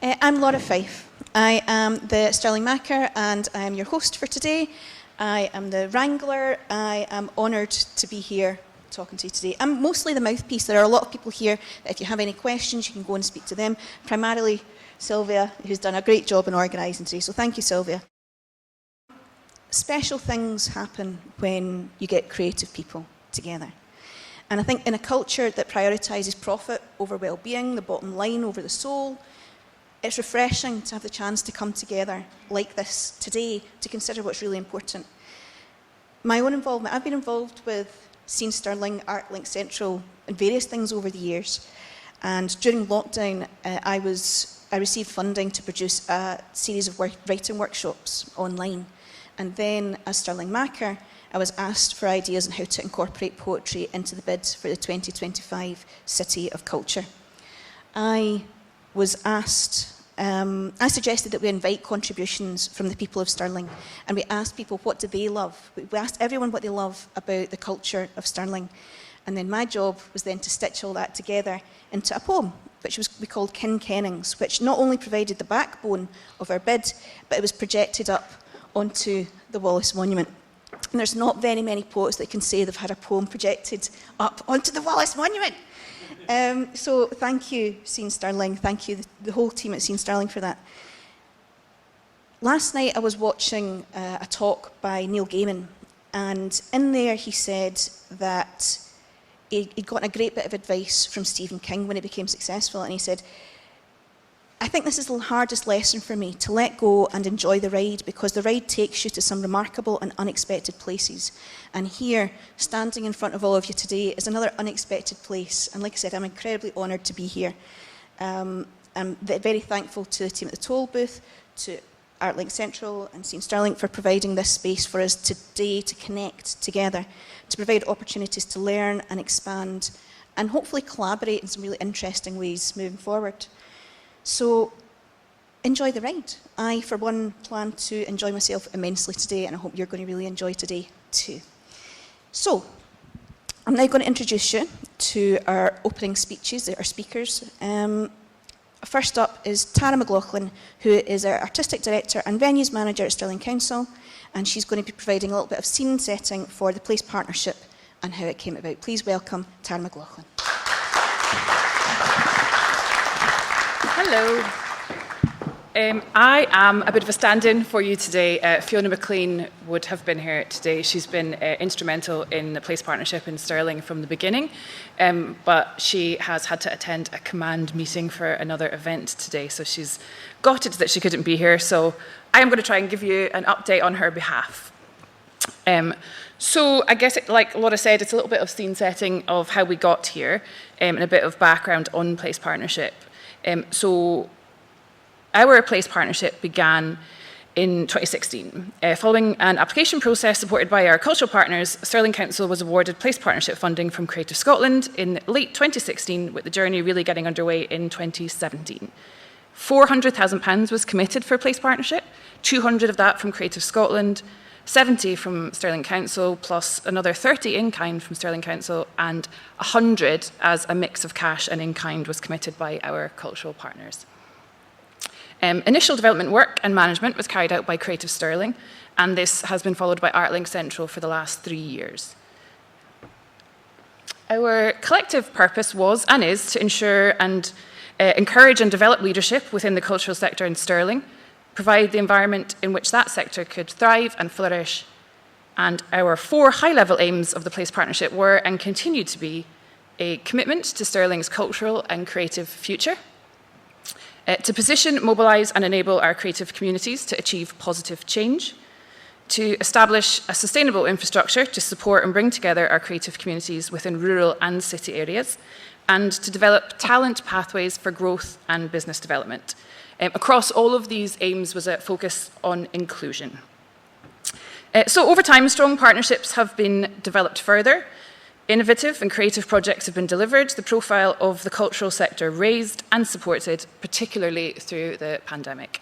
I'm Laura Fyfe. I am the Stirling Makar and I am your host for today. I am the wrangler. I am honoured to be here talking to you today. I'm mostly the mouthpiece. There are a lot of people here that if you have any questions, you can go and speak to them. Primarily Sylvia, who's done a great job in organising today, so thank you, Sylvia. Special things happen when you get creative people together. And I think in a culture that prioritises profit over well-being, the bottom line over the soul, it's refreshing to have the chance to come together like this today to consider what's really important. My own involvement, I've been involved with Scene Stirling, Art Link Central, and various things over the years. And during lockdown, I received funding to produce a series of writing workshops online. And then, as Stirling Makar, I was asked for ideas on how to incorporate poetry into the bid for the 2025 City of Culture. I suggested that we invite contributions from the people of Stirling, and we asked people what do they love. We asked everyone what they love about the culture of Stirling, and then my job was then to stitch all that together into a poem, which we called Kin Kennings, which not only provided the backbone of our bid, but it was projected up onto the Wallace Monument. And there's not very many poets that can say they've had a poem projected up onto the Wallace Monument. So thank you, Scene Stirling. Thank you, the whole team at Scene Stirling, for that. Last night I was watching a talk by Neil Gaiman, and in there he said that he'd gotten a great bit of advice from Stephen King when he became successful, and he said, I think this is the hardest lesson for me, to let go and enjoy the ride, because the ride takes you to some remarkable and unexpected places. And here, standing in front of all of you today, is another unexpected place. And like I said, I'm incredibly honoured to be here. I'm very thankful to the team at the Toll Booth, to Art Link Central and Scene Stirling for providing this space for us today to connect together, to provide opportunities to learn and expand, and hopefully collaborate in some really interesting ways moving forward. So enjoy the ride. I, for one, plan to enjoy myself immensely today, and I hope you're going to really enjoy today too. So I'm now going to introduce you to our opening speeches, our speakers. First up is Tara McLoughlin, who is our Artistic Director and Venues Manager at Stirling Council, and she's going to be providing a little bit of scene setting for the Place Partnership and how it came about. Please welcome Tara McLoughlin. Hello. I am a bit of a stand-in for you today. Fiona McLean would have been here today. She's been instrumental in the Place Partnership in Stirling from the beginning, but she has had to attend a command meeting for another event today, so she's gutted that she couldn't be here. So I am going to try and give you an update on her behalf. So I guess, like Laura said, it's a little bit of scene setting of how we got here, and a bit of background on Place Partnership. So our Place Partnership began in 2016. Following an application process supported by our cultural partners, Stirling Council was awarded Place Partnership funding from Creative Scotland in late 2016, with the journey really getting underway in 2017. £400,000 was committed for Place Partnership, 200 of that from Creative Scotland, 70 from Stirling Council, plus another 30 in-kind from Stirling Council, and 100 as a mix of cash and in-kind was committed by our cultural partners. Initial development work and management was carried out by Creative Stirling, and this has been followed by Art Link Central for the last 3 years. Our collective purpose was and is to ensure and encourage and develop leadership within the cultural sector in Stirling, provide the environment in which that sector could thrive and flourish. And our 4 high-level aims of the Place Partnership were and continue to be a commitment to Stirling's cultural and creative future, to position, mobilise and enable our creative communities to achieve positive change, to establish a sustainable infrastructure to support and bring together our creative communities within rural and city areas, and to develop talent pathways for growth and business development. Across all of these aims was a focus on inclusion. So over time, strong partnerships have been developed further. Innovative and creative projects have been delivered, the profile of the cultural sector raised and supported, particularly through the pandemic.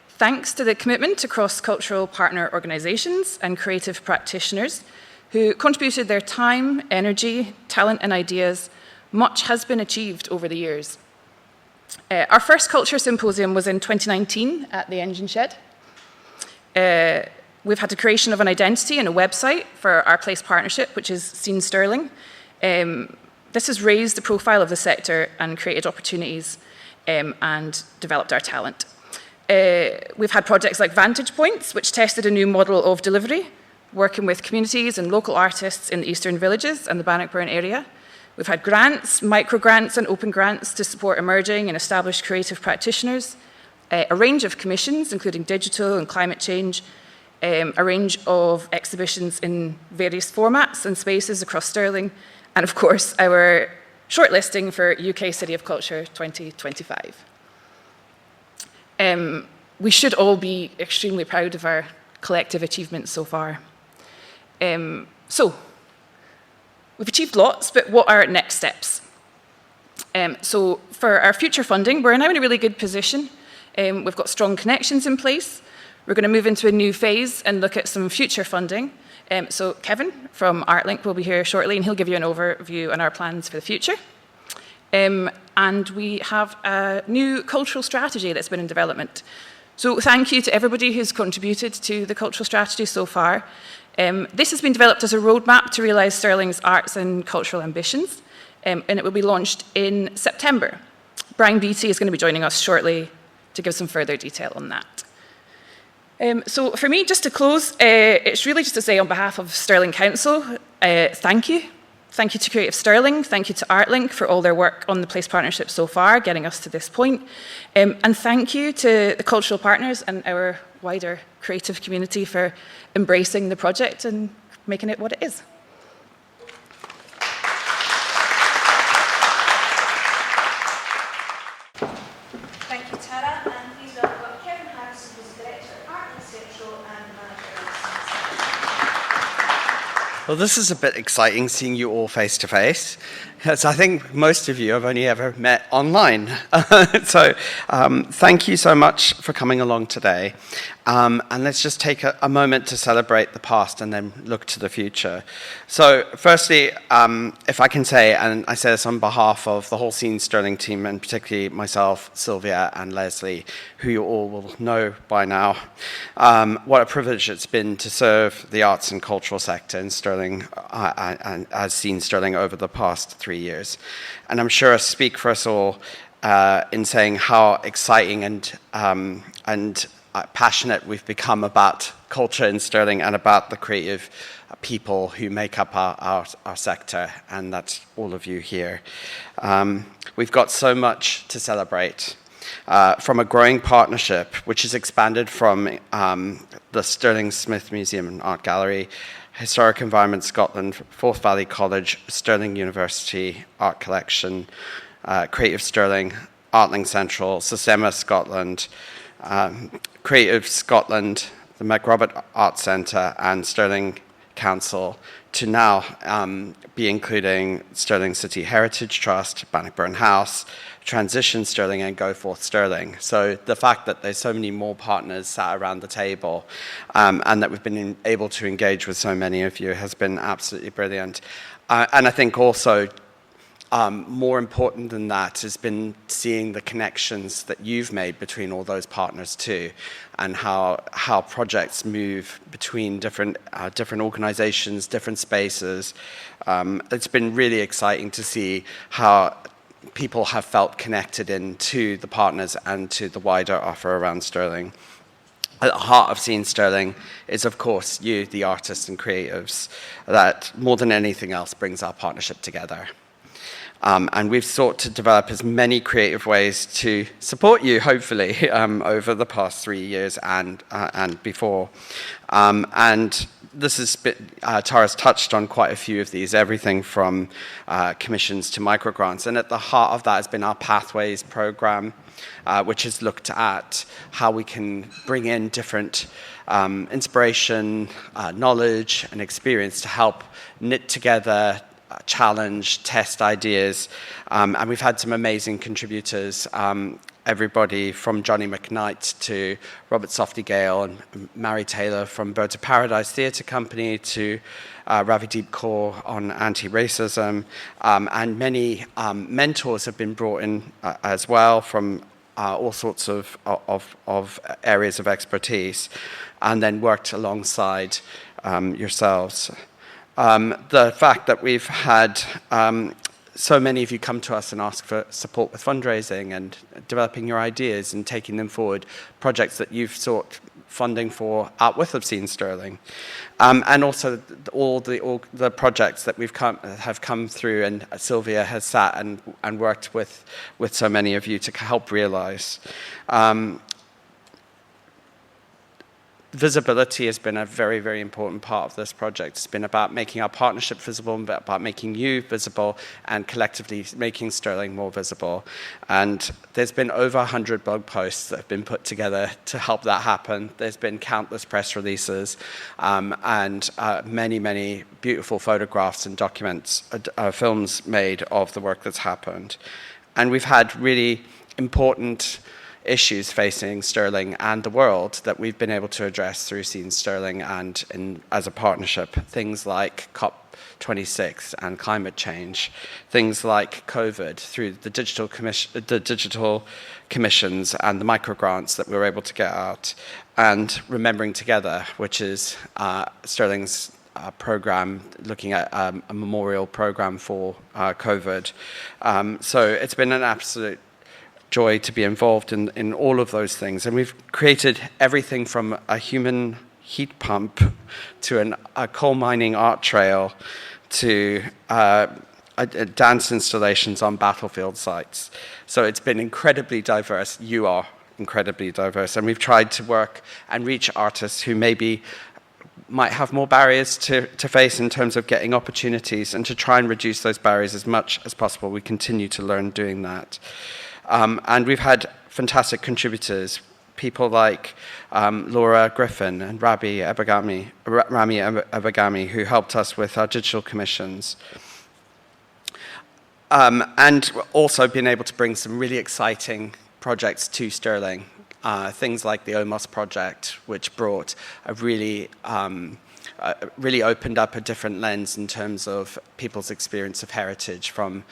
Thanks to the commitment across cultural partner organisations and creative practitioners who contributed their time, energy, talent and ideas, much has been achieved over the years. Our first culture symposium was in 2019 at the Engine Shed. We've had the creation of an identity and a website for our place partnership, which is Scene Stirling. This has raised the profile of the sector and created opportunities and developed our talent. We've had projects like Vantage Points, which tested a new model of delivery, working with communities and local artists in the eastern villages and the Bannockburn area. We've had grants, micro grants and open grants to support emerging and established creative practitioners, a range of commissions, including digital and climate change, a range of exhibitions in various formats and spaces across Stirling, and of course, our shortlisting for UK City of Culture 2025. We should all be extremely proud of our collective achievements so far. So, we've achieved lots, but what are next steps? So, for our future funding, we're now in a really good position. We've got strong connections in place. We're going to move into a new phase and look at some future funding. So Kevin from ArtLink will be here shortly, and he'll give you an overview on our plans for the future. And we have a new cultural strategy that's been in development. So thank you to everybody who's contributed to the cultural strategy so far. This has been developed as a roadmap to realise Stirling's arts and cultural ambitions, and it will be launched in September. Bryan Beattie is going to be joining us shortly to give some further detail on that. So for me, just to close, it's really just to say on behalf of Stirling Council, thank you. Thank you to Creative Stirling, thank you to ArtLink for all their work on the Place Partnership so far, getting us to this point. And thank you to the cultural partners and our wider creative community for embracing the project and making it what it is. Thank you, Tara, and please welcome Kevin Harrison, who's the Director of ArtLink Central and Manager of Well, this is a bit exciting seeing you all face to face, because I think most of you have only ever met online. So thank you so much for coming along today. And let's just take a moment to celebrate the past and then look to the future. So firstly, if I can say, and I say this on behalf of the whole Scene Stirling team, and particularly myself, Sylvia and Leslie, who you all will know by now, what a privilege it's been to serve the arts and cultural sector in Stirling, and as Scene Stirling over the past 3 years. And I'm sure I speak for us all in saying how exciting and passionate we've become about culture in Stirling and about the creative people who make up our sector, and that's all of you here. We've got so much to celebrate. From a growing partnership, which has expanded from the Stirling Smith Museum and Art Gallery, Historic Environment Scotland, Forth Valley College, Stirling University Art Collection, Creative Stirling, ArtLink Central, Systema Scotland, Creative Scotland, the McRobert Art Centre, and Stirling Council, to now be including Stirling City Heritage Trust, Bannockburn House, Transition Stirling, and Go Forth Stirling. So the fact that there's so many more partners sat around the table and that we've been able to engage with so many of you has been absolutely brilliant. And I think also more important than that has been seeing the connections that you've made between all those partners too, and how projects move between different organizations, different spaces. It's been really exciting to see how people have felt connected into the partners and to the wider offer around Stirling. At the heart of Scene Stirling is, of course, you, the artists and creatives, that more than anything else brings our partnership together. And we've sought to develop as many creative ways to support you, hopefully, over the past 3 years and before. And this has been, Tara's touched on quite a few of these, everything from commissions to microgrants. And at the heart of that has been our Pathways program, which has looked at how we can bring in different inspiration, knowledge, and experience to help knit together challenge, test ideas, and we've had some amazing contributors. Everybody from Johnny McKnight to Robert Softy-Gale and Mary Taylor from Birds of Paradise Theatre Company to Ravideep Kaur on anti-racism, and many mentors have been brought in as well from all sorts of areas of expertise, and then worked alongside yourselves. The fact that we've had so many of you come to us and ask for support with fundraising and developing your ideas and taking them forward, projects that you've sought funding for out with of Scene Stirling, and also all the projects that have come through, and Sylvia has sat and worked with so many of you to help realise. Visibility has been a very, very important part of this project. It's been about making our partnership visible, about making you visible, and collectively making Stirling more visible. And there's been over 100 blog posts that have been put together to help that happen. There's been countless press releases, and many, many beautiful photographs and documents, films made of the work that's happened. And we've had really important issues facing Stirling and the world that we've been able to address through Scene Stirling and as a partnership. Things like COP26 and climate change, things like COVID through the digital commissions and the microgrants that we were able to get out, and Remembering Together, which is Stirling's program looking at a memorial program for COVID. So it's been an absolute joy to be involved in all of those things. And we've created everything from a human heat pump to a coal mining art trail to dance installations on battlefield sites. So it's been incredibly diverse. You are incredibly diverse. And we've tried to work and reach artists who might have more barriers to face in terms of getting opportunities, and to try and reduce those barriers as much as possible. We continue to learn doing that. And we've had fantastic contributors, people like Laura Griffin and Rami Abagami, who helped us with our digital commissions. And also been able to bring some really exciting projects to Stirling. Things like the OMOS project, which brought really opened up a different lens in terms of people's experience of heritage from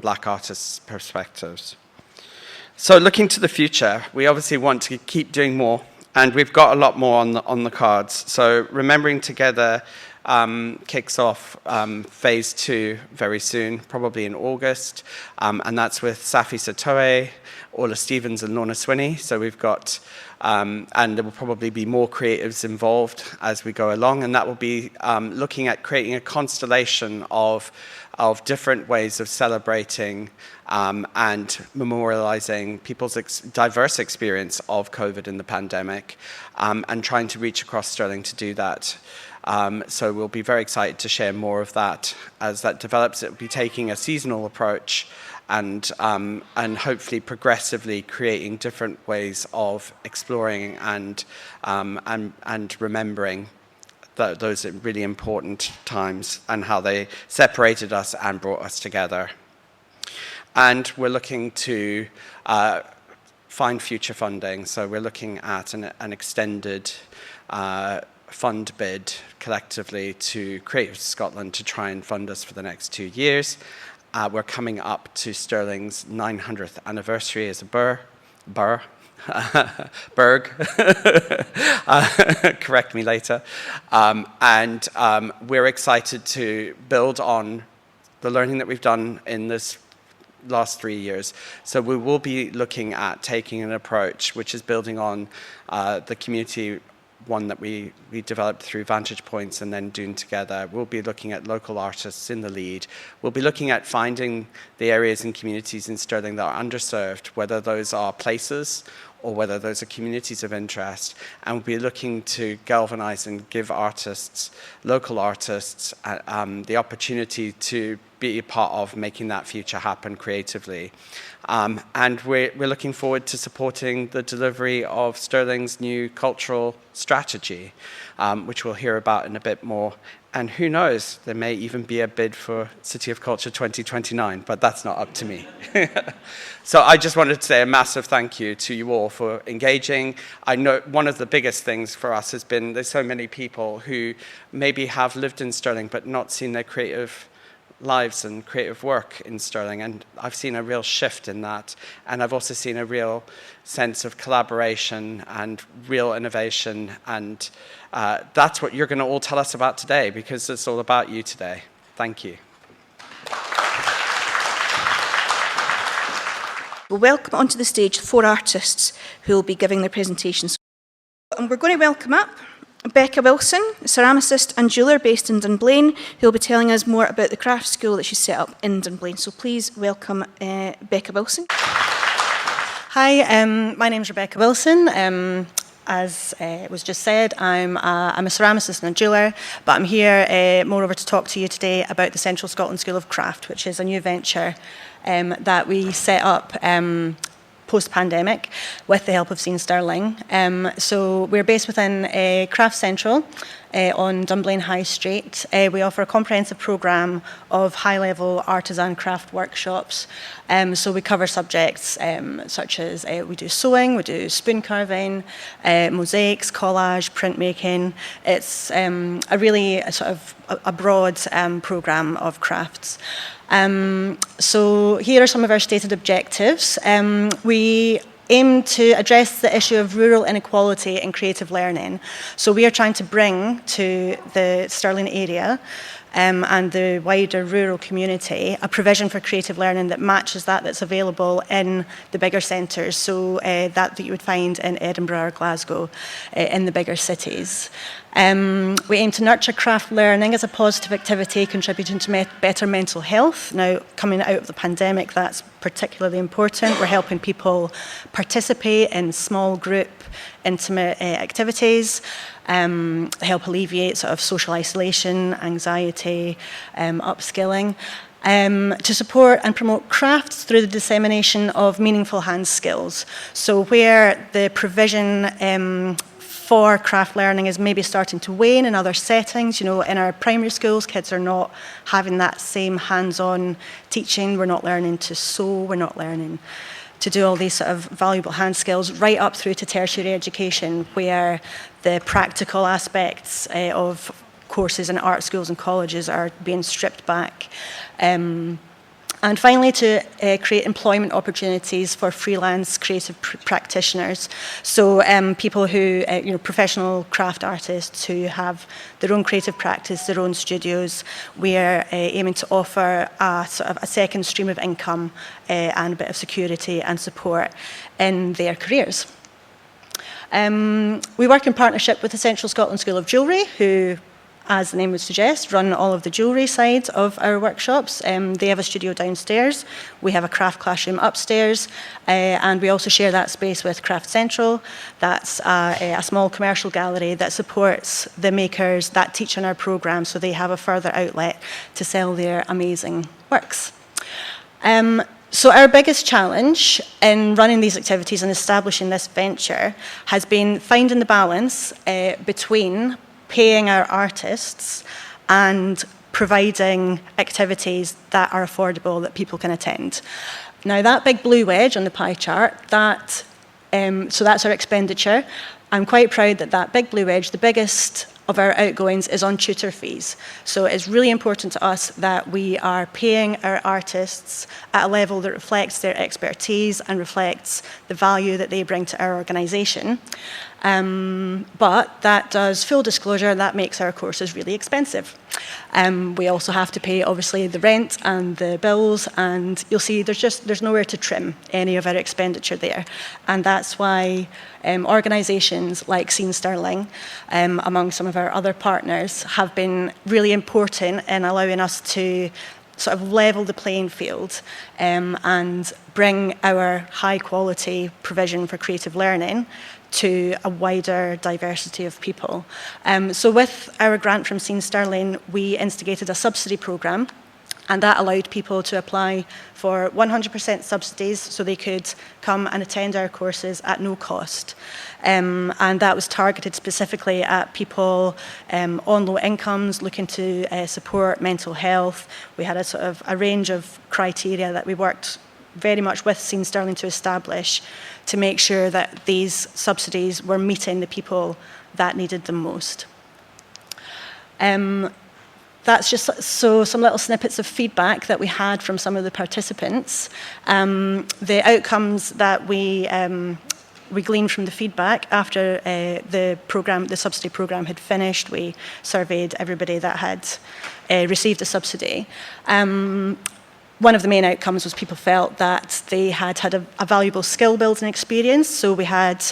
Black artists' perspectives. So looking to the future, we obviously want to keep doing more, and we've got a lot more on the cards. So Remembering Together kicks off phase 2 very soon, probably in August, and that's with Safi Satoe, Orla Stevens and Lorna Swinney. So we've got, and there will probably be more creatives involved as we go along, and that will be looking at creating a constellation of different ways of celebrating and memorializing people's diverse experience of COVID and the pandemic, and trying to reach across Stirling to do that. So we'll be very excited to share more of that as that develops. It will be taking a seasonal approach and hopefully progressively creating different ways of exploring and remembering those really important times and how they separated us and brought us together. And we're looking to find future funding. So we're looking at an extended fund bid collectively to Creative Scotland to try and fund us for the next 2 years. We're coming up to Stirling's 900th anniversary as a burg. Correct me later. And we're excited to build on the learning that we've done in this last 3 years. So we will be looking at taking an approach which is building on the community one that we developed through Vantage Points and then Doune together. We'll be looking at local artists in the lead. We'll be looking at finding the areas and communities in Stirling that are underserved, whether those are places or whether those are communities of interest, and we'll be looking to galvanize and give artists, local artists, the opportunity to be a part of making that future happen creatively. And we're looking forward to supporting the delivery of Stirling's new cultural strategy, which we'll hear about in a bit more And who knows, there may even be a bid for City of Culture 2029, but that's not up to me. So I just wanted to say a massive thank you to you all for engaging. I know one of the biggest things for us has been there's so many people who maybe have lived in Stirling but not seen their creative lives and creative work in Stirling, and I've seen a real shift in that, and I've also seen a real sense of collaboration and real innovation, and that's what you're going to all tell us about today, because it's all about you today. Thank you. We'll welcome onto the stage 4 artists who will be giving their presentations. And we're going to welcome up Becca Wilson, a ceramicist and jeweller based in Dunblane, who will be telling us more about the craft school that she set up in Dunblane. So please welcome Becca Wilson. Hi, my name's Rebecca Wilson. As was just said, I'm a ceramicist and a jeweller, but I'm here moreover to talk to you today about the Central Scotland School of Craft, which is a new venture that we set up post-pandemic with the help of Scene Stirling. So we're based within Craft Central on Dunblane High Street. We offer a comprehensive programme of high-level artisan craft workshops. So we cover subjects such as we do sewing, we do spoon carving, mosaics, collage, printmaking. It's a really sort of a broad programme of crafts. So here are some of our stated objectives. We aim to address the issue of rural inequality in creative learning. So we are trying to bring to the Stirling area and the wider rural community a provision for creative learning that matches that's available in the bigger centres, so that you would find in Edinburgh or Glasgow, in the bigger cities. We aim to nurture craft learning as a positive activity contributing to better mental health. Now, coming out of the pandemic, that's particularly important. We're helping people participate in small group, intimate activities, help alleviate sort of social isolation, anxiety, upskilling. To support and promote crafts through the dissemination of meaningful hand skills. So where the provision for craft learning is maybe starting to wane in other settings. You know, in our primary schools, kids are not having that same hands-on teaching. We're not learning to sew, we're not learning to do all these sort of valuable hand skills, right up through to tertiary education, where the practical aspects of courses in art schools and colleges are being stripped back. And finally, to create employment opportunities for freelance creative practitioners. So people who, professional craft artists who have their own creative practice, their own studios. We are aiming to offer a sort of a second stream of income and a bit of security and support in their careers. We work in partnership with the Central Scotland School of Jewellery, who, as the name would suggest, run all of the jewellery side of our workshops. They have a studio downstairs. We have a craft classroom upstairs. And we also share that space with Craft Central. That's a small commercial gallery that supports the makers that teach in our programme, so they have a further outlet to sell their amazing works. So our biggest challenge in running these activities and establishing this venture has been finding the balance between paying our artists and providing activities that are affordable, that people can attend. Now, that big blue wedge on the pie chart, so that's our expenditure. I'm quite proud that that big blue wedge, the biggest of our outgoings, is on tutor fees. So it's really important to us that we are paying our artists at a level that reflects their expertise and reflects the value that they bring to our organisation. But that does, full disclosure, that makes our courses really expensive. We also have to pay, obviously, the rent and the bills, and you'll see there's nowhere to trim any of our expenditure there. And that's why organisations like Scene Stirling, among some of our other partners, have been really important in allowing us to sort of level the playing field and bring our high quality provision for creative learning to a wider diversity of people. So with our grant from Scene Stirling, we instigated a subsidy programme And that allowed people to apply for 100% subsidies so they could come and attend our courses at no cost. And that was targeted specifically at people on low incomes looking to support mental health. We had a sort of a range of criteria that we worked very much with Scene Stirling to establish to make sure that these subsidies were meeting the people that needed them most. That's just some little snippets of feedback that we had from some of the participants. The outcomes that we gleaned from the feedback after the subsidy programme had finished. We surveyed everybody that had received a subsidy. One of the main outcomes was people felt that they had had a valuable skill building experience. So we had,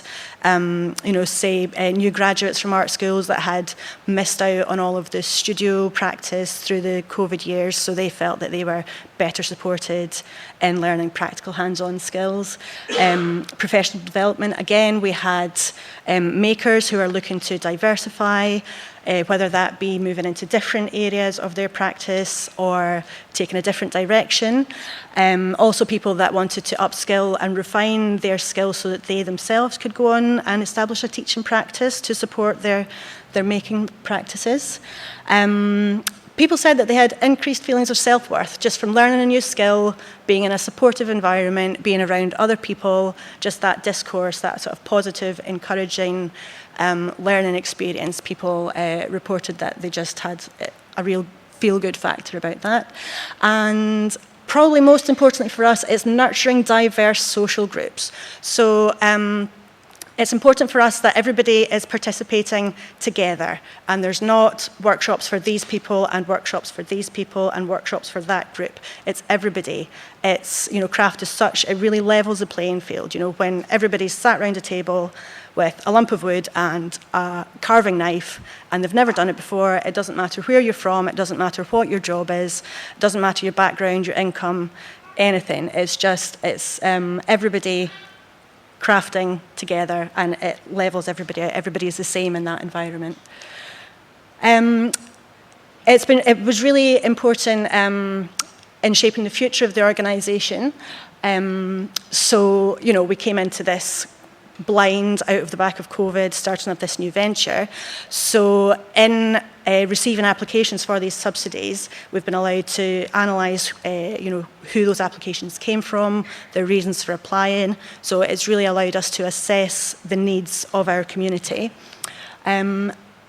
new graduates from art schools that had missed out on all of the studio practice through the COVID years. So they felt that they were better supported in learning practical hands-on skills. Professional development, again, we had makers who are looking to diversify, whether that be moving into different areas of their practice or taking a different direction. Also people that wanted to upskill and refine their skills so that they themselves could go on and establish a teaching practice to support their making practices. People said that they had increased feelings of self-worth just from learning a new skill, being in a supportive environment, being around other people, just that discourse, that sort of positive, encouraging learning experience. People reported that they just had a real feel-good factor about that. And probably most importantly for us, it's nurturing diverse social groups. So it's important for us that everybody is participating together and there's not workshops for these people and workshops for these people and workshops for that group. It's everybody. It's, craft is such, it really levels the playing field. When everybody's sat around a table with a lump of wood and a carving knife and they've never done it before, it doesn't matter where you're from, it doesn't matter what your job is, it doesn't matter your background, your income, anything. It's everybody crafting together and it levels everybody out. Everybody is the same in that environment. It was really important in shaping the future of the organisation. So, we came into this blind out of the back of COVID, starting up this new venture. So in receiving applications for these subsidies, we've been allowed to analyse, who those applications came from, their reasons for applying. So it's really allowed us to assess the needs of our community.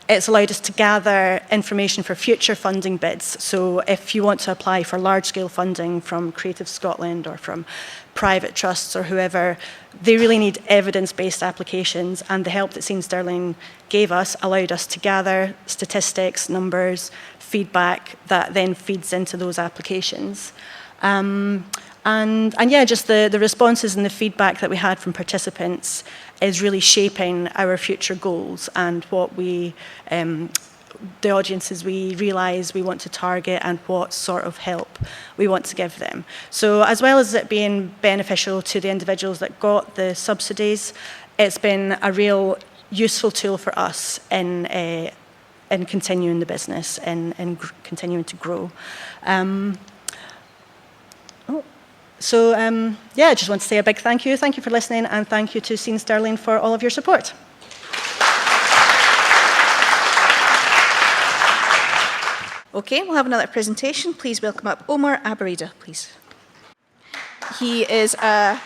It's allowed us to gather information for future funding bids. So if you want to apply for large-scale funding from Creative Scotland or from private trusts or whoever, they really need evidence-based applications, and the help that Scene Stirling gave us allowed us to gather statistics, numbers, feedback that then feeds into those applications. Just the responses and the feedback that we had from participants is really shaping our future goals and what the audiences we realise we want to target and what sort of help we want to give them. So as well as it being beneficial to the individuals that got the subsidies, it's been a real useful tool for us in continuing the business and continuing to grow. I just want to say a big thank you. Thank you for listening, and thank you to Scene Stirling for all of your support. Okay, we'll have another presentation. Please welcome up Omar Aborida, please. He is a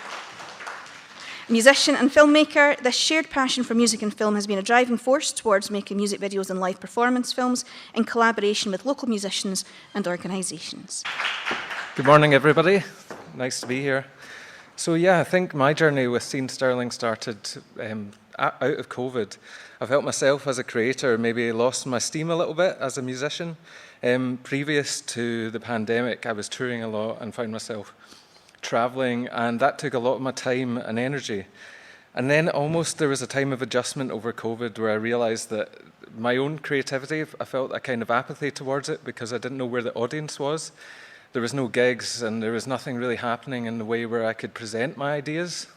musician and filmmaker. This shared passion for music and film has been a driving force towards making music videos and live performance films in collaboration with local musicians and organisations. Good morning, everybody. Nice to be here. So I think my journey with Scene Stirling started out of COVID. I felt myself as a creator maybe lost my steam a little bit as a musician. Previous to the pandemic, I was touring a lot and found myself traveling, and that took a lot of my time and energy. And then there was a time of adjustment over COVID where I realized that my own creativity, I felt a kind of apathy towards it because I didn't know where the audience was. There was no gigs and there was nothing really happening in the way where I could present my ideas.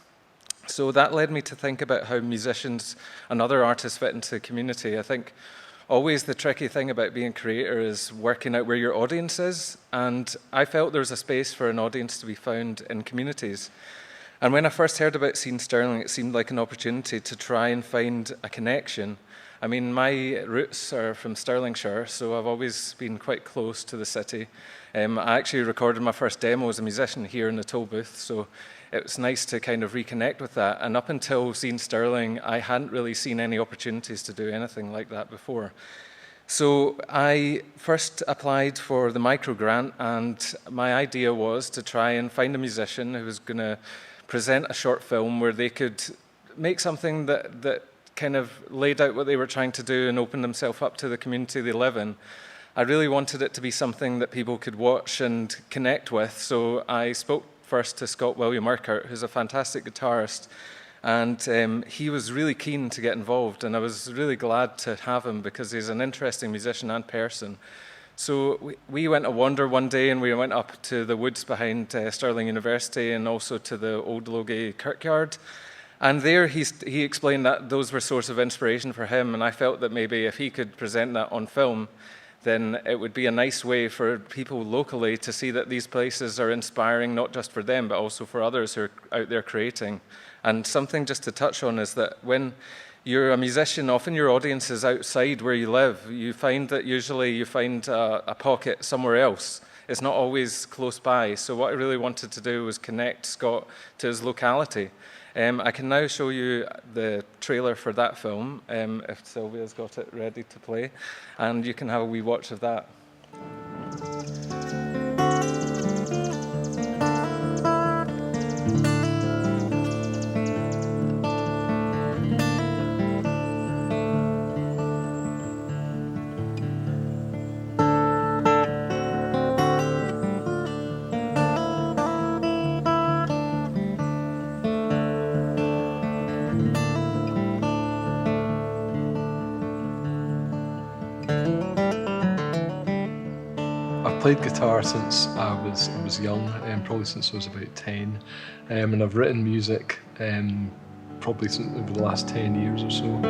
So that led me to think about how musicians and other artists fit into the community. I think always the tricky thing about being a creator is working out where your audience is. And I felt there was a space for an audience to be found in communities. And when I first heard about Scene Stirling, it seemed like an opportunity to try and find a connection. I mean, my roots are from Stirlingshire, so I've always been quite close to the city. I actually recorded my first demo as a musician here in the toll booth, so it was nice to kind of reconnect with that. And up until Scene Stirling, I hadn't really seen any opportunities to do anything like that before. So I first applied for the micro grant, and my idea was to try and find a musician who was going to present a short film where they could make something that kind of laid out what they were trying to do and opened themselves up to the community they live in. I really wanted it to be something that people could watch and connect with, so I spoke first to Scott William Urquhart, who's a fantastic guitarist, and he was really keen to get involved, and I was really glad to have him because he's an interesting musician and person. So we went a wander one day, and we went up to the woods behind Stirling University and also to the Old Logie Kirkyard. And there he explained that those were a source of inspiration for him, and I felt that maybe if he could present that on film, then it would be a nice way for people locally to see that these places are inspiring, not just for them, but also for others who are out there creating. And something just to touch on is that when you're a musician, often your audience is outside where you live. You find that usually you find a pocket somewhere else. It's not always close by. So what I really wanted to do was connect Scott to his locality. I can now show you the trailer for that film, if Sylvia's got it ready to play, and you can have a wee watch of that. I've played guitar since I was young, probably since I was about 10, and I've written music probably since over the last 10 years or so.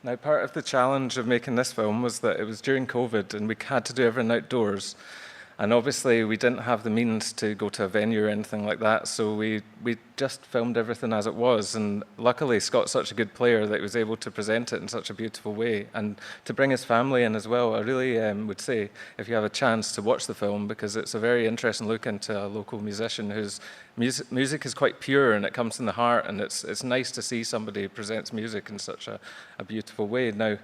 Now, part of the challenge of making this film was that it was during COVID and we had to do everything outdoors. And obviously, we didn't have the means to go to a venue or anything like that, so we just filmed everything as it was. And luckily, Scott's such a good player that he was able to present it in such a beautiful way and to bring his family in as well. I really would say, if you have a chance to watch the film, because it's a very interesting look into a local musician whose music is quite pure and it comes from the heart, and it's nice to see somebody who presents music in such a beautiful way. Now,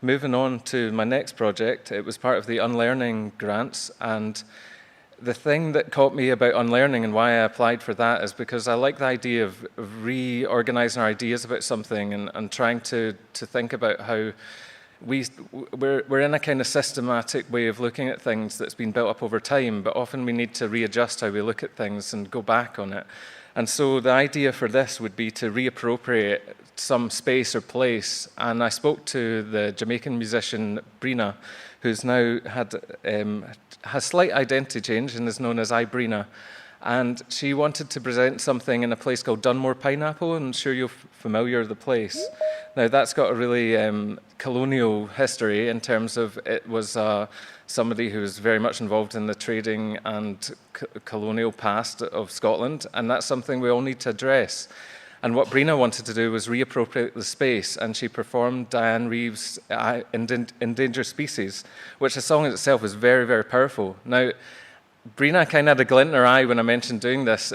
moving on to my next project, it was part of the Unlearning grants, and the thing that caught me about Unlearning and why I applied for that is because I like the idea of reorganizing our ideas about something and trying to think about how we're in a kind of systematic way of looking at things that's been built up over time, but often we need to readjust how we look at things and go back on it. And so the idea for this would be to reappropriate some space or place. And I spoke to the Jamaican musician Brina, who's now has slight identity change and is known as Brina. And she wanted to present something in a place called Dunmore Pineapple. I'm sure you're familiar with the place. Now, that's got a really colonial history in terms of it was somebody who was very much involved in the trading and colonial past of Scotland, and that's something we all need to address. And what Brina wanted to do was reappropriate the space, and she performed Diane Reeves' Endangered Species, which the song itself is very, very powerful. Now, Brina kind of had a glint in her eye when I mentioned doing this.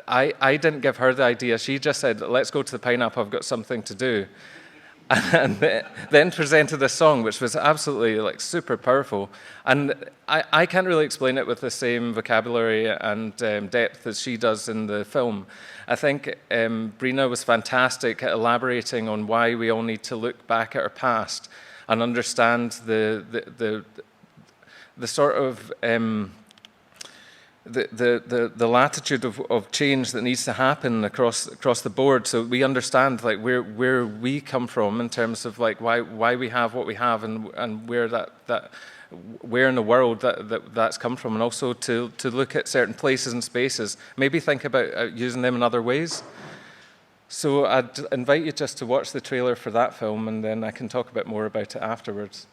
I didn't give her the idea. She just said, let's go to the Pineapple, I've got something to do. And then presented a song which was absolutely like super powerful. And I can't really explain it with the same vocabulary and depth as she does in the film. I think Brina was fantastic at elaborating on why we all need to look back at our past and understand the sort of the latitude of change that needs to happen across the board, so we understand like where we come from in terms of like why we have what we have, and where in the world that's come from, and also to look at certain places and spaces, maybe think about using them in other ways. So I'd invite you just to watch the trailer for that film, and then I can talk a bit more about it afterwards.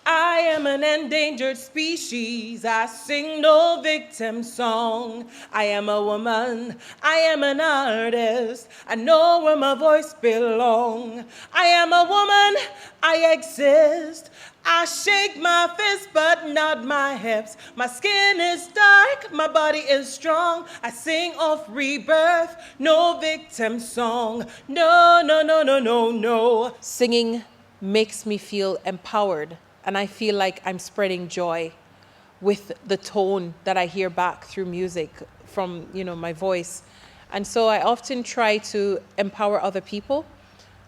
I am an endangered species, I sing no victim song. I am a woman, I am an artist, I know where my voice belongs. I am a woman, I exist, I shake my fist but not my hips. My skin is dark, my body is strong. I sing of rebirth, no victim song. No, no, no, no, no, no. Singing makes me feel empowered, and I feel like I'm spreading joy with the tone that I hear back through music from, my voice. And so I often try to empower other people,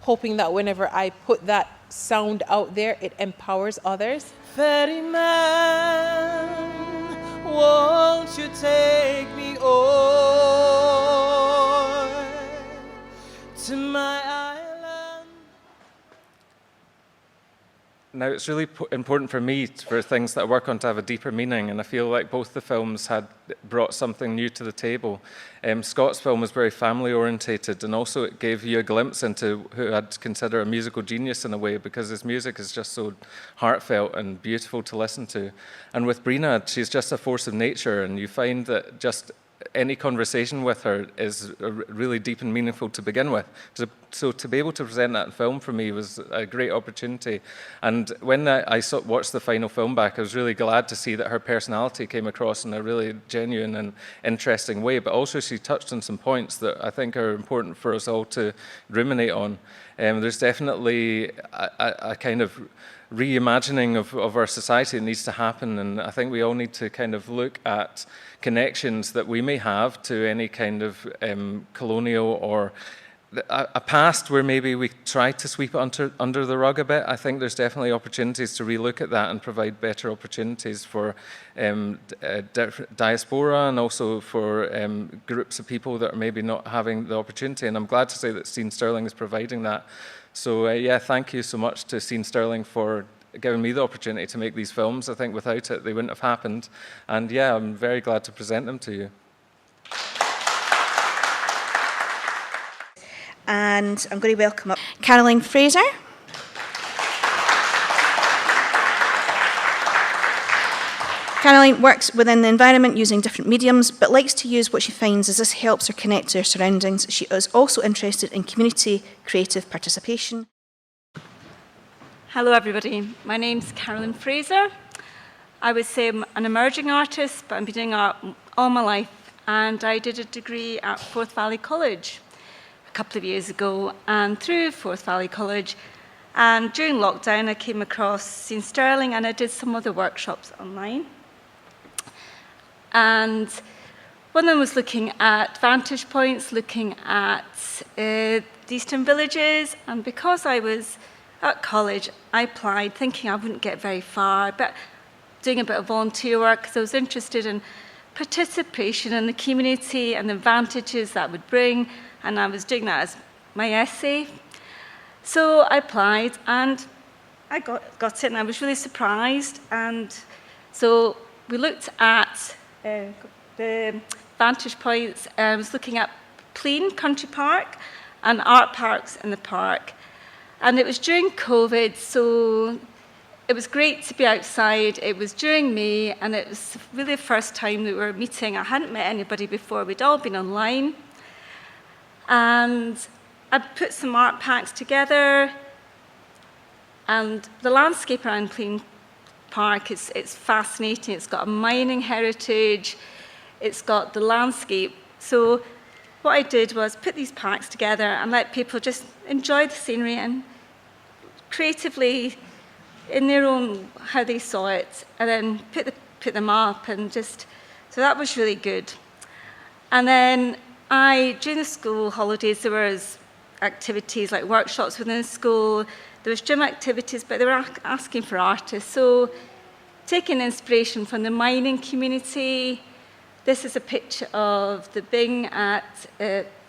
hoping that whenever I put that sound out there, it empowers others. Ferry man, won't you take me o'er to my island? Now, it's really important for me, for things that I work on, to have a deeper meaning, and I feel like both the films had brought something new to the table. Scott's film was very family-orientated, and also it gave you a glimpse into who I'd consider a musical genius in a way, because his music is just so heartfelt and beautiful to listen to. And with Brina, she's just a force of nature, and you find that just any conversation with her is really deep and meaningful to begin with. So to be able to present that in film for me was a great opportunity. And when I watched the final film back, I was really glad to see that her personality came across in a really genuine and interesting way. But also she touched on some points that I think are important for us all to ruminate on. There's definitely a kind of reimagining of our society that needs to happen, and I think we all need to kind of look at connections that we may have to any kind of colonial or a past where maybe we try to sweep it under the rug a bit. I think there's definitely opportunities to relook at that and provide better opportunities for diaspora, and also for groups of people that are maybe not having the opportunity. And I'm glad to say that Scene Stirling is providing that. So yeah, thank you so much to Scene Stirling for giving me the opportunity to make these films. I think without it, they wouldn't have happened. And yeah, I'm very glad to present them to you. And I'm going to welcome up Carolyn Fraser. Carolyn works within the environment using different mediums, but likes to use what she finds as this helps her connect to her surroundings. She is also interested in community creative participation. Hello everybody, my name's Carolyn Fraser. I would say I'm an emerging artist, but I've been doing art all my life, and I did a degree at Forth Valley College a couple of years ago, and through Forth Valley College, and during lockdown I came across Scene Stirling, and I did some other workshops online. And one of them was looking at vantage points, looking at the Eastern villages, and because I was at college, I applied thinking I wouldn't get very far, but doing a bit of volunteer work because I was interested in participation in the community and the advantages that would bring, and I was doing that as my essay. So I applied and I got it, and I was really surprised. And so we looked at the vantage points. I was looking at Plean Country Park and art parks in the park. And it was during COVID, so it was great to be outside. It was during May, and it was really the first time that we were meeting. I hadn't met anybody before. We'd all been online. And I put some art packs together. And the landscape around Plean Park, it's fascinating. It's got a mining heritage. It's got the landscape. So what I did was put these packs together and let people just enjoy the scenery and creatively, in their own, how they saw it, and then put them up, and just, so that was really good. And then during the school holidays, there was activities like workshops within the school, there was gym activities, but they were asking for artists. So taking inspiration from the mining community. This is a picture of the Bing at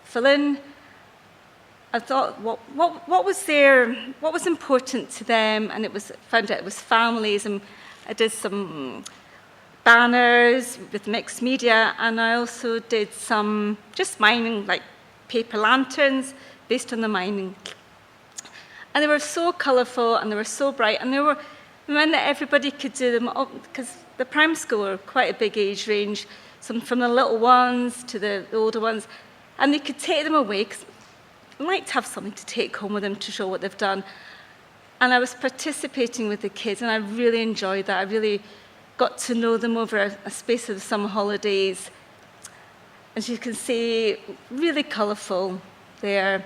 Flynn. I thought, what was there? What was important to them? And found out it was families. And I did some banners with mixed media, and I also did some just mining, like paper lanterns based on the mining. And they were so colourful and they were so bright, and they meant that everybody could do them, because the primary school were quite a big age range, some from the little ones to the older ones, and they could take them away, because they like to have something to take home with them to show what they've done. And I was participating with the kids, and I really enjoyed that. I really got to know them over a space of summer holidays. As you can see, really colourful there.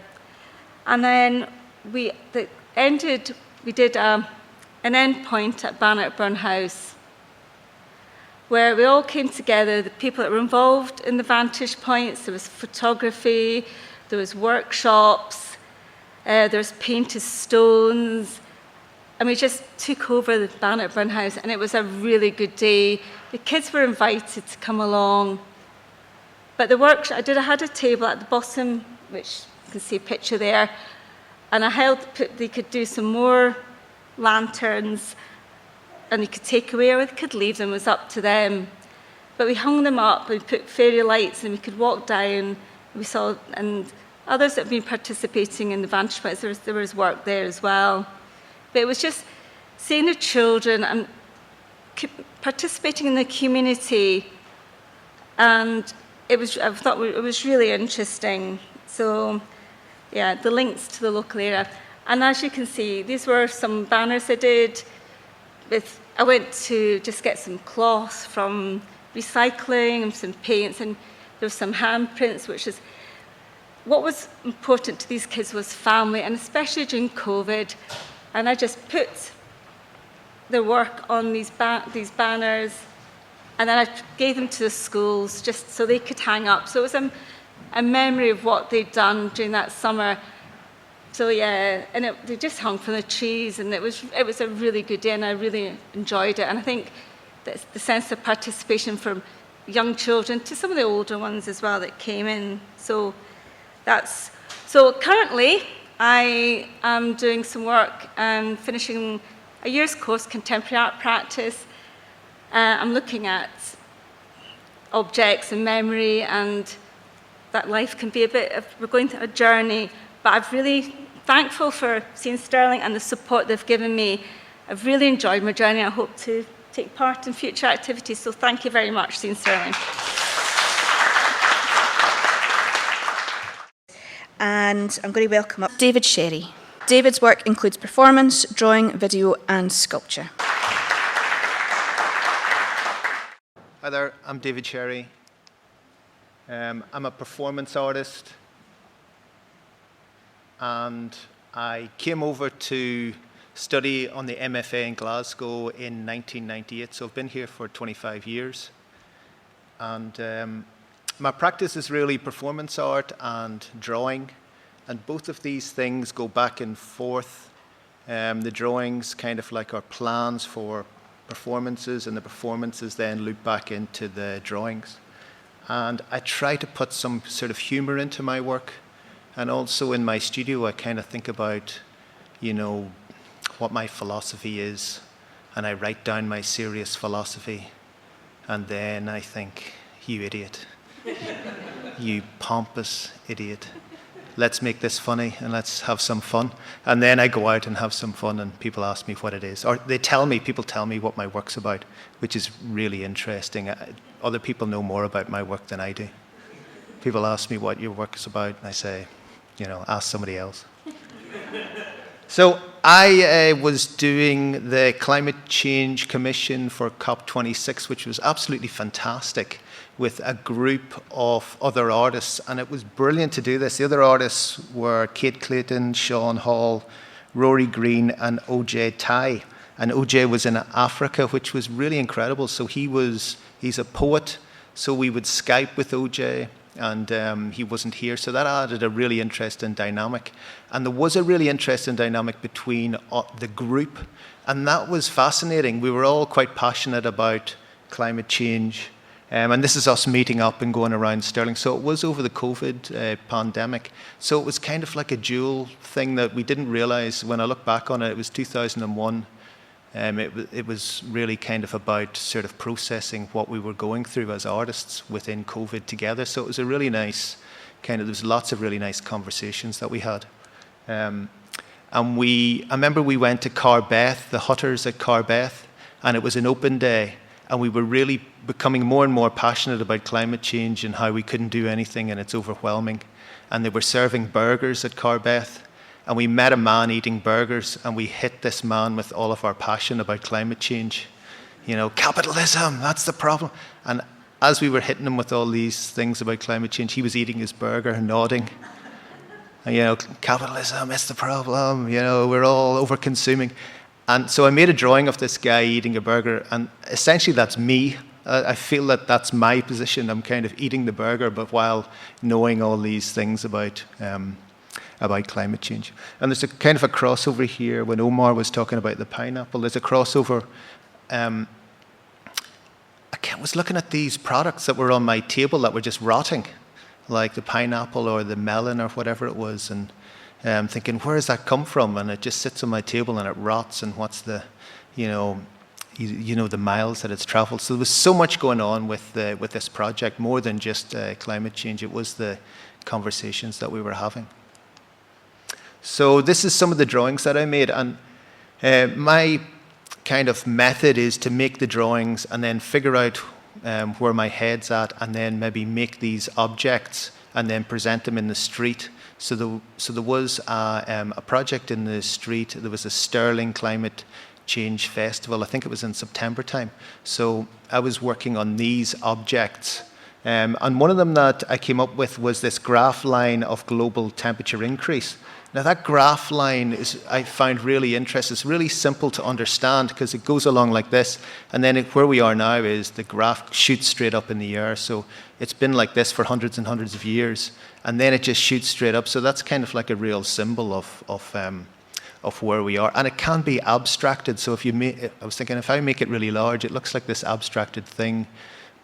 And then we did an end point at Bannockburn House, where we all came together, the people that were involved in the vantage points. There was photography, there was workshops, there was painted stones, and we just took over the Bannockburn House, and it was a really good day. The kids were invited to come along. But the workshop, I had a table at the bottom, which you can see a picture there, and they could do some more lanterns, and they could take away or they could leave them, it was up to them. But we hung them up, we put fairy lights, and we could walk down. We saw, and others that have been participating in the vantage points, there was work there as well. But it was just seeing the children and participating in the community, and I thought it was really interesting. So, yeah, the links to the local area. And as you can see, these were some banners I did. I went to just get some cloth from recycling and some paints, and there were some handprints, which is what was important to these kids was family, and especially during COVID. And I just put the work on these banners, and then I gave them to the schools just so they could hang up. So it was a memory of what they'd done during that summer. So yeah, and they just hung from the trees, and it was a really good day, and I really enjoyed it. And I think that's the sense of participation from young children to some of the older ones as well that came in. So currently I am doing some work and finishing a year's course, Contemporary Art Practice. I'm looking at objects and memory, and that life can be we're going through a journey, but I'm really thankful for Scene Stirling and the support they've given me. I've really enjoyed my journey. I hope to take part in future activities, so thank you very much, Scene Stirling. And I'm going to welcome up David Sherry. David's work includes performance, drawing, video, and sculpture. Hi there, I'm David Sherry. I'm a performance artist, and I came over to study on the MFA in Glasgow in 1998, so I've been here for 25 years. And my practice is really performance art and drawing, and both of these things go back and forth. The drawings kind of like are plans for performances, and the performances then loop back into the drawings. And I try to put some sort of humor into my work, and also in my studio I kind of think about, what my philosophy is, and I write down my serious philosophy, and then I think, you idiot. You pompous idiot. Let's make this funny and let's have some fun. And then I go out and have some fun, and people ask me what it is. Or people tell me what my work's about, which is really interesting. Other people know more about my work than I do. People ask me what your work is about, and I say, ask somebody else. So I was doing the Climate Change Commission for COP26, which was absolutely fantastic, with a group of other artists, and it was brilliant to do this. The other artists were Kate Clayton, Sean Hall, Rory Green, and OJ Tai. And OJ was in Africa, which was really incredible. So he's a poet, so we would Skype with OJ, and he wasn't here, so that added a really interesting dynamic. And there was a really interesting dynamic between the group, and that was fascinating. We were all quite passionate about climate change, and this is us meeting up and going around Stirling. So it was over the COVID pandemic. So it was kind of like a dual thing that we didn't realize. When I look back on it, it was 2001. It was really kind of about sort of processing what we were going through as artists within COVID together. So it was a really nice there was lots of really nice conversations that we had. And I remember we went to Carbeth, the Hutters at Carbeth, and it was an open day. And we were really becoming more and more passionate about climate change and how we couldn't do anything and it's overwhelming. And they were serving burgers at Carbeth. And we met a man eating burgers, and we hit this man with all of our passion about climate change. You know, capitalism, that's the problem. And as we were hitting him with all these things about climate change, he was eating his burger and nodding. And, you know, capitalism is the problem. You know, we're all over-consuming. And so I made a drawing of this guy eating a burger, and essentially that's me. I feel that that's my position. I'm kind of eating the burger, but while knowing all these things about climate change. And there's a kind of a crossover here when Omar was talking about the pineapple. There's a crossover. I was looking at these products that were on my table that were just rotting, like the pineapple or the melon or whatever it was, and thinking, where does that come from? And it just sits on my table and it rots, and what's the, the miles that it's traveled. So there was so much going on with this project, more than just climate change. It was the conversations that we were having. So this is some of the drawings that I made, and my kind of method is to make the drawings and then figure out where my head's at, and then maybe make these objects and then present them in the street. So there was a project in the street. There was a Stirling Climate Change Festival. I think it was in September time. So I was working on these objects. And one of them that I came up with was this graph line of global temperature increase. Now that graph line I find really interesting. It's really simple to understand because it goes along like this, and then where we are now is the graph shoots straight up in the air. So it's been like this for hundreds and hundreds of years, and then it just shoots straight up. So that's kind of like a real symbol of where we are, and it can be abstracted. So I was thinking, if I make it really large, it looks like this abstracted thing,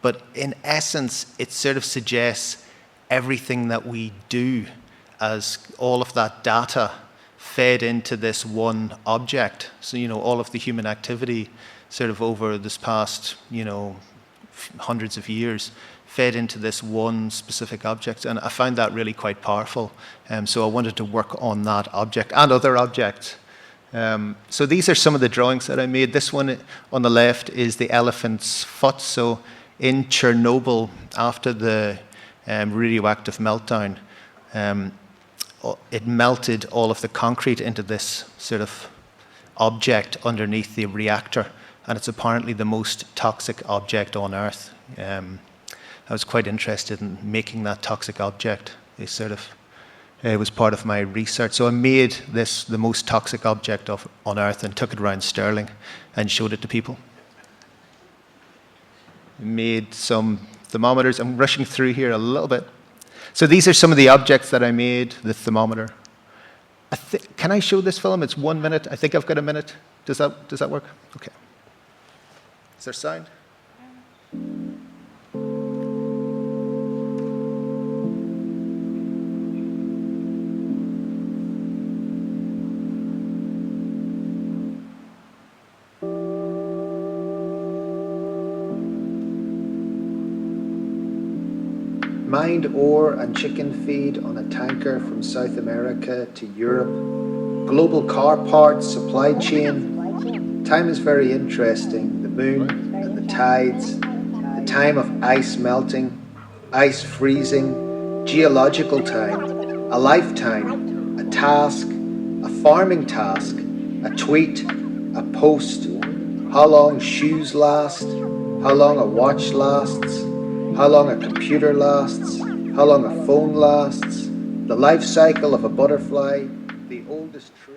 but in essence, it sort of suggests everything that we do, as all of that data fed into this one object. So, all of the human activity sort of over this past, hundreds of years fed into this one specific object. And I found that really quite powerful. So I wanted to work on that object and other objects. So these are some of the drawings that I made. This one on the left is the elephant's foot. So in Chernobyl, after the radioactive meltdown, it melted all of the concrete into this sort of object underneath the reactor, and it's apparently the most toxic object on Earth. I was quite interested in making that toxic object. It was part of my research. So I made this the most toxic object on Earth and took it around Stirling and showed it to people. I made some thermometers. I'm rushing through here a little bit. So these are some of the objects that I made, the thermometer. Can I show this film? It's 1 minute. I think I've got a minute. Does that work? Okay. Is there sound? Mined ore and chicken feed on a tanker from South America to Europe. Global car parts supply chain. Time is very interesting. The moon and the tides. The time of ice melting, ice freezing, geological time, a lifetime, a task, a farming task, a tweet, a post. How long shoes last, how long a watch lasts, how long a computer lasts, how long a phone lasts, the life cycle of a butterfly, the oldest tree.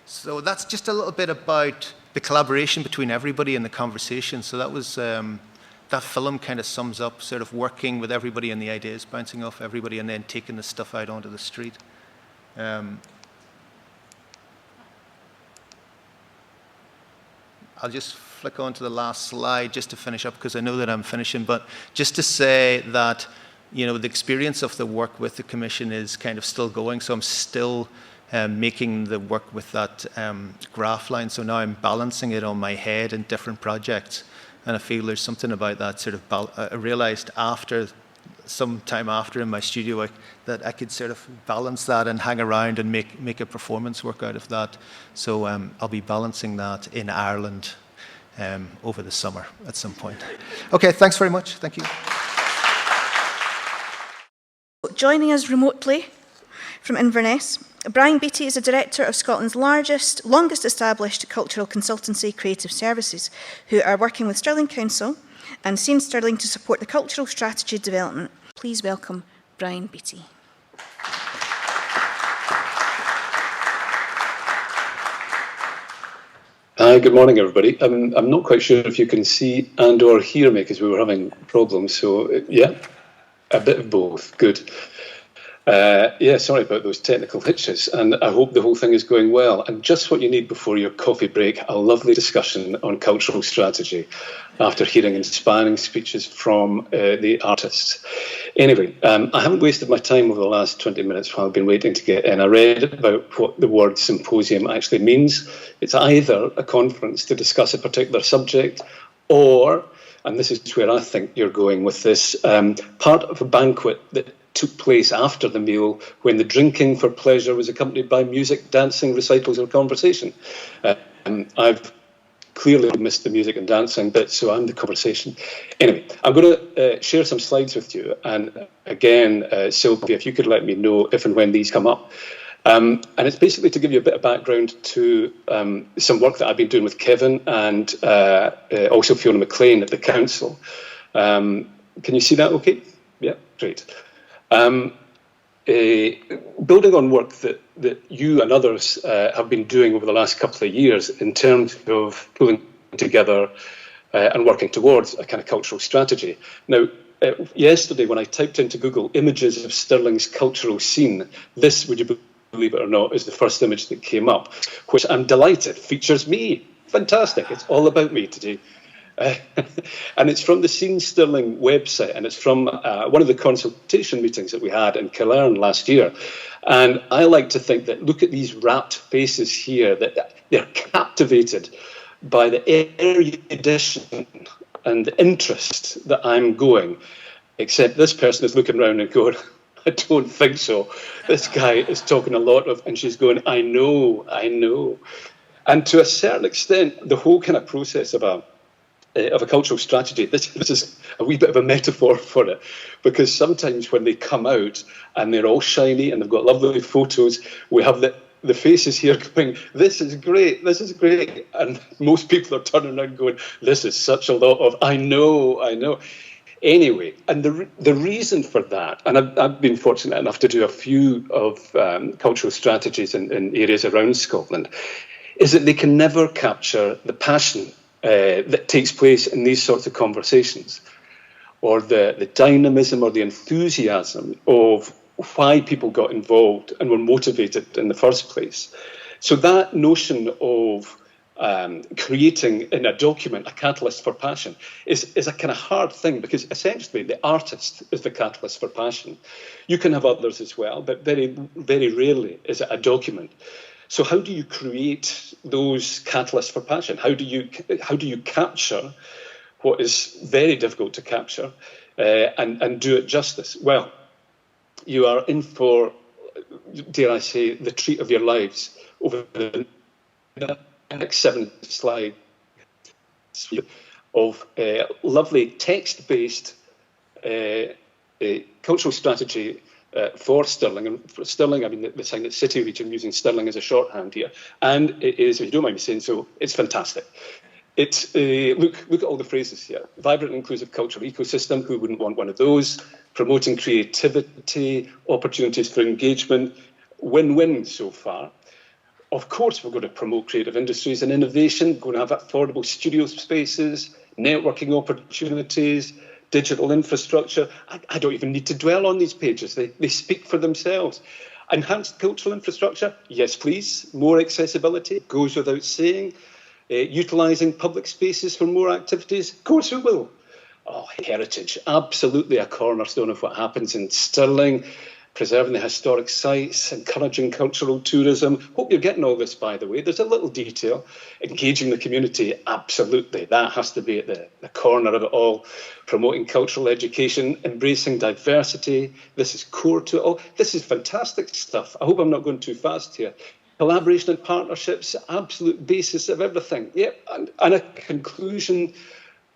So that's just a little bit about the collaboration between everybody in the conversation. So that was that film kind of sums up sort of working with everybody and the ideas bouncing off everybody and then taking the stuff out onto the street. I'll just flick on to the last slide just to finish up, because I know that I'm finishing, but just to say that, you know, the experience of the work with the Commission is kind of still going, so I'm still making the work with that graph line, so now I'm balancing it on my head in different projects, and I feel there's something about that sort of, I realized after, some time after in my studio that I could sort of balance that and hang around and make a performance work out of that. So I'll be balancing that in Ireland over the summer at some point. Okay, thanks very much. Thank you. Joining us remotely from Inverness, Bryan Beattie is a director of Scotland's longest established cultural consultancy, Creative Services, who are working with Stirling Council and Scene Stirling to support the cultural strategy development. Please welcome Bryan Beattie. Hi, good morning, everybody. I'm not quite sure if you can see and or hear me because we were having problems. So, yeah, a bit of both. Good. Yeah, sorry about those technical hitches, and I hope the whole thing is going well. And just what you need before your coffee break, a lovely discussion on cultural strategy after hearing inspiring speeches from the artists. Anyway, I haven't wasted my time over the last 20 minutes while I've been waiting to get in. I read about what the word symposium actually means. It's either a conference to discuss a particular subject or, and this is where I think you're going with this, part of a banquet that took place after the meal when the drinking for pleasure was accompanied by music, dancing, recitals or conversation. I've clearly missed the music and dancing bit, so I'm the conversation. Anyway, I'm going to share some slides with you, and again, Sylvia, if you could let me know if and when these come up. And it's basically to give you a bit of background to some work that I've been doing with Kevin and also Fiona McLean at the council. Can you see that okay? Yeah, great. Building on work that you and others have been doing over the last couple of years in terms of pulling together and working towards a kind of cultural strategy. Now, yesterday when I typed into Google images of Stirling's cultural scene, this, would you believe it or not, is the first image that came up, which I'm delighted features me. Fantastic, it's all about me today. And it's from the Scene Stirling website, and it's from one of the consultation meetings that we had in Killearn last year. And I like to think that, look at these rapt faces here, that they're captivated by the erudition and the interest that I'm going, except this person is looking around and going, I don't think so. This guy is talking a lot of, and she's going, I know. And to a certain extent, the whole kind of process of a cultural strategy, this is a wee bit of a metaphor for it, because sometimes when they come out and they're all shiny and they've got lovely photos, we have the faces here going, this is great, and most people are turning around going, this is such a lot of, I know. Anyway, and the reason for that, and I've been fortunate enough to do a few of cultural strategies in areas around Scotland, is that they can never capture the passion that takes place in these sorts of conversations, or the dynamism or the enthusiasm of why people got involved and were motivated in the first place. So that notion of creating in a document a catalyst for passion is a kind of hard thing, because essentially the artist is the catalyst for passion. You can have others as well, but very, very rarely is it a document. So how do you create those catalysts for passion? How do you capture what is very difficult to capture and do it justice? Well, you are in for, dare I say, the treat of your lives over the next 7 slides of lovely text-based cultural strategy for Stirling. And for Stirling, I mean the sign that City Reach, I'm using Stirling as a shorthand here. And it is, if you don't mind me saying so, it's fantastic. It's, look at all the phrases here. Vibrant and inclusive cultural ecosystem, who wouldn't want one of those? Promoting creativity, opportunities for engagement, win-win so far. Of course, we're going to promote creative industries and innovation, we're going to have affordable studio spaces, networking opportunities, digital infrastructure. I don't even need to dwell on these pages. They speak for themselves. Enhanced cultural infrastructure, yes please. More accessibility, goes without saying. Utilising public spaces for more activities, goes who will. Oh, heritage, absolutely a cornerstone of what happens in Stirling. Preserving the historic sites, encouraging cultural tourism. Hope you're getting all this, by the way. There's a little detail. Engaging the community, absolutely. That has to be at the corner of it all. Promoting cultural education, embracing diversity. This is core to it all. This is fantastic stuff. I hope I'm not going too fast here. Collaboration and partnerships, absolute basis of everything. Yep, and a conclusion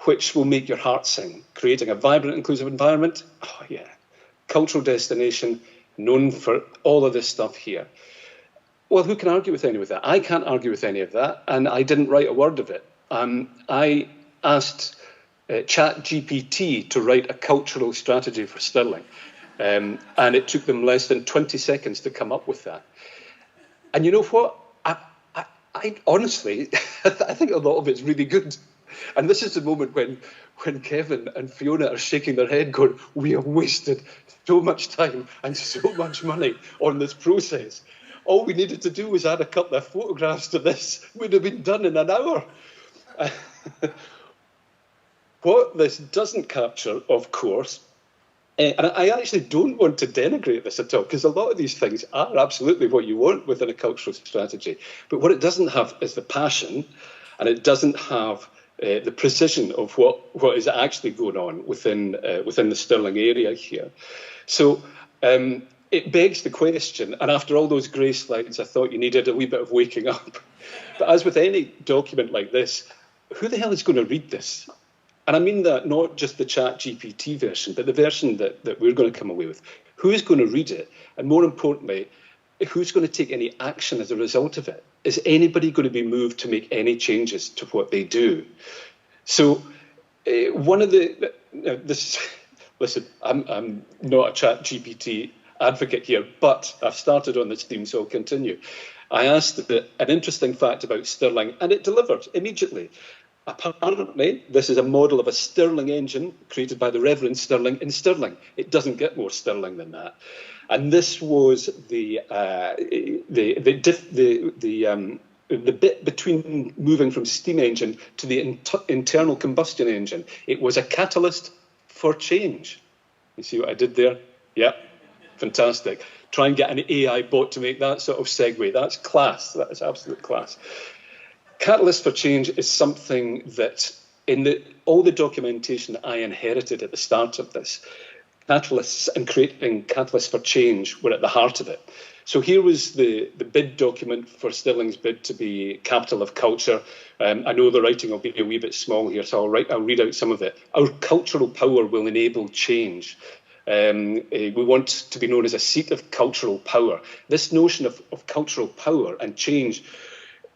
which will make your heart sing. Creating a vibrant, inclusive environment. Oh, yeah. Cultural destination, known for all of this stuff here. Well, who can argue with any of that? I can't argue with any of that, and I didn't write a word of it. I asked ChatGPT to write a cultural strategy for Stirling, and it took them less than 20 seconds to come up with that. And you know what? I honestly, I think a lot of it's really good. And this is the moment when Kevin and Fiona are shaking their head going, we have wasted so much time and so much money on this process. All we needed to do was add a couple of photographs to this. We'd have been done in an hour. What this doesn't capture, of course, and I actually don't want to denigrate this at all, because a lot of these things are absolutely what you want within a cultural strategy. But what it doesn't have is the passion, and it doesn't have the precision of what is actually going on within the Stirling area here. So it begs the question, and after all those grey slides, I thought you needed a wee bit of waking up. But as with any document like this, who the hell is going to read this? And I mean that not just the ChatGPT version, but the version that we're going to come away with. Who is going to read it? And more importantly, who's going to take any action as a result of it? Is anybody going to be moved to make any changes to what they do? So one of the... listen, I'm not a ChatGPT advocate here, but I've started on this theme, so I'll continue. I asked an interesting fact about Stirling, and it delivered immediately. Apparently, this is a model of a Stirling engine created by the Reverend Stirling in Stirling. It doesn't get more Stirling than that. And this was the bit between moving from steam engine to the internal combustion engine. It was a catalyst for change. You see what I did there? Yeah, fantastic. Try and get an AI bot to make that sort of segue. That's class. That is absolute class. Catalyst for change is something that in all the documentation that I inherited at the start of this, catalysts and creating catalysts for change were at the heart of it. So here was the bid document for Stirling's bid to be capital of culture. I know the writing will be a wee bit small here, so I'll read out some of it. Our cultural power will enable change. We want to be known as a seat of cultural power. This notion of cultural power and change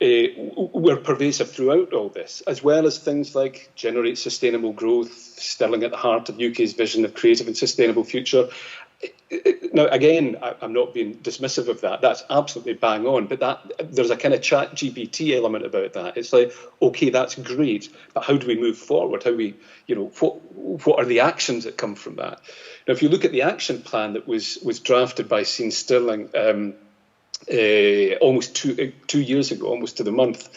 were pervasive throughout all this, as well as things like generate sustainable growth, Stirling at the heart of UK's vision of creative and sustainable future. Now, again, I'm not being dismissive of that. That's absolutely bang on. But there's a kind of ChatGPT element about that. It's like, OK, that's great, but how do we move forward? What are the actions that come from that? Now, if you look at the action plan that was drafted by Scene Stirling almost two years ago, almost to the month,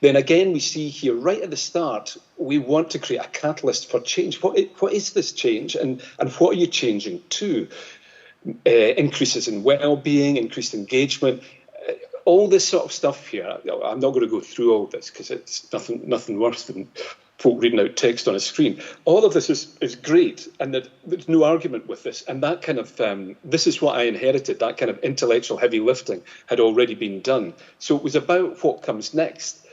then again we see here right at the start, we want to create a catalyst for change. What is this change, and what are you changing to? Increases in well-being, increased engagement, all this sort of stuff here. I'm not going to go through all this because it's nothing worse than folk reading out text on a screen. All of this is great, and there's no argument with this. And that kind of, this is what I inherited, that kind of intellectual heavy lifting had already been done. So it was about what comes next.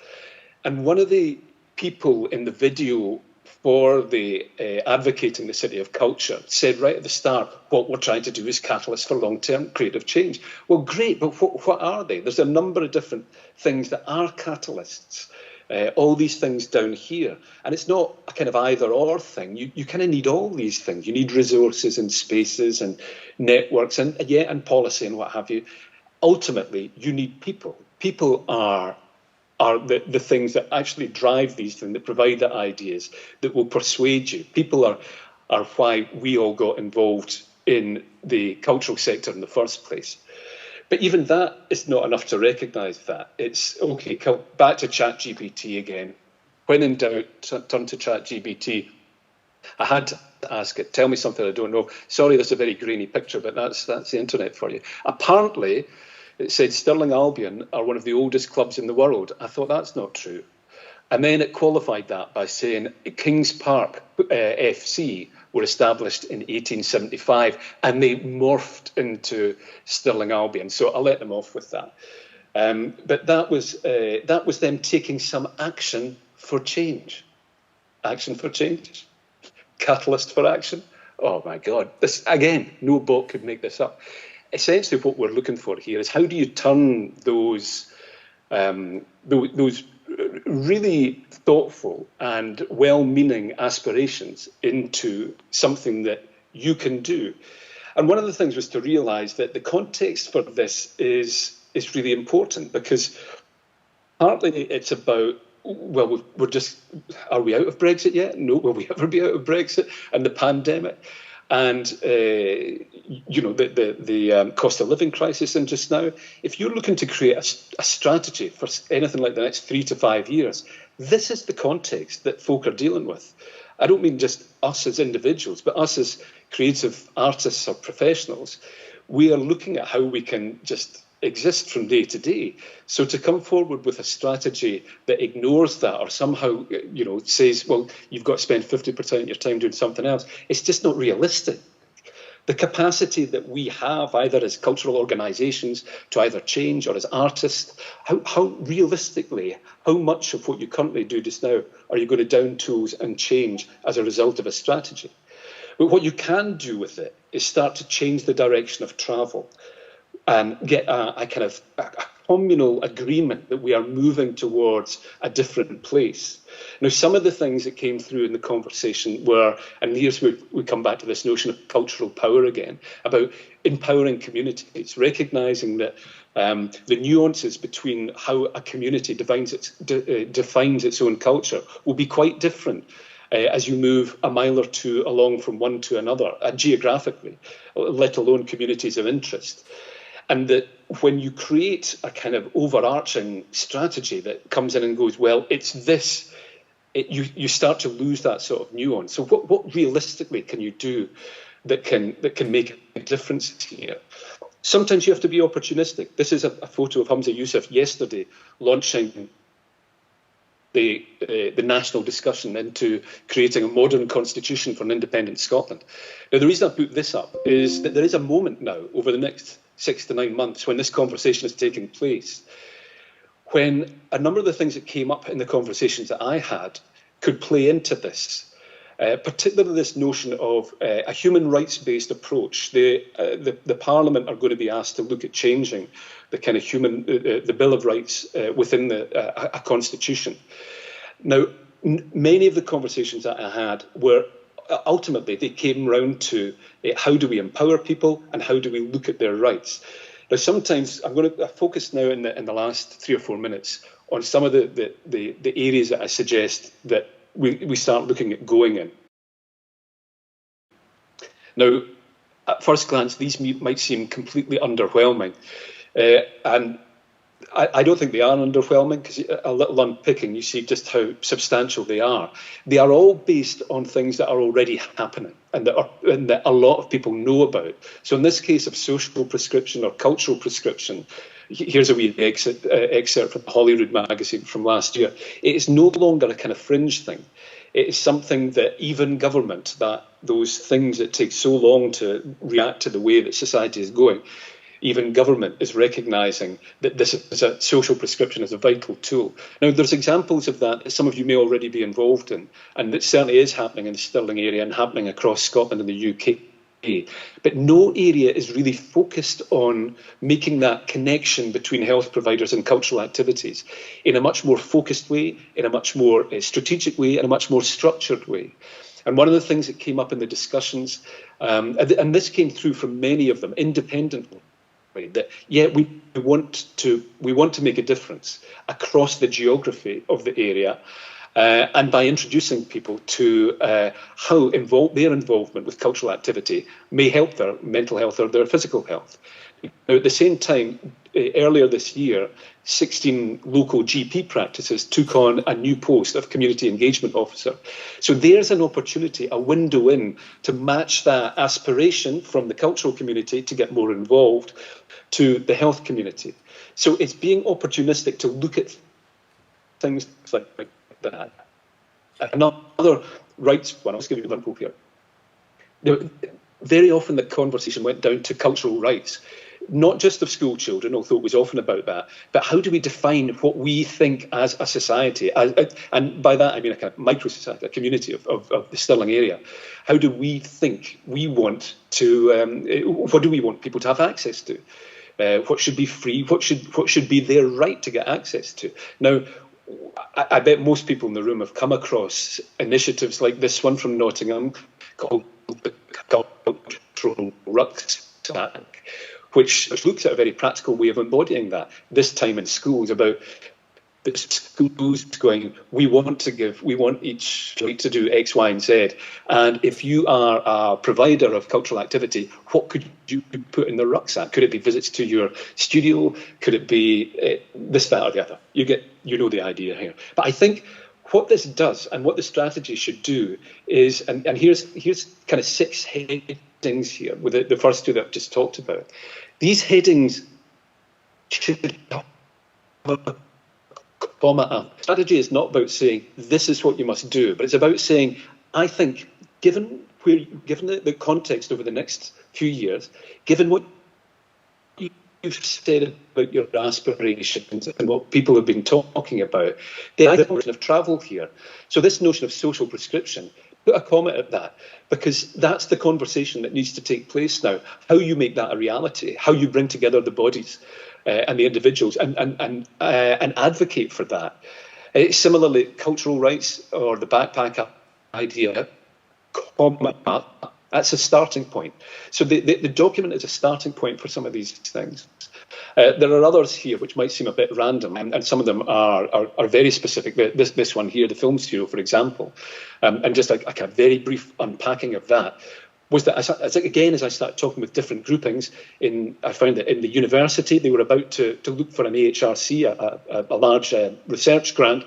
And one of the people in the video for the advocating the City of Culture said right at the start, what we're trying to do is catalysts for long-term creative change. Well, great, but what are they? There's a number of different things that are catalysts. All these things down here. And it's not a kind of either-or thing. You kind of need all these things. You need resources and spaces and networks and policy and what have you. Ultimately, you need people. People are are the things that actually drive these things, that provide the ideas, that will persuade you. People are why we all got involved in the cultural sector in the first place. But even that is not enough to recognise that. It's, okay, back to ChatGPT again. When in doubt, turn to ChatGPT. I had to ask it, tell me something I don't know. Sorry, that's a very grainy picture, but that's the internet for you. Apparently, it said Stirling Albion are one of the oldest clubs in the world. I thought that's not true. And then it qualified that by saying Kings Park FC were established in 1875 and they morphed into Stirling Albion. So I'll let them off with that. But that was them taking some action for change. Action for change. Catalyst for action. Oh my God. This, again, no bot could make this up. Essentially what we're looking for here is how do you turn those really thoughtful and well-meaning aspirations into something that you can do. And one of the things was to realise that the context for this is really important, because partly it's about, well, are we out of Brexit yet? No, will we ever be out of Brexit and the pandemic? And the cost of living crisis. And just now, if you're looking to create a strategy for anything like the next 3 to 5 years, this is the context that folk are dealing with. I don't mean just us as individuals, but us as creative artists or professionals. We are looking at how we can just exist from day to day. So to come forward with a strategy that ignores that or somehow, says, well, you've got to spend 50% of your time doing something else, it's just not realistic. The capacity that we have, either as cultural organisations, to either change or as artists, how realistically, how much of what you currently do just now are you going to down tools and change as a result of a strategy? But what you can do with it is start to change the direction of travel and get a kind of a communal agreement that we are moving towards a different place. Now, some of the things that came through in the conversation were, and here's where we come back to this notion of cultural power again, about empowering communities, recognising that the nuances between how a community defines its own culture will be quite different as you move a mile or two along from one to another, geographically, let alone communities of interest. And that when you create a kind of overarching strategy that comes in and goes, well, it's this, you start to lose that sort of nuance. So what realistically can you do that can make a difference here? Sometimes you have to be opportunistic. This is a photo of Hamza Yousaf yesterday launching the national discussion into creating a modern constitution for an independent Scotland. Now, the reason I put this up is that there is a moment now over the next 6 to 9 months when this conversation is taking place, when a number of the things that came up in the conversations that I had could play into this, particularly this notion of a human rights-based approach. The Parliament are going to be asked to look at changing the kind of the Bill of Rights within a constitution. Now, many of the conversations that I had were ultimately, they came round to how do we empower people and how do we look at their rights. Now, sometimes I'm going to focus now in the last 3 or 4 minutes on some of the areas that I suggest that we start looking at going in. Now, at first glance, these might seem completely underwhelming, and I don't think they are underwhelming, because a little unpicking, you see just how substantial they are. They are all based on things that are already happening and that a lot of people know about. So in this case of social prescription or cultural prescription, here's a wee excerpt from the Holyrood magazine from last year. It is no longer a kind of fringe thing. It is something that even government, those things that take so long to react to the way that society is going, even government is recognising that this is a social prescription as a vital tool. Now, there's examples of that some of you may already be involved in, and it certainly is happening in the Stirling area and happening across Scotland and the UK. But no area is really focused on making that connection between health providers and cultural activities in a much more focused way, in a much more strategic way, in a much more structured way. And one of the things that came up in the discussions, and this came through from many of them independently, that we want to make a difference across the geography of the area, and by introducing people to how their involvement with cultural activity may help their mental health or their physical health. Now, at the same time, earlier this year, 16 local GP practices took on a new post of community engagement officer. So there's an opportunity, a window in, to match that aspiration from the cultural community to get more involved to the health community. So it's being opportunistic to look at things like that. Another rights one, I'll just give you an example here. Very often the conversation went down to cultural rights, not just of school children, although it was often about that, but how do we define what we think as a society? And by that I mean a kind of micro-society, a community of the Stirling area. How do we think we want to, what do we want people to have access to? What should be free? What should be their right to get access to? Now, I bet most people in the room have come across initiatives like this one from Nottingham called the Cultural Rucksack, which looks at a very practical way of embodying that, this time in schools, about the schools going, we want each right to do X, Y, and Z. And if you are a provider of cultural activity, what could you put in the rucksack? Could it be visits to your studio? Could it be this, that, or the other? You know the idea here. But I think what this does and what the strategy should do is, and here's kind of 6 headings here, with the first 2 that I've just talked about. These headings should have a comma up. Strategy is not about saying this is what you must do, but it's about saying, I think, given the context over the next few years, given what you've said about your aspirations and what people have been talking about, the notion of travel here. So this notion of social prescription, put a comment at that, because that's the conversation that needs to take place now. How you make that a reality, how you bring together the bodies and the individuals and advocate for that. Similarly, cultural rights or the backpack idea, that's a starting point. So the document is a starting point for some of these things. There are others here which might seem a bit random, and some of them are very specific. This one here, the film studio, for example, and just like a very brief unpacking of that, was that as I started talking with different groupings, I found that in the university they were about to look for an AHRC, a large research grant,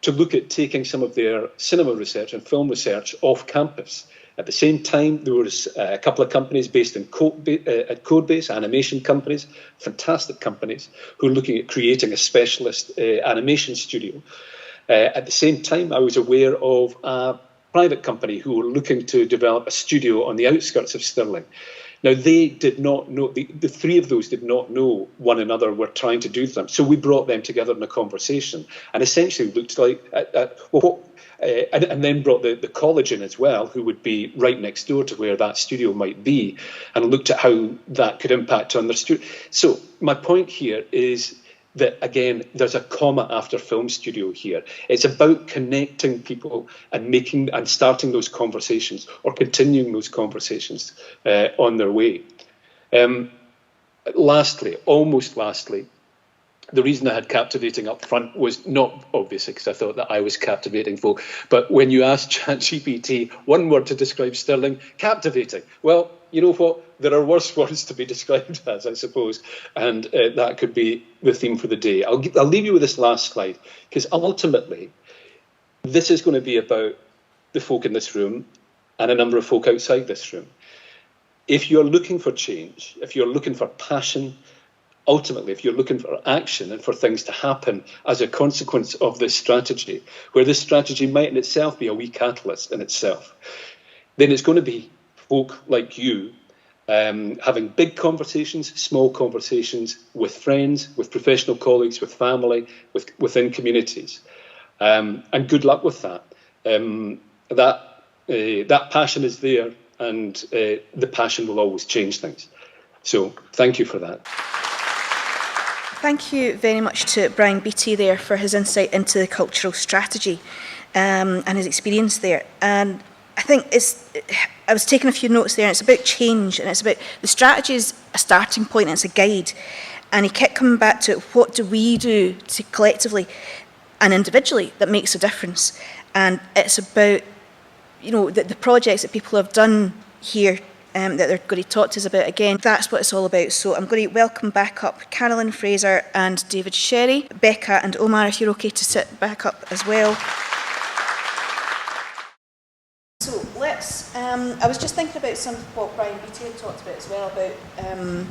to look at taking some of their cinema research and film research off campus. At the same time, there was a couple of companies based at Codebase, animation companies, fantastic companies, who were looking at creating a specialist animation studio. At the same time, I was aware of a private company who were looking to develop a studio on the outskirts of Stirling. Now, they did not know, the 3 of those did not know one another were trying to do them. So we brought them together in a conversation and essentially looked like, and then brought the college in as well, who would be right next door to where that studio might be, and looked at how that could impact on their studio. So my point here is that, again, there's a comma after film studio here. It's about connecting people and starting those conversations or continuing those conversations on their way. Lastly, the reason I had captivating up front was not obviously because I thought that I was captivating folk, but when you asked ChatGPT one word to describe Stirling, captivating. Well, you know what? There are worse words to be described as, I suppose, and that could be the theme for the day. I'll leave you with this last slide, because ultimately, this is going to be about the folk in this room and a number of folk outside this room. If you're looking for change, if you're looking for passion, ultimately, if you're looking for action and for things to happen as a consequence of this strategy, where this strategy might in itself be a wee catalyst in itself, then it's going to be folk like you having big conversations, small conversations with friends, with professional colleagues, with family, within communities. And good luck with that. That passion is there, and the passion will always change things. So thank you for that. Thank you very much to Bryan Beattie there for his insight into the cultural strategy and his experience there. And I think I was taking a few notes there, and it's about change, and it's about the strategy is a starting point, and it's a guide. And he kept coming back to what do we do to collectively and individually that makes a difference. And it's about, the projects that people have done here that they're going to talk to us about again. That's what it's all about. So I'm going to welcome back up Carolyn Fraser and David Sherry, Becca and Omar, if you're okay to sit back up as well. So let's, I was just thinking about some of what Bryan Beattie had talked about as well, about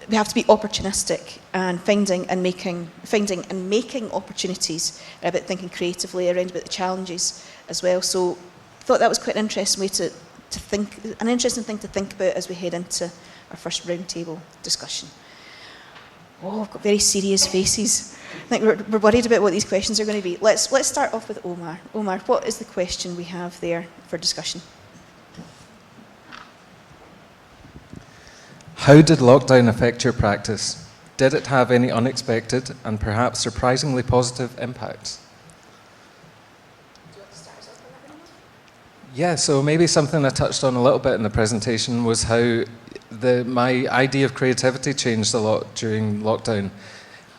we have to be opportunistic and finding and making opportunities, about thinking creatively around about the challenges as well. So I thought that was quite an interesting way to think, an interesting thing to think about as we head into our first roundtable discussion. Oh, I've got very serious faces. I think we're worried about what these questions are going to be. Let's start off with Omar. Omar, what is the question we have there for discussion? How did lockdown affect your practice? Did it have any unexpected and perhaps surprisingly positive impacts? Yeah, so maybe something I touched on a little bit in the presentation was how my idea of creativity changed a lot during lockdown.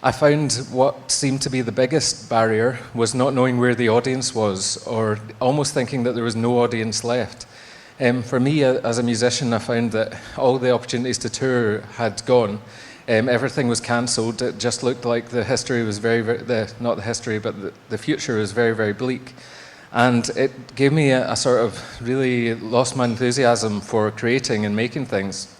I found what seemed to be the biggest barrier was not knowing where the audience was, or almost thinking that there was no audience left. For me, as a musician, I found that all the opportunities to tour had gone. Everything was cancelled. It just looked like the history was not the history, but the future was very, very bleak. And it gave me a sort of really lost my enthusiasm for creating and making things.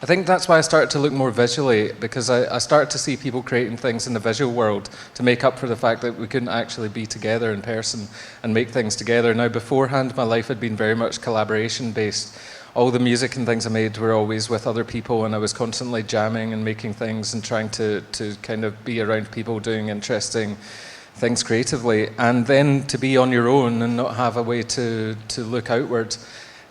I think that's why I started to look more visually, because I started to see people creating things in the visual world to make up for the fact that we couldn't actually be together in person and make things together. Now, beforehand, my life had been very much collaboration-based. All the music and things I made were always with other people, and I was constantly jamming and making things and trying to kind of be around people doing interesting things creatively. And then to be on your own and not have a way to look outward,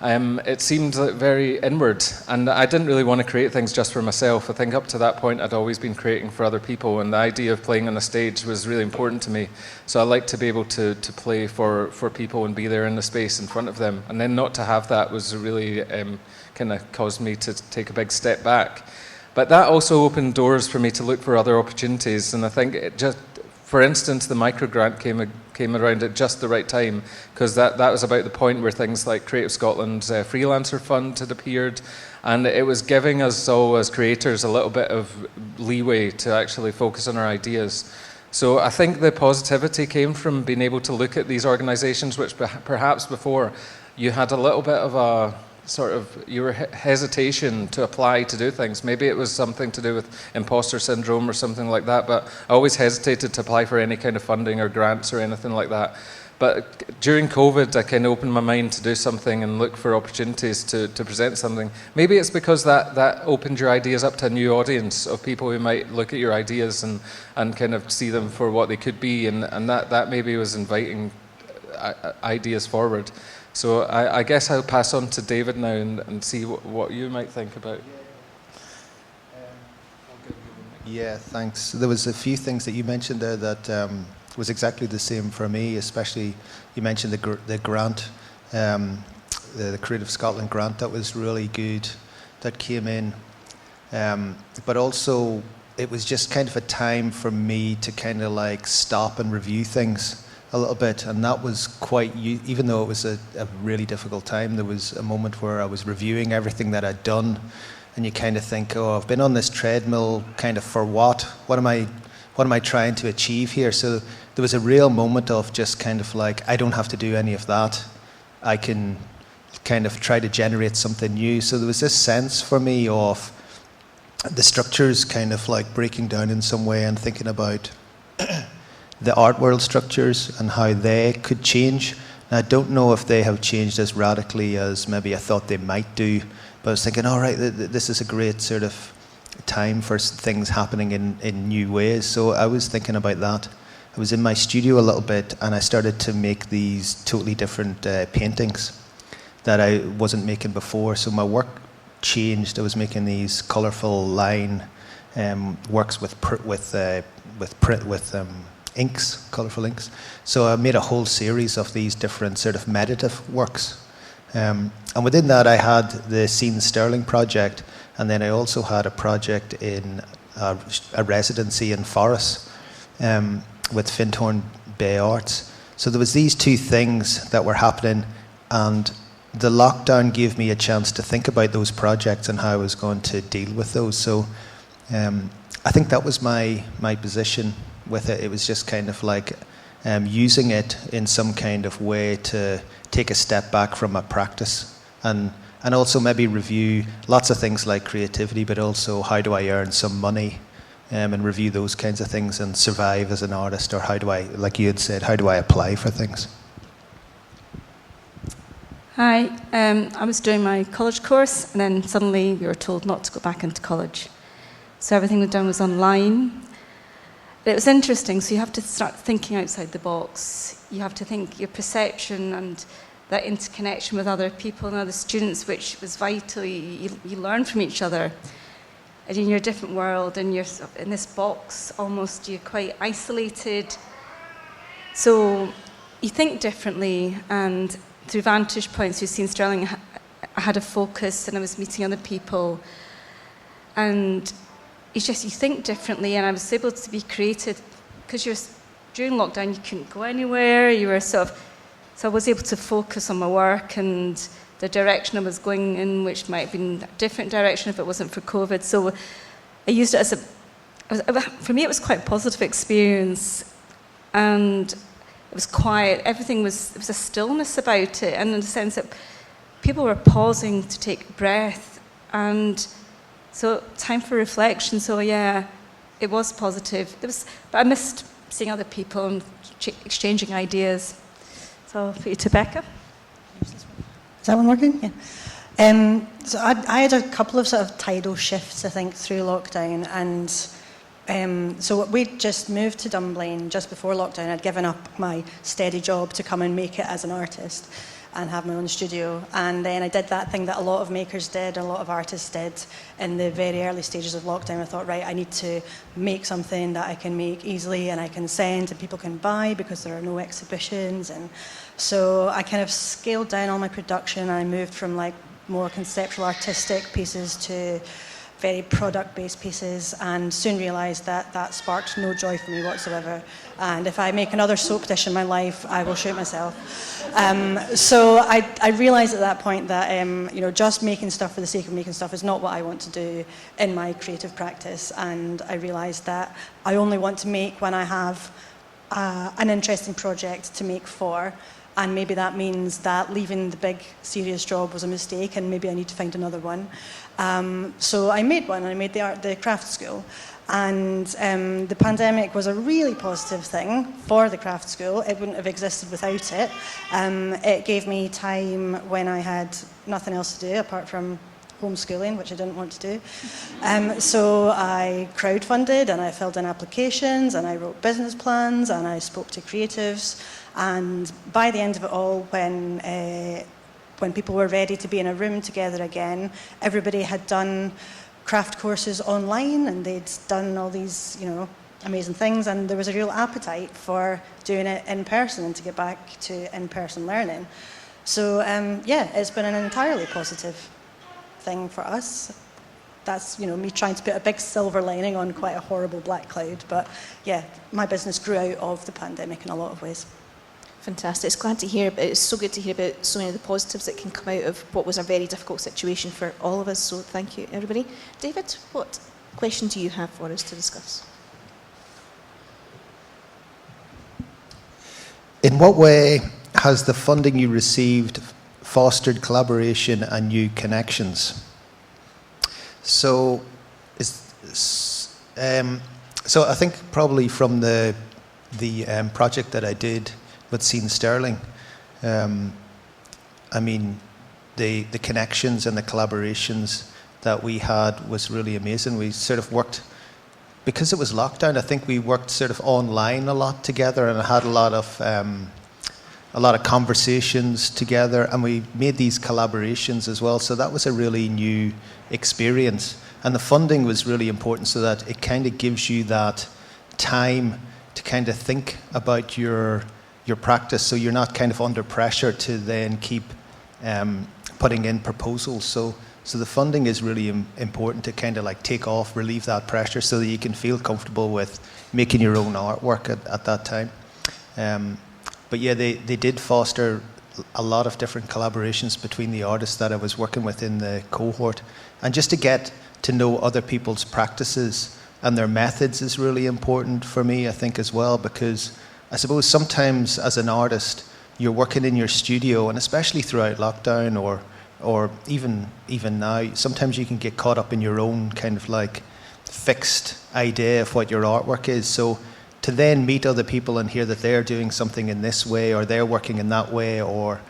it seemed very inward, and I didn't really want to create things just for myself. I think up to that point I'd always been creating for other people, and the idea of playing on a stage was really important to me. So I liked to be able to play for people and be there in the space in front of them, and then not to have that was really kind of caused me to take a big step back. But that also opened doors for me to look for other opportunities, and I think it just, for instance, the micro grant came around at just the right time, because that was about the point where things like Creative Scotland's freelancer fund had appeared, and it was giving us all as creators a little bit of leeway to actually focus on our ideas. So I think the positivity came from being able to look at these organisations which perhaps before you had a little bit of a sort of your hesitation to apply to do things. Maybe it was something to do with imposter syndrome or something like that, but I always hesitated to apply for any kind of funding or grants or anything like that. But during COVID, I kind of opened my mind to do something and look for opportunities to present something. Maybe it's because that opened your ideas up to a new audience of people who might look at your ideas and kind of see them for what they could be, and that maybe was inviting ideas forward. So I guess I'll pass on to David now and see what you might think about. Yeah, thanks. There was a few things that you mentioned there that was exactly the same for me, especially you mentioned the grant, the Creative Scotland grant that was really good, that came in. But also it was just kind of a time for me to kind of like stop and review things a little bit, and that was quite, even though it was a really difficult time, there was a moment where I was reviewing everything that I'd done, and you kind of think, oh, I've been on this treadmill kind of for what? What am I trying to achieve here? So there was a real moment of just kind of like, I don't have to do any of that. I can kind of try to generate something new. So there was this sense for me of the structures kind of like breaking down in some way, and thinking about the art world structures and how they could change. And I don't know if they have changed as radically as maybe I thought they might do, but I was thinking, all right, this is a great sort of time for things happening in new ways. So I was thinking about that. I was in my studio a little bit, and I started to make these totally different paintings that I wasn't making before. So my work changed. I was making these colourful line works with inks, colourful inks. So I made a whole series of these different sort of meditative works. And within that, I had the Scene Stirling project, and then I also had a project in a residency in Forres with Findhorn Bay Arts. So there was these two things that were happening, and the lockdown gave me a chance to think about those projects and how I was going to deal with those. So I think that was my position with it. It was just kind of like using it in some kind of way to take a step back from a practice, and also maybe review lots of things like creativity, but also how do I earn some money, and review those kinds of things and survive as an artist, or how do I, like you had said, how do I apply for things? Hi, I was doing my college course, and then suddenly we were told not to go back into college. So everything we'd done was online. But it was interesting, so you have to start thinking outside the box. You have to think your perception and that interconnection with other people and other students, which was vital. You learn from each other. And in your different world, and you're in this box, almost you're quite isolated. So you think differently, and through vantage points, through Scene Stirling, I had a focus, and I was meeting other people. And it's just, you think differently, and I was able to be creative, because during lockdown, you couldn't go anywhere, you were so I was able to focus on my work and the direction I was going in, which might have been a different direction if it wasn't for COVID. So I used it as for me, it was quite a positive experience, and it was quiet. Everything there was a stillness about it, and in the sense that people were pausing to take breath, and so time for reflection. So yeah, it was positive. But I missed seeing other people and exchanging ideas. So I'll put you to Becca. Is that one working? Yeah. So I had a couple of sort of tidal shifts, I think, through lockdown, and so we just moved to Dunblane just before lockdown. I'd given up my steady job to come and make it as an artist and have my own studio. And then I did that thing that a lot of makers did, a lot of artists did in the very early stages of lockdown. I thought, right, I need to make something that I can make easily and I can send and people can buy, because there are no exhibitions. And so I kind of scaled down all my production. I moved from like more conceptual artistic pieces to very product-based pieces, and soon realised that that sparked no joy for me whatsoever. And if I make another soap dish in my life, I will shoot myself. So I realised at that point that just making stuff for the sake of making stuff is not what I want to do in my creative practice. And I realised that I only want to make when I have an interesting project to make for. And maybe that means that leaving the big serious job was a mistake, and maybe I need to find another one. So I made one. I made the craft school, and the pandemic was a really positive thing for the craft school. It wouldn't have existed without it. It gave me time when I had nothing else to do apart from homeschooling, which I didn't want to do. So I crowdfunded, and I filled in applications, and I wrote business plans, and I spoke to creatives. And by the end of it all, when people were ready to be in a room together again, everybody had done craft courses online, and they'd done all these, amazing things, and there was a real appetite for doing it in person and to get back to in-person learning. So it's been an entirely positive thing for us. That's me trying to put a big silver lining on quite a horrible black cloud. But yeah, my business grew out of the pandemic in a lot of ways. Fantastic. It's so good to hear about so many of the positives that can come out of what was a very difficult situation for all of us. So thank you, everybody. David, what question do you have for us to discuss? In what way has the funding you received fostered collaboration and new connections? So I think probably from the project that I did with Scene Stirling, the connections and the collaborations that we had was really amazing. We sort of worked, because it was lockdown, I think we worked sort of online a lot together, and had a lot of conversations together, and we made these collaborations as well. So that was a really new experience. And the funding was really important, so that it kind of gives you that time to kind of think about your practice, so you're not kind of under pressure to then keep putting in proposals. So the funding is really important to kind of like take off, relieve that pressure so that you can feel comfortable with making your own artwork at that time. But yeah, they did foster a lot of different collaborations between the artists that I was working with in the cohort. And just to get to know other people's practices and their methods is really important for me, I think, as well, because I suppose sometimes as an artist, you're working in your studio, and especially throughout lockdown or even now, sometimes you can get caught up in your own kind of like fixed idea of what your artwork is. So to then meet other people and hear that they're doing something in this way or they're working in that way, or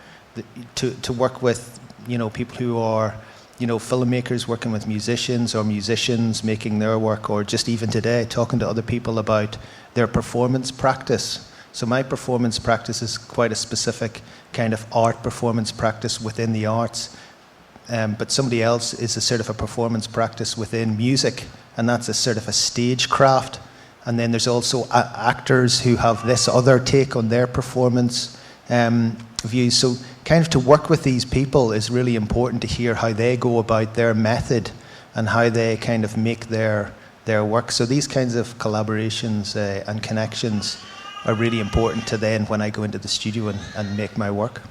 to work with, you know, people who are, you know, filmmakers working with musicians or musicians making their work, or just even today talking to other people about their performance practice. So my performance practice is quite a specific kind of art performance practice within the arts, but somebody else is a sort of a performance practice within music, and that's a sort of a stagecraft. And then there's also actors who have this other take on their performance views. So kind of to work with these people is really important, to hear how they go about their method and how they kind of make their work. So these kinds of collaborations and connections are really important to then when I go into the studio and make my work.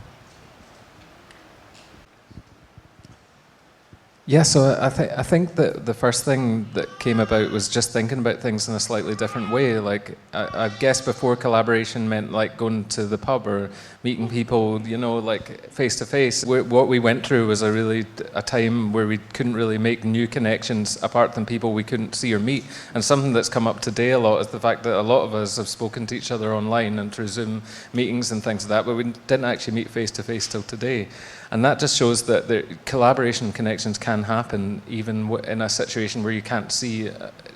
Yeah, so I think that the first thing that came about was just thinking about things in a slightly different way. Like, I guess before collaboration meant like going to the pub or meeting people, you know, like face to face. What we went through was a time where we couldn't really make new connections apart from people we couldn't see or meet. And something that's come up today a lot is the fact that a lot of us have spoken to each other online and through Zoom meetings and things like that, but we didn't actually meet face to face till today. And that just shows that the collaboration connections can happen even in a situation where you can't see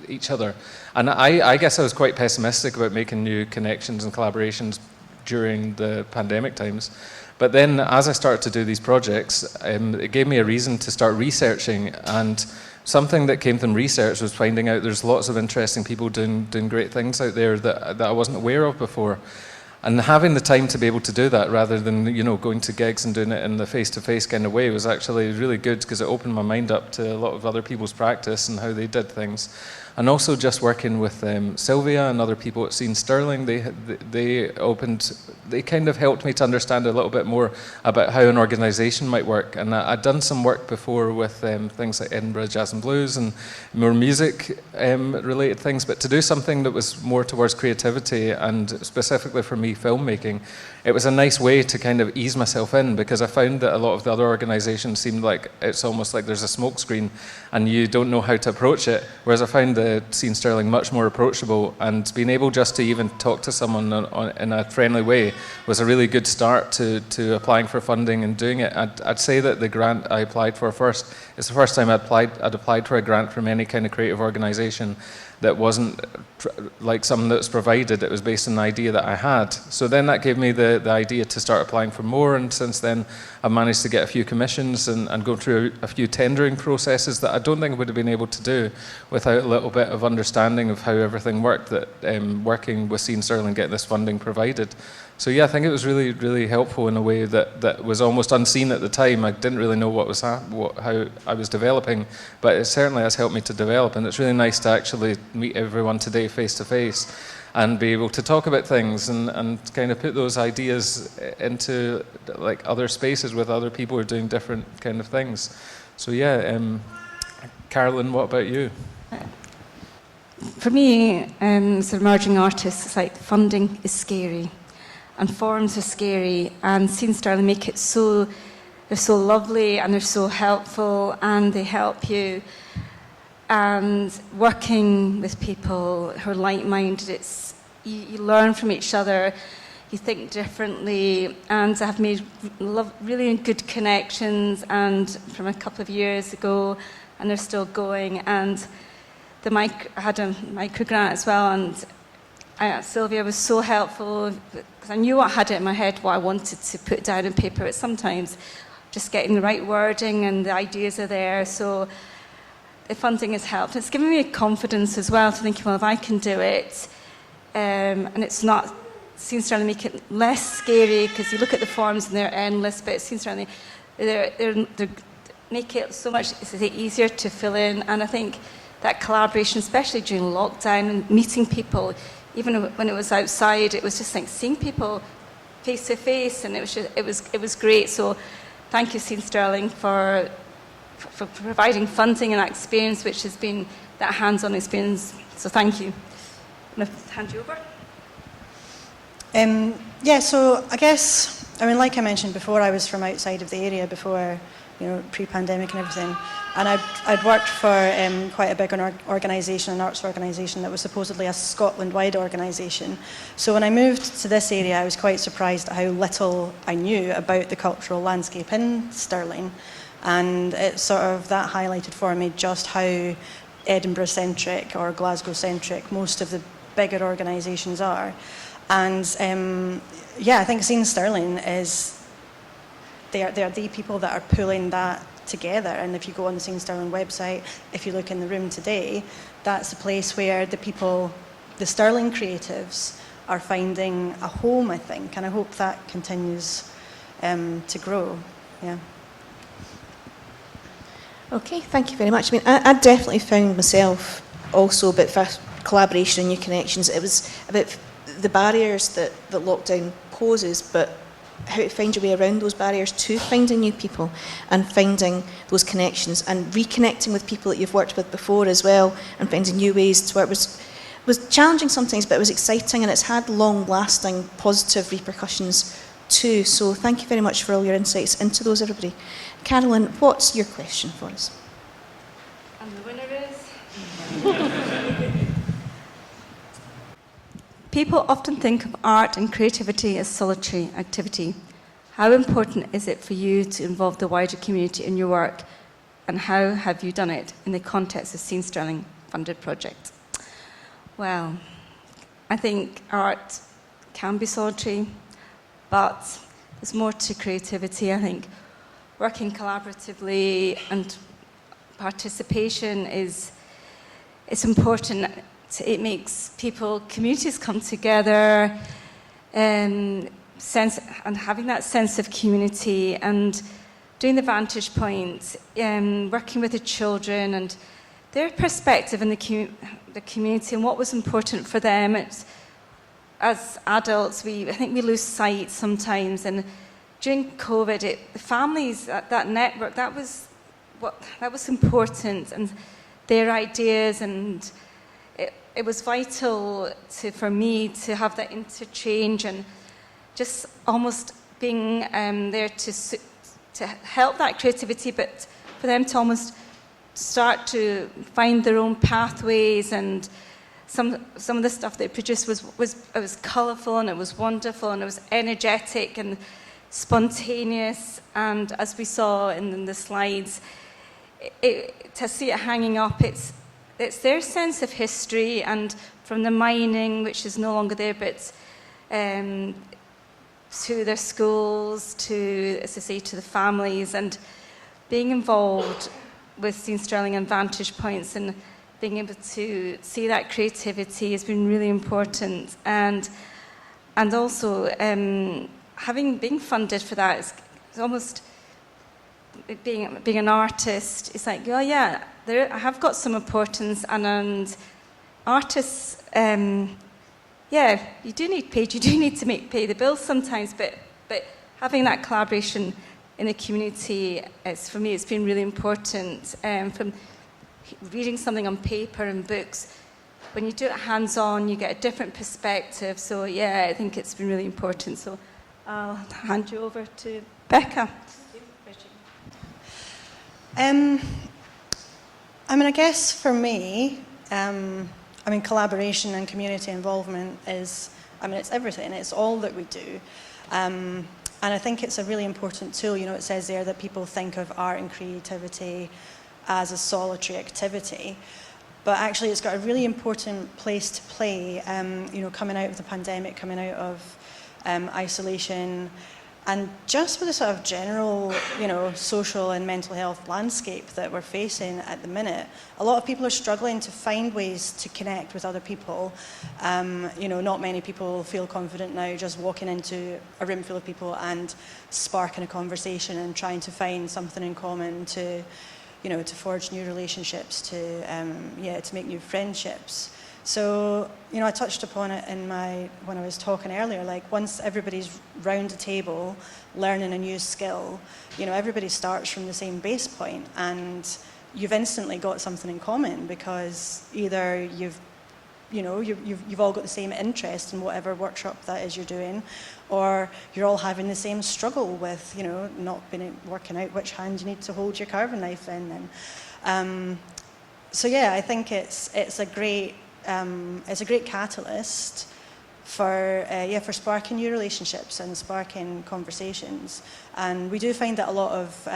each other. And I guess I was quite pessimistic about making new connections and collaborations during the pandemic times. But then as I started to do these projects, it gave me a reason to start researching. And something that came from research was finding out there's lots of interesting people doing great things out there that I wasn't aware of before. And having the time to be able to do that rather than, you know, going to gigs and doing it in the face-to-face kind of way was actually really good, because it opened my mind up to a lot of other people's practice and how they did things. And also just working with Sylvia and other people at Scene Stirling, they kind of helped me to understand a little bit more about how an organisation might work. And I'd done some work before with things like Edinburgh Jazz and Blues and more music related things, but to do something that was more towards creativity and specifically for me filmmaking, it was a nice way to kind of ease myself in, because I found that a lot of the other organisations seemed like it's almost like there's a smoke screen and you don't know how to approach it, whereas I found the Scene Stirling much more approachable, and being able just to even talk to someone in a friendly way was a really good start to applying for funding and doing it. I'd say that the grant I applied for first, it's the first time I'd applied for a grant from any kind of creative organisation that wasn't like something that was provided. It was based on an idea that I had. So then that gave me the idea to start applying for more, and since then I've managed to get a few commissions and go through a few tendering processes that I don't think I would have been able to do without a little bit of understanding of how everything worked, that working with Scene Stirling, getting this funding provided. So yeah, I think it was really, really helpful in a way that was almost unseen at the time. I didn't really know how I was developing, but it certainly has helped me to develop, and it's really nice to actually meet everyone today face to face and be able to talk about things and kind of put those ideas into like other spaces with other people who are doing different kind of things. So yeah, Carolyn, what about you? For me, as an emerging artist, it's like funding is scary. And forms are scary, and Scene Stirling make it so, they're so lovely and they're so helpful and they help you. And working with people who are like-minded, you learn from each other, you think differently, and I've made really good connections and from a couple of years ago, and they're still going. And I had a micro grant as well, and Sylvia was so helpful, because I knew I had it in my head what I wanted to put down on paper, but sometimes just getting the right wording and the ideas are there. So the funding has helped. It's given me confidence as well to think, well, if I can do it, and it's not, Scene Stirling make it less scary, because you look at the forms and they're endless, but it seems Stirling, They make it so much easier to fill in, and I think that collaboration, especially during lockdown and meeting people, even when it was outside, it was just like seeing people face to face, and it was great. So thank you, Scene Stirling, for providing funding and that experience, which has been that hands-on experience. So thank you. I'm going to hand you over. Yeah, so I guess, like I mentioned before, I was from outside of the area before, pre-pandemic and everything. And I'd worked for quite a big organisation, an arts organisation that was supposedly a Scotland-wide organisation. So when I moved to this area, I was quite surprised at how little I knew about the cultural landscape in Stirling. And it that highlighted for me just how Edinburgh-centric or Glasgow-centric most of the bigger organisations are. And I think Scene Stirling they are the people that are pulling that together. And if you go on the Scene Stirling website, if you look in the room today, that's the place where the Stirling creatives are finding a home, I think. And I hope that continues to grow. Yeah. Okay, thank you very much. I definitely found myself also about collaboration and new connections. It was about the barriers that lockdown poses, but how to find your way around those barriers to finding new people and finding those connections and reconnecting with people that you've worked with before as well, and finding new ways to work was challenging sometimes, but it was exciting, and it's had long-lasting positive repercussions too. So thank you very much for all your insights into those, everybody. Carolyn, what's your question for us? And the winner is... People often think of art and creativity as solitary activity. How important is it for you to involve the wider community in your work, and how have you done it in the context of Scene Stirling funded project? Well, I think art can be solitary, but there's more to creativity. I think working collaboratively and participation it's important. It makes communities come together, and having that sense of community, and doing the vantage point, working with the children and their perspective in the community and what was important for them. As adults, I think we lose sight sometimes, and during COVID, the families, that network, that was important, and their ideas, and it was vital for me to have that interchange and just almost being there to help that creativity, but for them to almost start to find their own pathways. And some of the stuff they produced was colourful, and it was wonderful, and it was energetic and spontaneous. And as we saw in the slides, to see it hanging up, it's their sense of history, and from the mining, which is no longer there, but to their schools, to, as I say, to the families, and being involved with Scene Stirling and Vantage Points, and being able to see that creativity has been really important. And also being funded for that is it's almost being an artist. It's like, oh yeah, I have got some importance, and artists, you do need paid. You do need to pay the bills sometimes, but having that collaboration in the community, for me, it's been really important. From reading something on paper and books, when you do it hands-on, you get a different perspective. So yeah, I think it's been really important. So I'll hand you over to Becca. I guess for me, collaboration and community involvement is, it's everything. It's all that we do. And I think it's a really important tool. It says there that people think of art and creativity as a solitary activity, but actually it's got a really important place to play, coming out of the pandemic, coming out of isolation, And just with the sort of general, social and mental health landscape that we're facing at the minute, a lot of people are struggling to find ways to connect with other people. Not many people feel confident now just walking into a room full of people and sparking a conversation and trying to find something in common to forge new relationships, to make new friendships. So, I touched upon it when I was talking earlier, like once everybody's round a table learning a new skill, everybody starts from the same base point and you've instantly got something in common because either you've all got the same interest in whatever workshop that is you're doing, or you're all having the same struggle with, not working out which hand you need to hold your carving knife in. And I think it's a great catalyst for sparking new relationships and sparking conversations. And we do find that a lot of,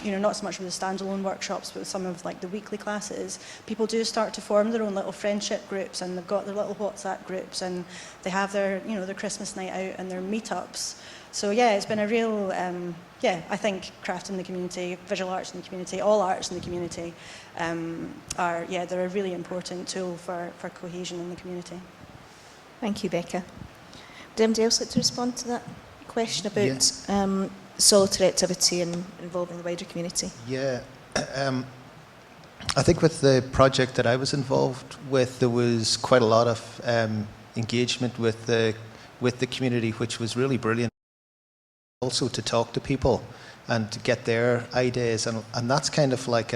not so much with the standalone workshops, but with some of like the weekly classes, people do start to form their own little friendship groups, and they've got their little WhatsApp groups, and they have their, their Christmas night out and their meetups. So it's been a real, I think craft in the community, visual arts in the community, all arts in the community they're a really important tool for cohesion in the community. Thank you, Becca. Would anybody else like to respond to that question about solitary activity and involving the wider community? Yeah. I think with the project that I was involved with, there was quite a lot of engagement with the community, which was really brilliant. Also to talk to people and to get their ideas, and that's kind of like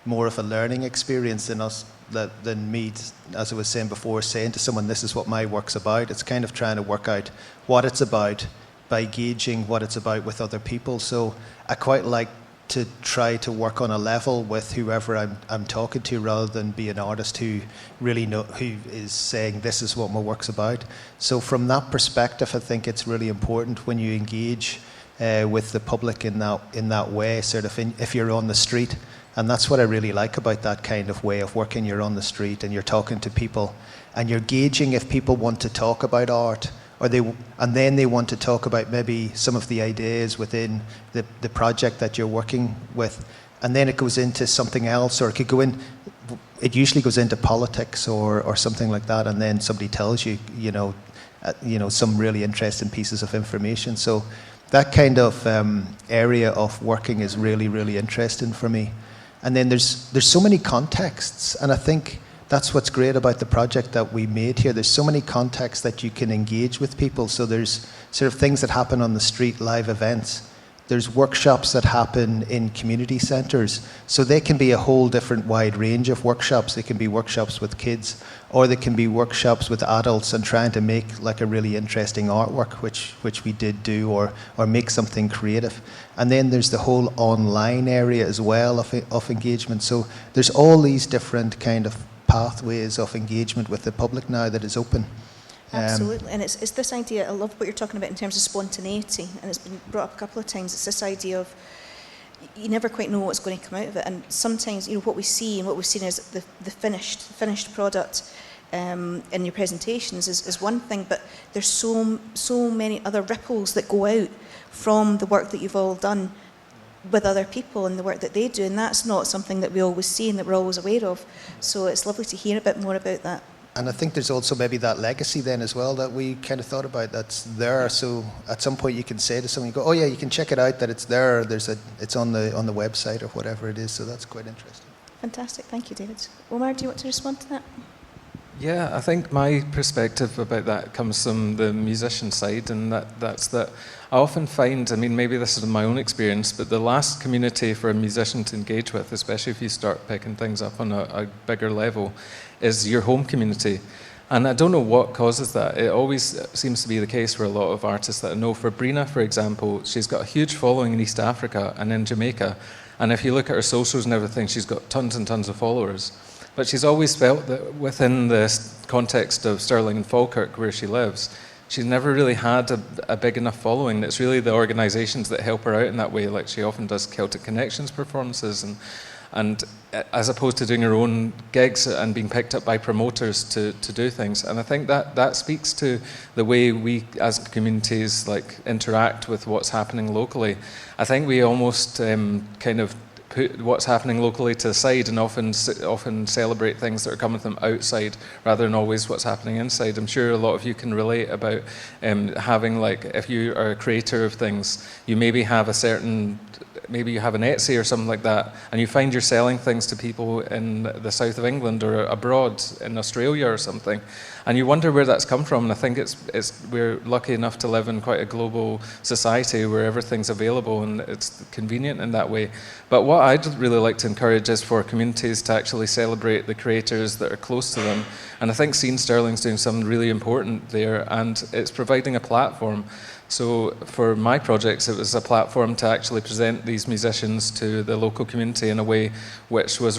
more of a learning experience than me, as I was saying before, saying to someone, this is what my work's about. It's kind of trying to work out what it's about by gauging what it's about with other people. So I quite like to try to work on a level with whoever I'm talking to, rather than be an artist who really who is saying this is what my work's about. So from that perspective, I think it's really important when you engage with the public in that way, sort of if you're on the street. And that's what I really like about that kind of way of working. You're on the street and you're talking to people and you're gauging if people want to talk about art, and then they want to talk about maybe some of the ideas within the project that you're working with. And then it goes into something else, or it could go in, it usually goes into politics or something like that, and then somebody tells you, some really interesting pieces of information. So that kind of area of working is really, really interesting for me. And then there's so many contexts, and I think that's what's great about the project that we made here. There's so many contexts that you can engage with people. So there's sort of things that happen on the street, live events. There's workshops that happen in community centres. So they can be a whole different wide range of workshops. They can be workshops with kids, or they can be workshops with adults and trying to make like a really interesting artwork, which we did do, or make something creative. And then there's the whole online area as well of engagement. So there's all these different kind of pathways of engagement with the public now that is open. Absolutely, and it's this idea, I love what you're talking about in terms of spontaneity, and it's been brought up a couple of times. It's this idea of you never quite know what's going to come out of it, and sometimes what we see and what we've seen is the finished product in your presentations is one thing, but there's so many other ripples that go out from the work that you've all done with other people and the work that they do, and that's not something that we always see and that we're always aware of. So it's lovely to hear a bit more about that. And I think there's also maybe that legacy then as well that we kind of thought about that's there. So at some point you can say to someone, you go, oh yeah, you can check it out that it's there. It's on the website or whatever it is. So that's quite interesting. Fantastic, thank you, David. Omar, do you want to respond to that? Yeah, I think my perspective about that comes from the musician side, and that's that I often find, maybe this is my own experience, but the last community for a musician to engage with, especially if you start picking things up on a bigger level, is your home community. And I don't know what causes that. It always seems to be the case for a lot of artists that I know. For Brina, for example, she's got a huge following in East Africa and in Jamaica. And if you look at her socials and everything, she's got tons and tons of followers. But she's always felt that within the context of Stirling and Falkirk, where she lives, she's never really had a big enough following. It's really the organisations that help her out in that way. Like she often does Celtic Connections performances, and as opposed to doing your own gigs and being picked up by promoters to do things. And I think that speaks to the way we as communities like interact with what's happening locally. I think we almost kind of put what's happening locally to the side and often celebrate things that are coming from outside rather than always what's happening inside. I'm sure a lot of you can relate about having, like, if you are a creator of things, you maybe have a certain, maybe you have an Etsy or something like that, and you find you're selling things to people in the south of England or abroad in Australia or something, and you wonder where that's come from. And I think we're lucky enough to live in quite a global society where everything's available and it's convenient in that way. But what I'd really like to encourage is for communities to actually celebrate the creators that are close to them. And I think Scene Stirling's doing something really important there, and it's providing a platform. So for my projects, it was a platform to actually present these musicians to the local community in a way which was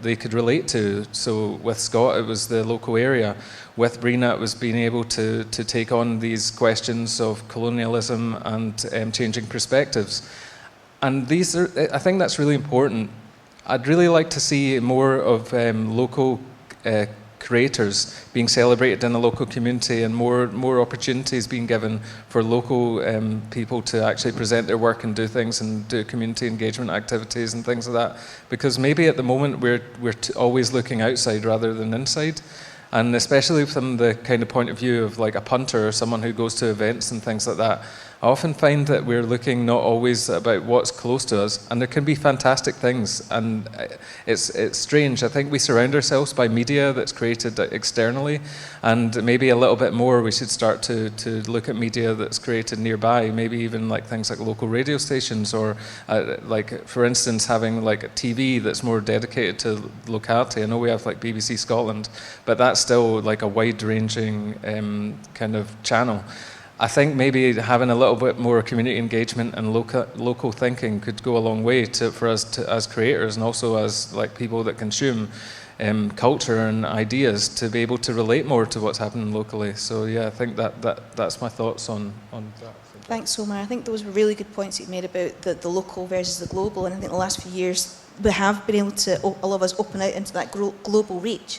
they could relate to. So with Scott, it was the local area. With Brina, it was being able to take on these questions of colonialism and changing perspectives. And I think that's really important. I'd really like to see more of local creators being celebrated in the local community, and more opportunities being given for local people to actually present their work and do things and do community engagement activities and things like that. Because maybe at the moment we're always looking outside rather than inside. And especially from the kind of point of view of like a punter or someone who goes to events and things like that, I often find that we're looking not always about what's close to us, and there can be fantastic things, and it's strange. I think we surround ourselves by media that's created externally, and maybe a little bit more we should start to look at media that's created nearby, maybe even like things like local radio stations, or like, for instance, having like a TV that's more dedicated to locality. I know we have like BBC Scotland, but that's still like a wide-ranging kind of channel. I think maybe having a little bit more community engagement and local thinking could go a long way for us as creators, and also as like people that consume culture and ideas, to be able to relate more to what's happening locally. So yeah, I think that's my thoughts on that. Thanks, Omar. I think those were really good points that you made about the local versus the global, and I think the last few years we have been able to, all of us, open out into that global reach.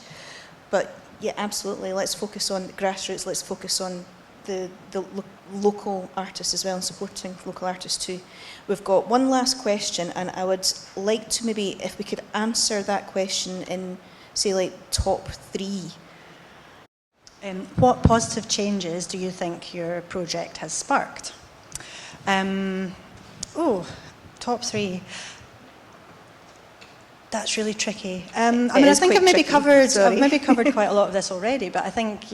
But yeah, absolutely, let's focus on grassroots, let's focus on the local artists as well, and supporting local artists too. We've got one last question, and I would like to maybe, if we could answer that question in, say, like top 3. What positive changes do you think your project has sparked? Top 3. That's really tricky. I mean, I think I've maybe covered quite a lot of this already, but I think,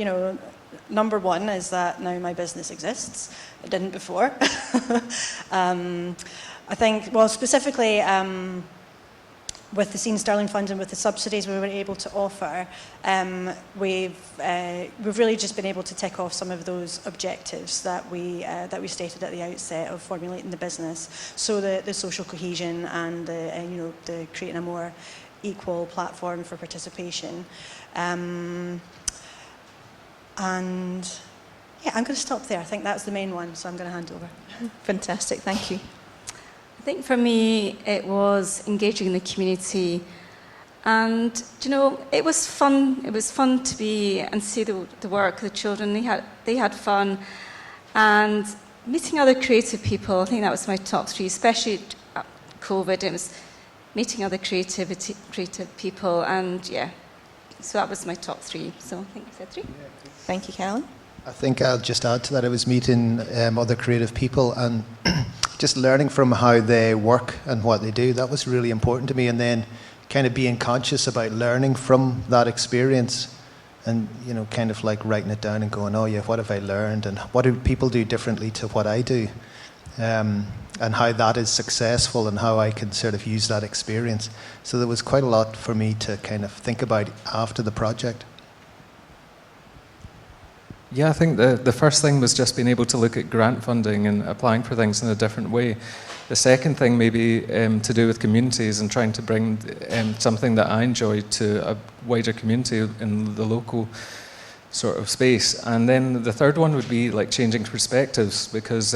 number 1 is that now my business exists. It didn't before. I think, well, specifically with the Scene Stirling Fund and with the subsidies we were able to offer, we've really just been able to tick off some of those objectives that we stated at the outset of formulating the business. So the social cohesion and the creating a more equal platform for participation. And yeah, I'm going to stop there. I think that's the main one, so I'm going to hand over. Fantastic, thank you. I think for me, it was engaging in the community, and it was fun. It was fun to be and see the work. The children, they had fun, and meeting other creative people. I think that was my top 3, especially at COVID. It was meeting other creative people, and yeah. So that was my top 3. So I think I said 3. Thank you, Carolyn. I think I'll just add to that. I was meeting other creative people and just learning from how they work and what they do. That was really important to me. And then kind of being conscious about learning from that experience, and kind of like writing it down and going, oh yeah, what have I learned, and what do people do differently to what I do, and how that is successful, and how I can sort of use that experience. So there was quite a lot for me to kind of think about after the project. Yeah, I think the first thing was just being able to look at grant funding and applying for things in a different way. The second thing maybe to do with communities and trying to bring something that I enjoy to a wider community in the local sort of space. And then the third one would be like changing perspectives, because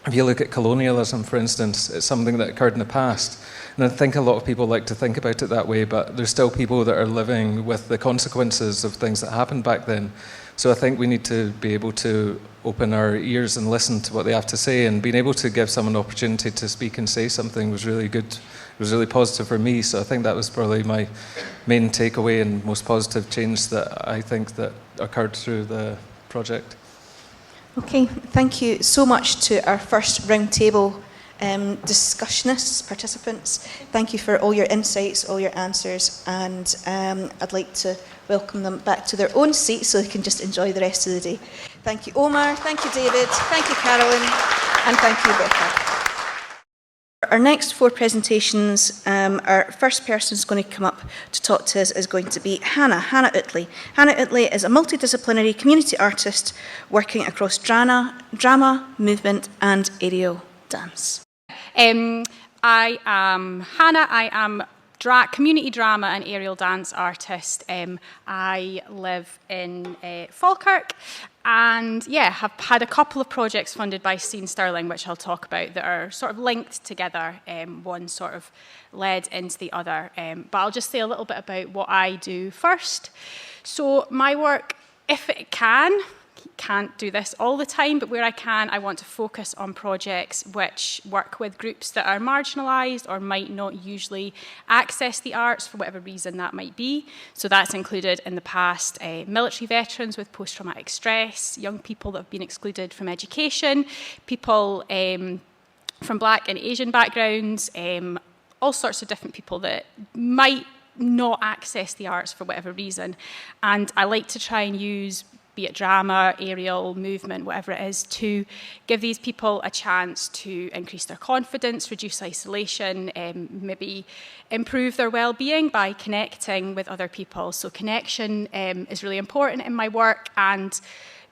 if you look at colonialism, for instance, it's something that occurred in the past. And I think a lot of people like to think about it that way, but there's still people that are living with the consequences of things that happened back then. So I think we need to be able to open our ears and listen to what they have to say, and being able to give someone an opportunity to speak and say something was really good. It was really positive for me, so I think that was probably my main takeaway and most positive change that I think that occurred through the project. Okay, thank you so much to our first roundtable discussionists, participants. Thank you for all your insights, all your answers, and I'd like to welcome them back to their own seats so they can just enjoy the rest of the day. Thank you, Omar. Thank you, David. Thank you, Carolyn. And thank you, Becca. Our next four presentations, our first person who's going to come up to talk to us is going to be Hannah Uttley. Hannah Uttley is a multidisciplinary community artist working across drama, movement and aerial dance. I am Hannah. I am community drama and aerial dance artist. I live in Falkirk, and have had a couple of projects funded by Scene Stirling, which I'll talk about, that are sort of linked together. One sort of led into the other. But I'll just say a little bit about what I do first. So my work, if it can't do this all the time, but where I can, I want to focus on projects which work with groups that are marginalised or might not usually access the arts for whatever reason that might be. So that's included in the past military veterans with post-traumatic stress, young people that have been excluded from education, people from Black and Asian backgrounds, all sorts of different people that might not access the arts for whatever reason. And I like to try and use, be it drama, aerial, movement, whatever it is, to give these people a chance to increase their confidence, reduce isolation, maybe improve their well-being by connecting with other people. So connection is really important in my work, and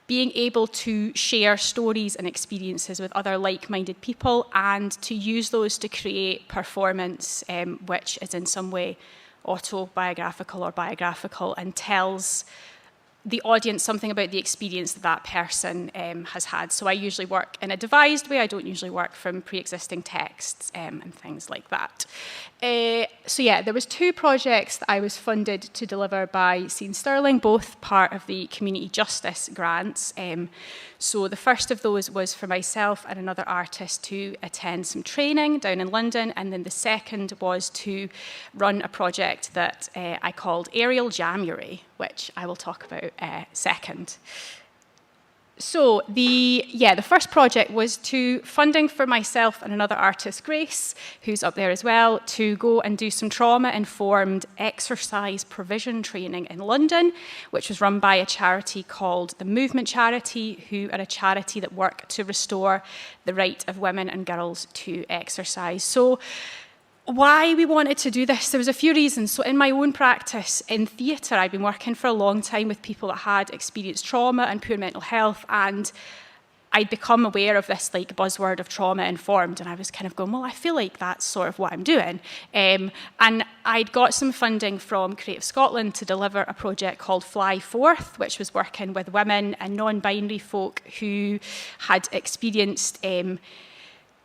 being able to share stories and experiences with other like-minded people and to use those to create performance which is in some way autobiographical or biographical and tells the audience something about the experience that that person has had. So I usually work in a devised way. I don't usually work from pre-existing texts and things like that. There was two projects that I was funded to deliver by Scene Stirling, both part of the Community Justice grants. So the first of those was for myself and another artist to attend some training down in London, and then the second was to run a project that I called Aerial January, which I will talk about second. So the first project was to funding for myself and another artist, Grace, who's up there as well, to go and do some trauma-informed exercise provision training in London, which was run by a charity called the Movement Charity, who are a charity that work to restore the right of women and girls to exercise. So why we wanted to do this, there was a few reasons. So in my own practice in theatre, I'd been working for a long time with people that had experienced trauma and poor mental health, and I'd become aware of this buzzword of trauma-informed, and I was kind of going, well, I feel like that's sort of what I'm doing. And I'd got some funding from Creative Scotland to deliver a project called Fly Forth, which was working with women and non-binary folk who had experienced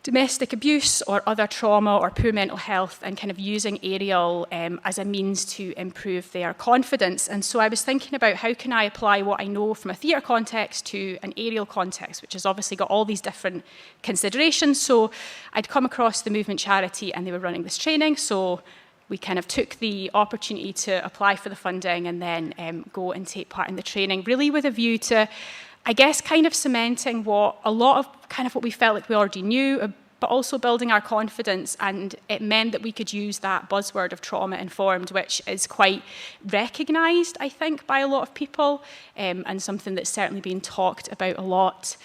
domestic abuse or other trauma or poor mental health, and kind of using aerial as a means to improve their confidence. And so I was thinking about how can I apply what I know from a theatre context to an aerial context, which has obviously got all these different considerations. So I'd come across the Movement Charity and they were running this training, so we kind of took the opportunity to apply for the funding and then go and take part in the training, really with a view to, I guess, kind of cementing what a lot of kind of what we felt like we already knew, but also building our confidence. And it meant that we could use that buzzword of trauma-informed, which is quite recognised, I think, by a lot of people, and something that's certainly been talked about a lot.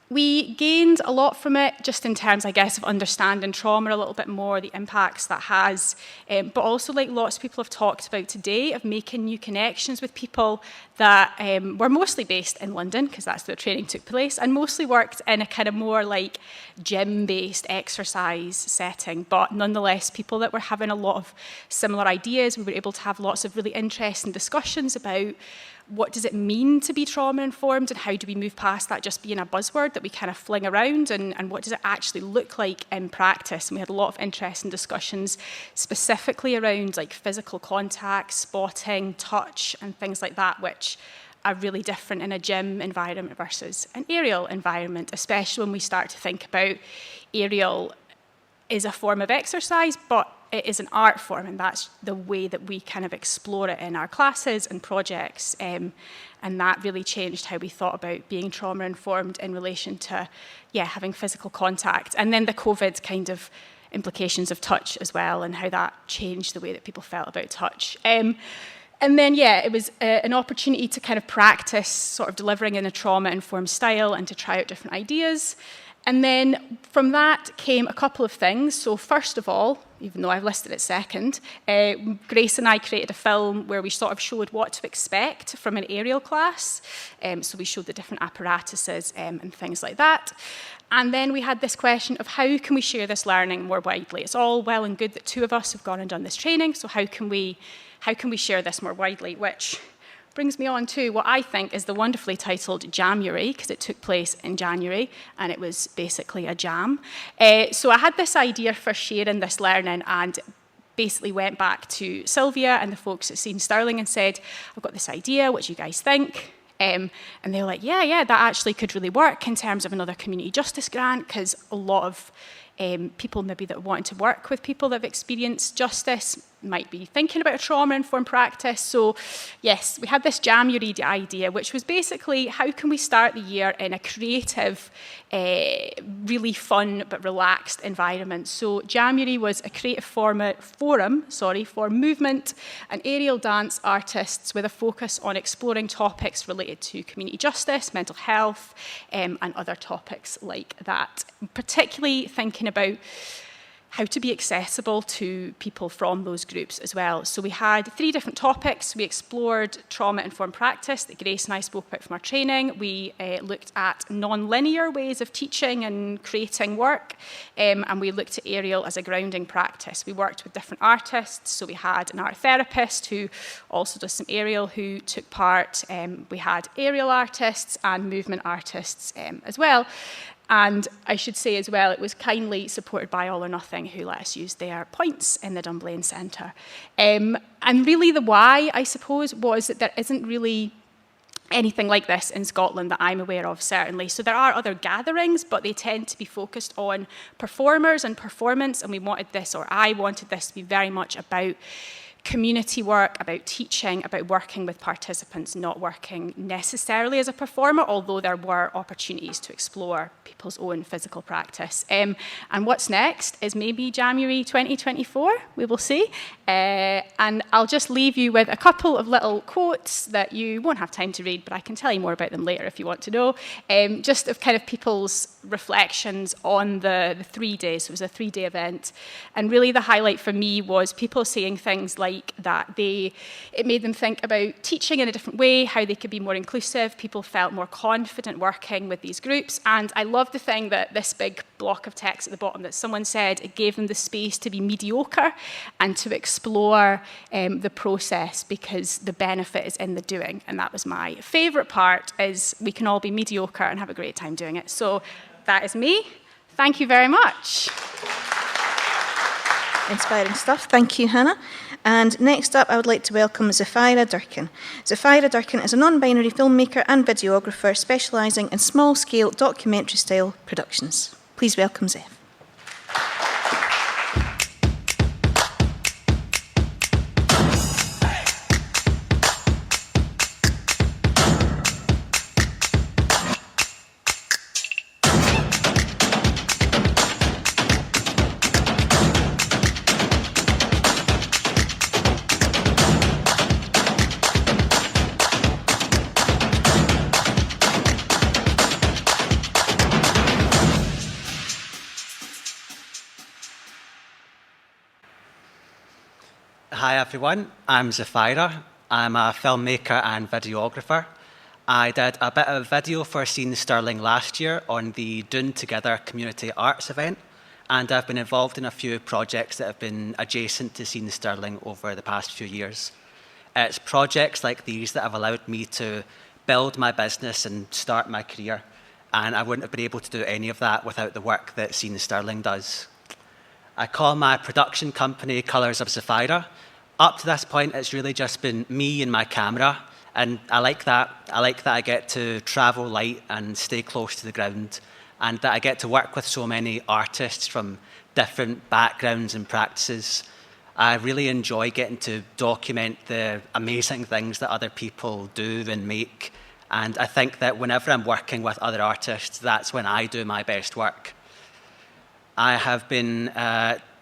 We gained a lot from it, just in terms, I guess, of understanding trauma a little bit more, the impacts that has, but also, like lots of people have talked about today, of making new connections with people that were mostly based in London, because that's where the training took place, and mostly worked in a kind of more like gym-based exercise setting, but nonetheless, people that were having a lot of similar ideas. We were able to have lots of really interesting discussions about what does it mean to be trauma-informed, and how do we move past that just being a buzzword that we kind of fling around, and what does it actually look like in practice? And we had a lot of interesting discussions specifically around like physical contact, spotting, touch, and things like that, which are really different in a gym environment versus an aerial environment, especially when we start to think about aerial is a form of exercise, but it is an art form, and that's the way that we kind of explore it in our classes and projects. And that really changed how we thought about being trauma-informed in relation to, having physical contact. And then the COVID kind of implications of touch as well, and how that changed the way that people felt about touch. And then, it was an opportunity to kind of practice sort of delivering in a trauma-informed style and to try out different ideas. And then from that came a couple of things. So first of all, even though I've listed it second, Grace and I created a film where we sort of showed what to expect from an aerial class. So we showed the different apparatuses and things like that. And then we had this question of how can we share this learning more widely? It's all well and good that two of us have gone and done this training, so how can we share this more widely? Which brings me on to what I think is the wonderfully titled Jamuary, because it took place in January, and it was basically a jam. So I had this idea for sharing this learning, and basically went back to Sylvia and the folks at Scene Stirling and said, I've got this idea, what do you guys think? And they were like, yeah, that actually could really work in terms of another community justice grant, because a lot of people maybe that want to work with people that have experienced justice might be thinking about a trauma-informed practice. So yes, we had this Jamuary idea, which was basically how can we start the year in a creative, really fun but relaxed environment. So Jamuary was a creative forum for movement and aerial dance artists with a focus on exploring topics related to community justice, mental health, and other topics like that. Particularly thinking about how to be accessible to people from those groups as well. So we had 3 different topics. We explored trauma-informed practice that Grace and I spoke about from our training. We looked at non-linear ways of teaching and creating work, and we looked at aerial as a grounding practice. We worked with different artists. So we had an art therapist who also does some aerial who took part. We had aerial artists and movement artists as well. And I should say as well, it was kindly supported by All or Nothing, who let us use their points in the Dunblane Centre. And really the why, I suppose, was that there isn't really anything like this in Scotland that I'm aware of, certainly. So there are other gatherings, but they tend to be focused on performers and performance, and we wanted this, or I wanted this to be very much about community work, about teaching, about working with participants, not working necessarily as a performer, although there were opportunities to explore people's own physical practice. And what's next is maybe January 2024, we will see. And I'll just leave you with a couple of little quotes that you won't have time to read, but I can tell you more about them later if you want to know, just of kind of people's reflections on the 3 days. So it was a 3-day event. And really the highlight for me was people saying things like that it made them think about teaching in a different way, how they could be more inclusive. People felt more confident working with these groups. And I love the thing that this big block of text at the bottom that someone said, it gave them the space to be mediocre and to explore the process, because the benefit is in the doing. And that was my favourite part, is we can all be mediocre and have a great time doing it. So that is me. Thank you very much. Inspiring stuff. Thank you, Hannah. And next up, I would like to welcome Zephyra Durkin. Zephyra Durkin is a non-binary filmmaker and videographer specialising in small-scale documentary-style productions. Please welcome Zeph. Hi everyone, I'm Zephyra. I'm a filmmaker and videographer. I did a bit of video for Scene Stirling last year on the Doune Together community arts event, and I've been involved in a few projects that have been adjacent to Scene Stirling over the past few years. It's projects like these that have allowed me to build my business and start my career. And I wouldn't have been able to do any of that without the work that Scene Stirling does. I call my production company Colours of Zephyra. Up to this point, it's really just been me and my camera. And I like that. I like that I get to travel light and stay close to the ground, and that I get to work with so many artists from different backgrounds and practices. I really enjoy getting to document the amazing things that other people do and make. And I think that whenever I'm working with other artists, that's when I do my best work. I have been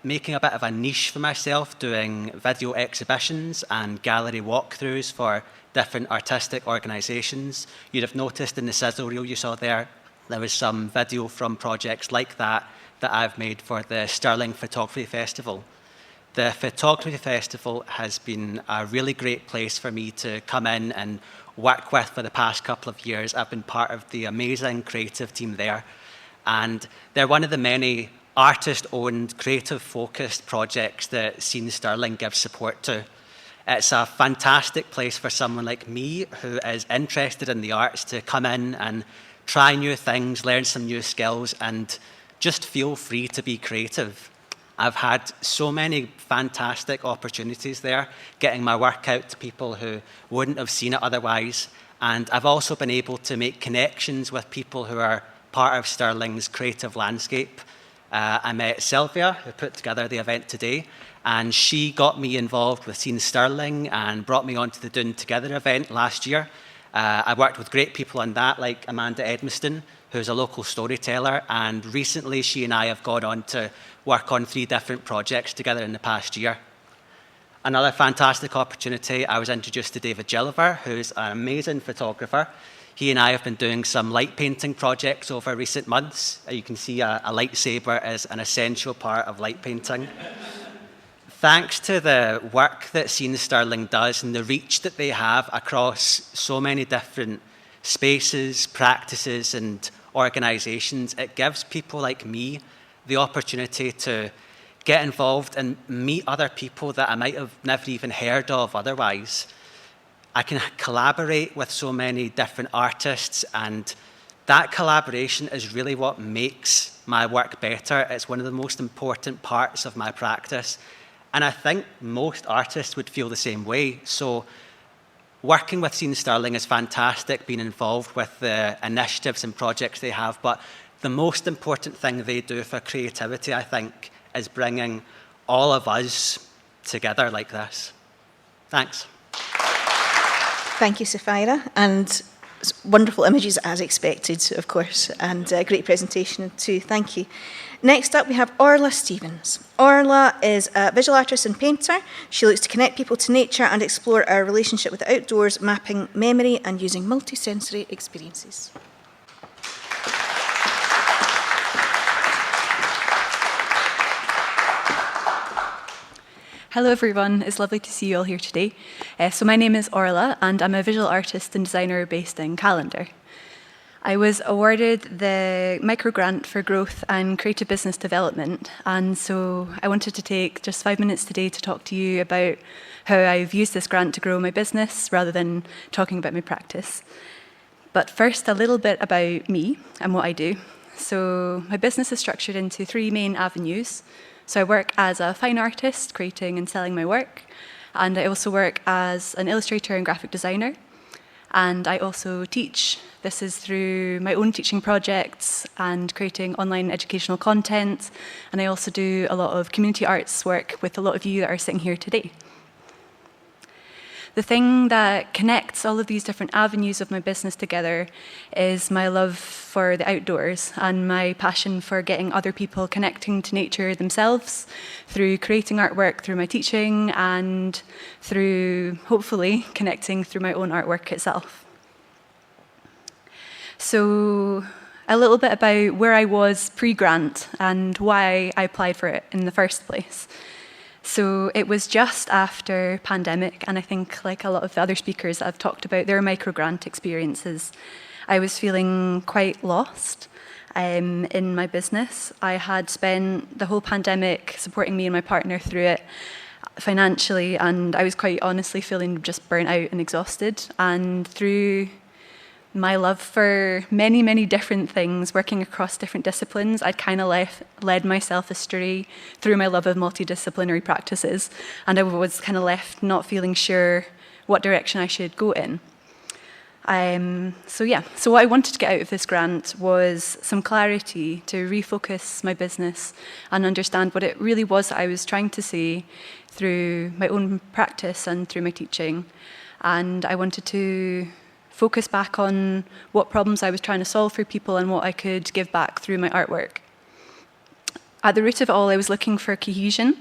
making a bit of a niche for myself, doing video exhibitions and gallery walkthroughs for different artistic organisations. You'd have noticed in the sizzle reel you saw there was some video from projects like that that I've made for the Stirling Photography Festival. The Photography Festival has been a really great place for me to come in and work with for the past couple of years. I've been part of the amazing creative team there, and they're one of the many artist-owned, creative-focused projects that Scene Stirling gives support to. It's a fantastic place for someone like me who is interested in the arts to come in and try new things, learn some new skills, and just feel free to be creative. I've had so many fantastic opportunities there, getting my work out to people who wouldn't have seen it otherwise. And I've also been able to make connections with people who are part of Stirling's creative landscape. I met Sylvia, who put together the event today, and she got me involved with Scene Stirling and brought me onto the Doune Together event last year. I worked with great people on that, like Amanda Edmiston, who's a local storyteller, and recently she and I have gone on to work on 3 different projects together in the past year. Another fantastic opportunity, I was introduced to David Gilliver, who's an amazing photographer. He and I have been doing some light painting projects over recent months. You can see a lightsaber is an essential part of light painting. Thanks to the work that Scene Stirling does and the reach that they have across so many different spaces, practices, and organisations, it gives people like me the opportunity to get involved and meet other people that I might have never even heard of otherwise. I can collaborate with so many different artists, and that collaboration is really what makes my work better. It's one of the most important parts of my practice, and I think most artists would feel the same way. So working with Scene Stirling is fantastic, being involved with the initiatives and projects they have, but the most important thing they do for creativity, I think, is bringing all of us together like this. Thanks. Thank you, Zephyra, and wonderful images as expected, of course, and a great presentation too. Thank you. Next up, we have Orla Stevens. Orla is a visual artist and painter. She looks to connect people to nature and explore our relationship with the outdoors, mapping memory and using multisensory experiences. Hello everyone, it's lovely to see you all here today. So my name is Orla and I'm a visual artist and designer based in Callander. I was awarded the micro grant for growth and creative business development, and so I wanted to take just 5 minutes today to talk to you about how I've used this grant to grow my business rather than talking about my practice. But first, a little bit about me and what I do. So my business is structured into 3 main avenues. So I work as a fine artist, creating and selling my work, and I also work as an illustrator and graphic designer, and I also teach. This is through my own teaching projects and creating online educational content, and I also do a lot of community arts work with a lot of you that are sitting here today. The thing that connects all of these different avenues of my business together is my love for the outdoors and my passion for getting other people connecting to nature themselves through creating artwork, through my teaching, and through, hopefully, connecting through my own artwork itself. So a little bit about where I was pre-grant and why I applied for it in the first place. So it was just after pandemic, and I think like a lot of the other speakers that I've talked about their microgrant experiences, I was feeling quite lost in my business. I had spent the whole pandemic supporting me and my partner through it. financially, and I was quite honestly feeling just burnt out and exhausted. And through my love for many, many different things, working across different disciplines, I'd kind of led myself astray through my love of multidisciplinary practices, and I was kind of left not feeling sure what direction I should go in. So what I wanted to get out of this grant was some clarity to refocus my business and understand what it really was that I was trying to say through my own practice and through my teaching. And I wanted to focus back on what problems I was trying to solve for people and what I could give back through my artwork. At the root of it all, I was looking for cohesion.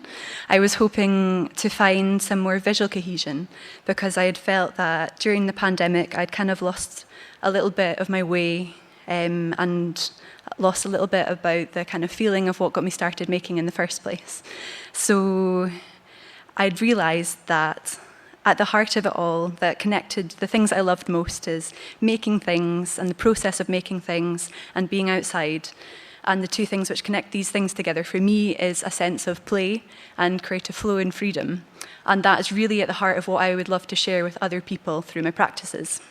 I was hoping to find some more visual cohesion because I had felt that during the pandemic, I'd kind of lost a little bit of my way and lost a little bit about the kind of feeling of what got me started making in the first place. So I'd realised that at the heart of it all, that connected the things I loved most is making things and the process of making things and being outside. And the two things which connect these things together for me is a sense of play and creative flow and freedom. And that is really at the heart of what I would love to share with other people through my practices.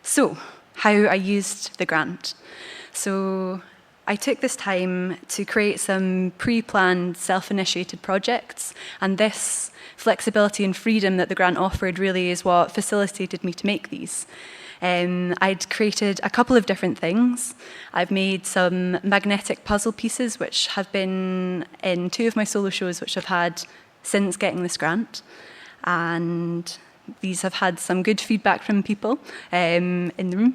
So, how I used the grant. So, I took this time to create some pre-planned, self-initiated projects, and this flexibility and freedom that the grant offered really is what facilitated me to make these. I'd created a couple of different things. I've made some magnetic puzzle pieces, which have been in 2 of my solo shows, which I've had since getting this grant. And these have had some good feedback from people in the room,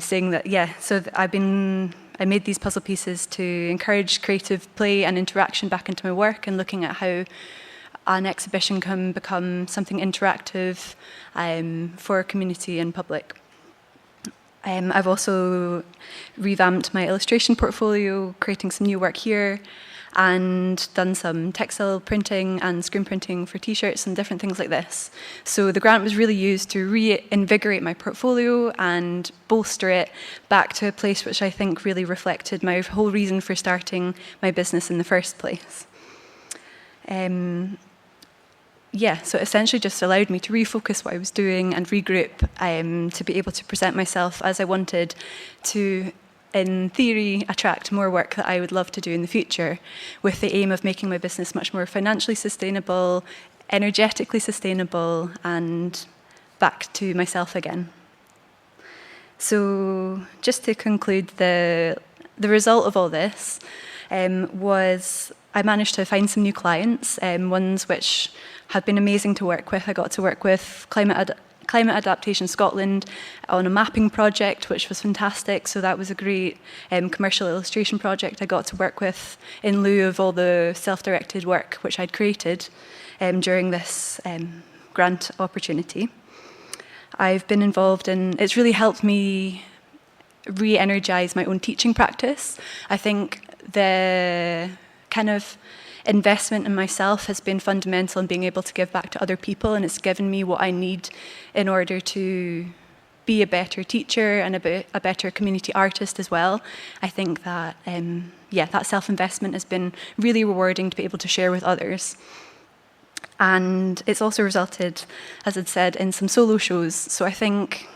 saying that, I made these puzzle pieces to encourage creative play and interaction back into my work and looking at how an exhibition can become something interactive for community and public. I've also revamped my illustration portfolio, creating some new work here, and done some textile printing and screen printing for t-shirts and different things like this. So the grant was really used to reinvigorate my portfolio and bolster it back to a place which I think really reflected my whole reason for starting my business in the first place. So it essentially just allowed me to refocus what I was doing and regroup to be able to present myself as I wanted to, in theory, attract more work that I would love to do in the future, with the aim of making my business much more financially sustainable, energetically sustainable, and back to myself again. So just to conclude, the result of all this was I managed to find some new clients, ones which have been amazing to work with. I got to work with Climate Adaptation Scotland on a mapping project, which was fantastic. So that was a great commercial illustration project I got to work with in lieu of all the self-directed work which I'd created during this grant opportunity. I've been involved in, it's really helped me re-energise my own teaching practice. I think the kind of investment in myself has been fundamental in being able to give back to other people, and it's given me what I need in order to be a better teacher and a better community artist as well. I think that, that self-investment has been really rewarding to be able to share with others. And it's also resulted, as I'd said, in some solo shows. So I think,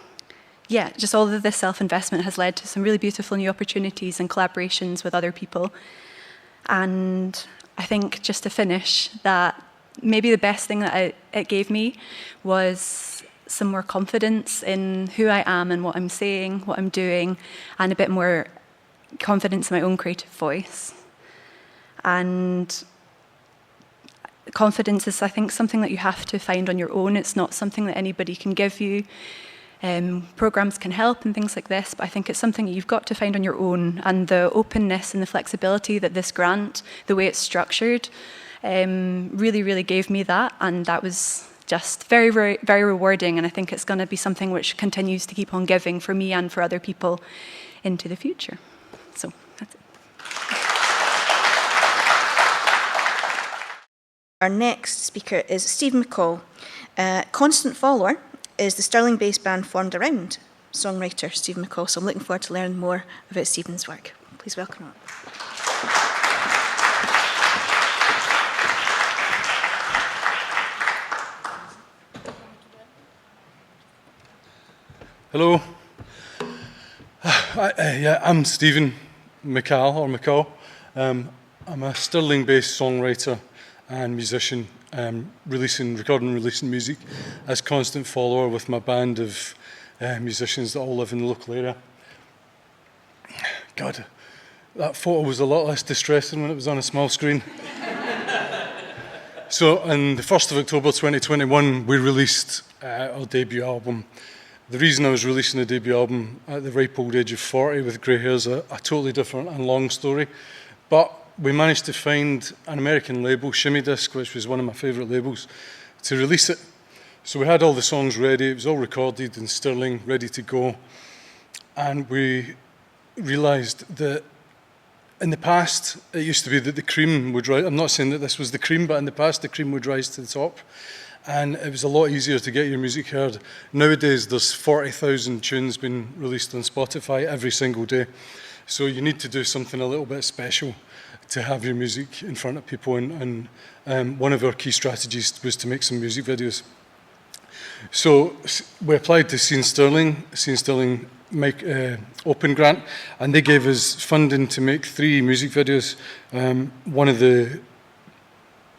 just all of this self-investment has led to some really beautiful new opportunities and collaborations with other people. And I think, just to finish, that maybe the best thing that it gave me was some more confidence in who I am and what I'm saying, what I'm doing, and a bit more confidence in my own creative voice. And confidence is, I think, something that you have to find on your own. It's not something that anybody can give you. Programs can help and things like this, but I think it's something that you've got to find on your own. And the openness and the flexibility that this grant, the way it's structured, really, really gave me that. And that was just very, very, very rewarding. And I think it's going to be something which continues to keep on giving for me and for other people into the future. So that's it. Our next speaker is Stephen McAll. Constant follower is the Stirling-based band formed around songwriter Stephen McAll. So I'm looking forward to learning more about Stephen's work. Please welcome him. Hello. I'm Stephen McAll, or McAll. I'm a Stirling-based songwriter and musician, recording and releasing music as constant follower with my band of musicians that all live in the local area. God, that photo was a lot less distressing when it was on a small screen. So on the 1st of October 2021, we released our debut album. The reason I was releasing a debut album at the ripe old age of 40 with grey hair is a totally different and long story. But we managed to find an American label, Shimmy Disc, which was one of my favourite labels, to release it. So we had all the songs ready, it was all recorded in Stirling, ready to go. And we realised that in the past, it used to be that the cream would rise. I'm not saying that this was the cream, but in the past, the cream would rise to the top. And it was a lot easier to get your music heard. Nowadays, there's 40,000 tunes being released on Spotify every single day. So you need to do something a little bit special to have your music in front of people. And one of our key strategies was to make some music videos. So we applied to Scene Stirling Open Grant, and they gave us funding to make 3 music videos. One of the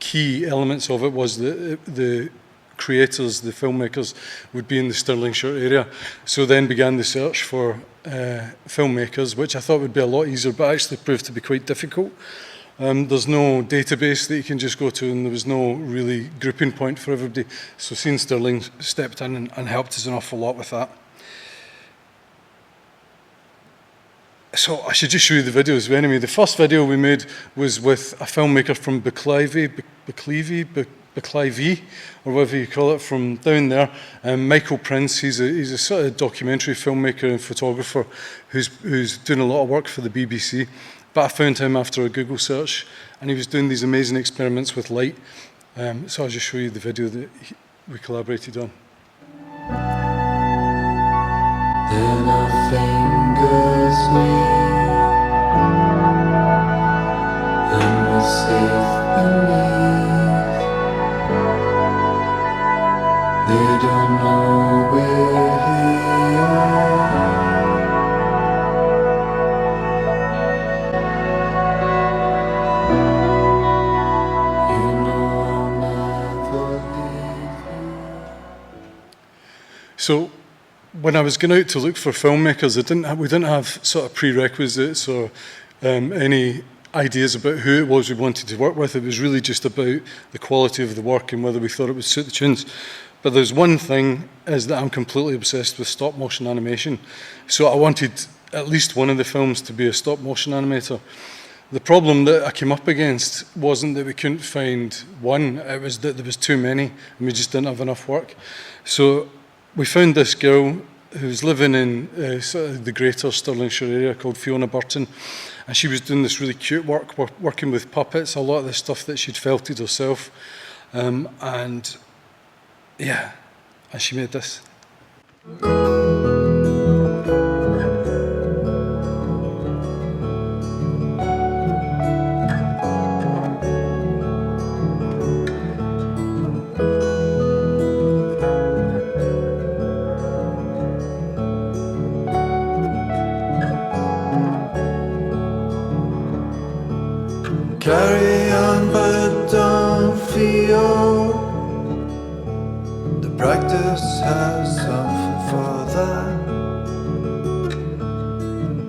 key elements of it was that the creators, the filmmakers, would be in the Stirlingshire area. So then began the search for filmmakers, which I thought would be a lot easier, but actually proved to be quite difficult. There's no database that you can just go to, and there was no really grouping point for everybody. So Scene Stirling stepped in and helped us an awful lot with that. So I should just show you the videos. Anyway, the first video we made was with a filmmaker from Bucclivie, or whatever you call it, from down there. Michael Prince, he's a sort of documentary filmmaker and photographer who's doing a lot of work for the BBC. But I found him after a Google search, and he was doing these amazing experiments with light. So I'll just show you the video that we collaborated on. Then our fingers meet, and we're safe beneath. They don't know we're here. You know I'll never leave you. So when I was going out to look for filmmakers, we didn't have sort of prerequisites or any ideas about who it was we wanted to work with. It was really just about the quality of the work and whether we thought it would suit the tunes. But there's one thing, is that I'm completely obsessed with stop motion animation. So I wanted at least one of the films to be a stop motion animator. The problem that I came up against wasn't that we couldn't find one, it was that there was too many and we just didn't have enough work. So we found this girl who's living in sort of the greater Stirlingshire area called Fiona Burton, and she was doing this really cute work, working with puppets, a lot of the stuff that she'd felted herself, and she made this. Carry on, but don't feel. The practice has something for that.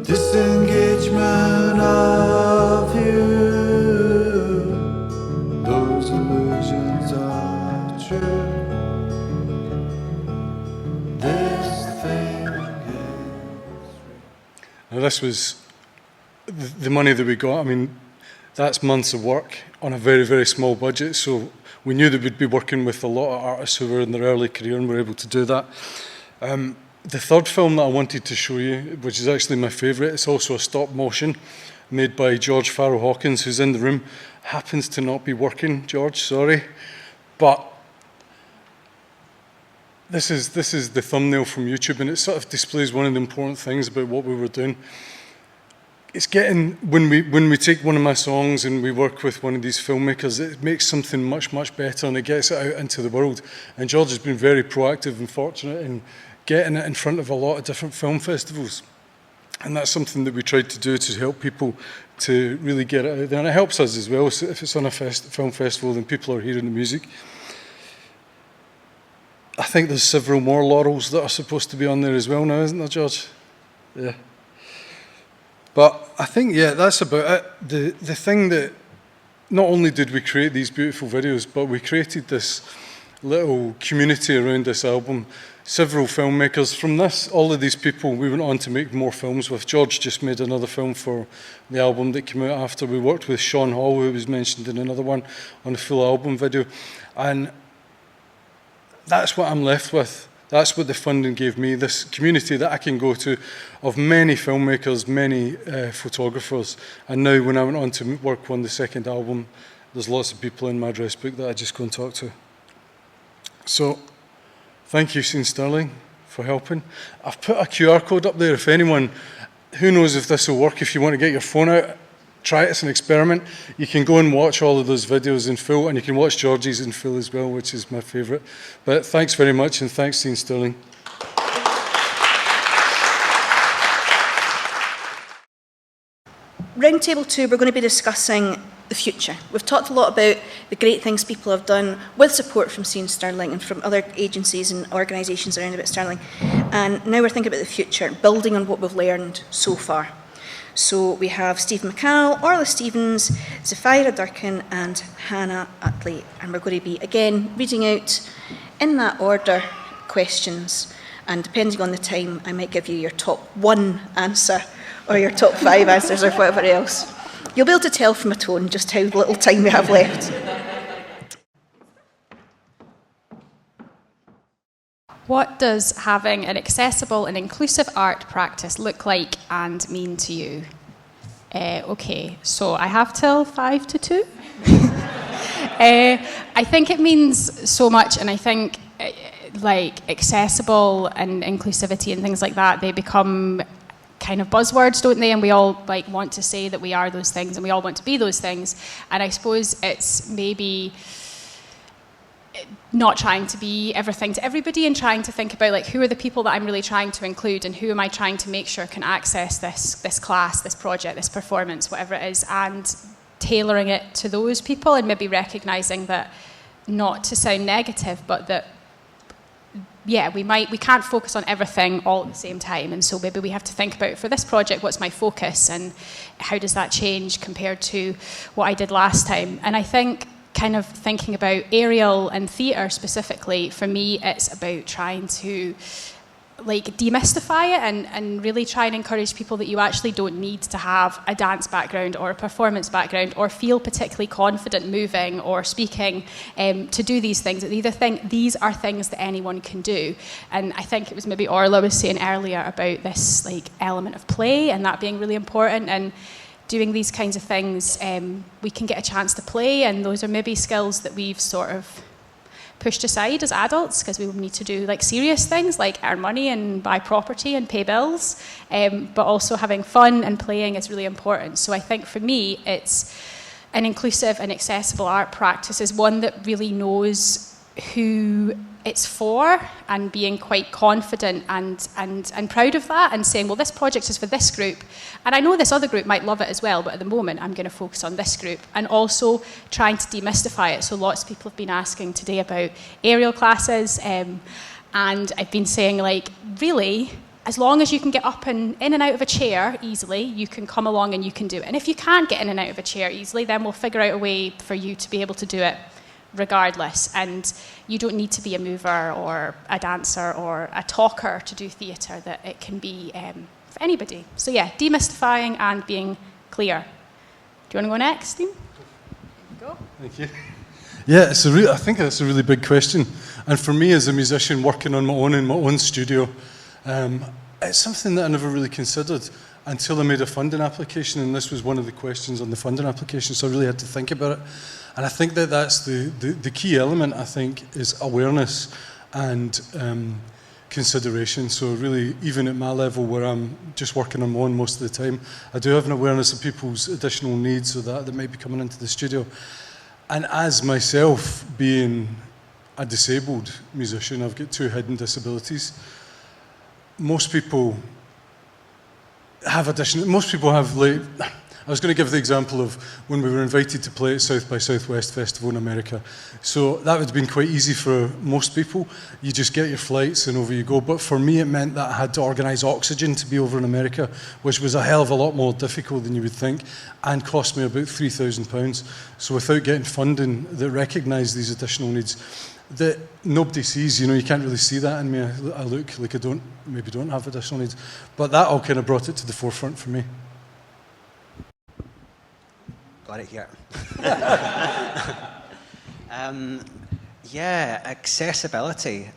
Disengagement of you. Those illusions are true. This thing is. Now this was the money that we got. I mean, that's months of work on a very, very small budget. So we knew that we'd be working with a lot of artists who were in their early career and were able to do that. The third film that I wanted to show you, which is actually my favourite, it's also a stop motion made by George Farrell Hawkins, who's in the room. Happens to not be working, George, sorry. But this is the thumbnail from YouTube, and it sort of displays one of the important things about what we were doing. It's getting, when we take one of my songs and we work with one of these filmmakers, it makes something much, much better, and it gets it out into the world. And George has been very proactive and fortunate in getting it in front of a lot of different film festivals. And that's something that we tried to do to help people to really get it out there. And it helps us as well. So if it's on a film festival, then people are hearing the music. I think there's several more laurels that are supposed to be on there as well now, isn't there, George? Yeah. But I think, yeah, that's about it. The thing that, not only did we create these beautiful videos, but we created this little community around this album. Several filmmakers from this, all of these people, we went on to make more films with. George just made another film for the album that came out after. We worked with Sean Hall, who was mentioned in another one, on a full album video. And that's what I'm left with. That's what the funding gave me, this community that I can go to of many filmmakers, many photographers. And now when I went on to work on the second album, there's lots of people in my address book that I just go and talk to. So, thank you, Scene Stirling, for helping. I've put a QR code up there if anyone, who knows if this will work, if you want to get your phone out, try it as an experiment. You can go and watch all of those videos in full, and you can watch Georgie's in full as well, which is my favourite. But thanks very much, and thanks, Scene Stirling. Roundtable 2, we're going to be discussing the future. We've talked a lot about the great things people have done with support from Scene Stirling and from other agencies and organisations around about Stirling. And now we're thinking about the future, building on what we've learned so far. So we have Steve McAll, Orla Stevens, Zephyra Durkin and Hannah Uttley. And we're going to be, again, reading out in that order questions. And depending on the time, I might give you your top 1 answer or your top 5 answers or whatever else. You'll be able to tell from a tone just how little time we have left. What does having an accessible and inclusive art practice look like and mean to you? Okay, so I have till 5 to 2. I think it means so much, and I think like accessible and inclusivity and things like that, they become kind of buzzwords, don't they? And we all like want to say that we are those things, and we all want to be those things. And I suppose it's maybe not trying to be everything to everybody, and trying to think about like who are the people that I'm really trying to include, and who am I trying to make sure can access this class, this project, this performance, whatever it is, and tailoring it to those people, and maybe recognizing that, not to sound negative, but that yeah, we can't focus on everything all at the same time, and so maybe we have to think about, for this project, what's my focus and how does that change compared to what I did last time. And I think kind of thinking about aerial and theatre specifically, for me it's about trying to like demystify it and really try and encourage people that you actually don't need to have a dance background or a performance background or feel particularly confident moving or speaking to do these things. These are things that anyone can do. And I think it was maybe Orla was saying earlier about this like element of play and that being really important, and doing these kinds of things we can get a chance to play, and those are maybe skills that we've sort of pushed aside as adults because we need to do like serious things like earn money and buy property and pay bills, but also having fun and playing is really important. So I think for me it's an inclusive and accessible art practice is one that really knows who it's for, and being quite confident and proud of that, and saying, well, this project is for this group, and I know this other group might love it as well, but at the moment I'm going to focus on this group, and also trying to demystify it. So lots of people have been asking today about aerial classes, and I've been saying, like, really, as long as you can get up and in and out of a chair easily, you can come along and you can do it. And if you can't get in and out of a chair easily, then we'll figure out a way for you to be able to do it regardless. And you don't need to be a mover or a dancer or a talker to do theatre, that it can be for anybody. So yeah, demystifying and being clear. Do you want to go next, Steve? Go. Thank you. Yeah, I think that's a really big question. And for me as a musician working on my own in my own studio, it's something that I never really considered until I made a funding application, and this was one of the questions on the funding application, so I really had to think about it. And I think that that's the key element, I think, is awareness and consideration. So really, even at my level where I'm just working on my own most of the time, I do have an awareness of people's additional needs or that might be coming into the studio. And as myself being a disabled musician, I've got 2 hidden disabilities. most people have like, I was going to give the example of when we were invited to play at South by Southwest Festival in America. So that would have been quite easy for most people. You just get your flights and over you go. But for me, it meant that I had to organise oxygen to be over in America, which was a hell of a lot more difficult than you would think, and cost me about £3,000. So without getting funding that recognised these additional needs, that nobody sees, you can't really see that in me. I look like I maybe don't have additional needs. But that all kind of brought it to the forefront for me. Got it here. Yeah, accessibility.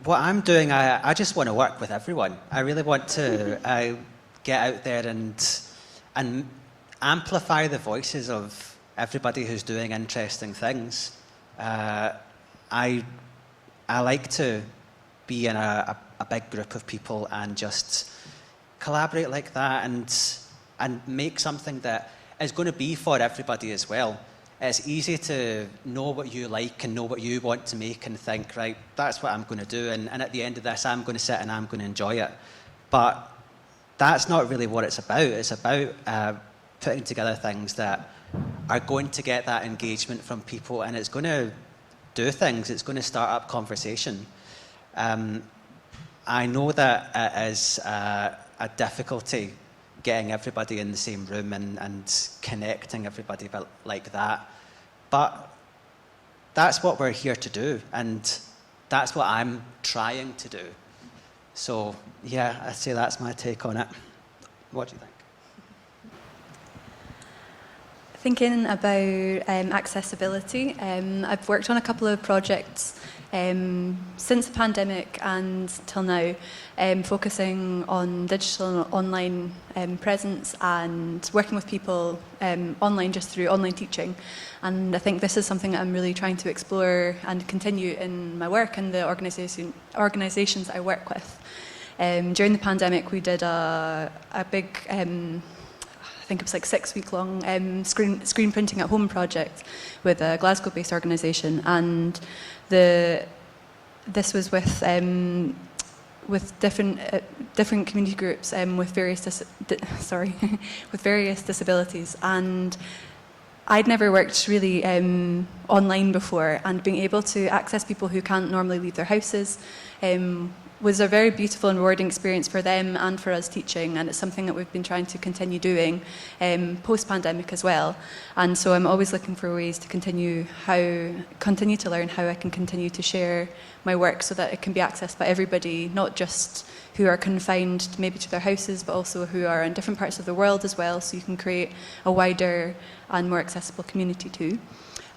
What I'm doing, I just want to work with everyone. I really want to get out there and amplify the voices of everybody who's doing interesting things. I like to be in a big group of people and just collaborate like that and make something that is going to be for everybody as well. It's easy to know what you like and know what you want to make and think, right, that's what I'm going to do, and at the end of this I'm going to sit and I'm going to enjoy it. But that's not really what it's about. It's about putting together things that are going to get that engagement from people, and it's going to do things. It's going to start up conversation. I know that it is a difficulty getting everybody in the same room and connecting everybody like that. But that's what we're here to do, and that's what I'm trying to do. So, yeah, I'd say that's my take on it. What do you think? Thinking about accessibility, I've worked on a couple of projects since the pandemic and till now, focusing on digital and online presence and working with people online just through online teaching. And I think this is something that I'm really trying to explore and continue in my work and the organisations I work with. During the pandemic, we did a big I think it was like 6-week-long screen printing at home project with a Glasgow-based organisation, and this was with different community groups with various with various disabilities. And I'd never worked really online before, and being able to access people who can't normally leave their houses was a very beautiful and rewarding experience for them and for us teaching, and it's something that we've been trying to continue doing post-pandemic as well. And so I'm always looking for ways to continue to learn how I can continue to share my work so that it can be accessed by everybody, not just who are confined maybe to their houses, but also who are in different parts of the world as well, so you can create a wider and more accessible community too.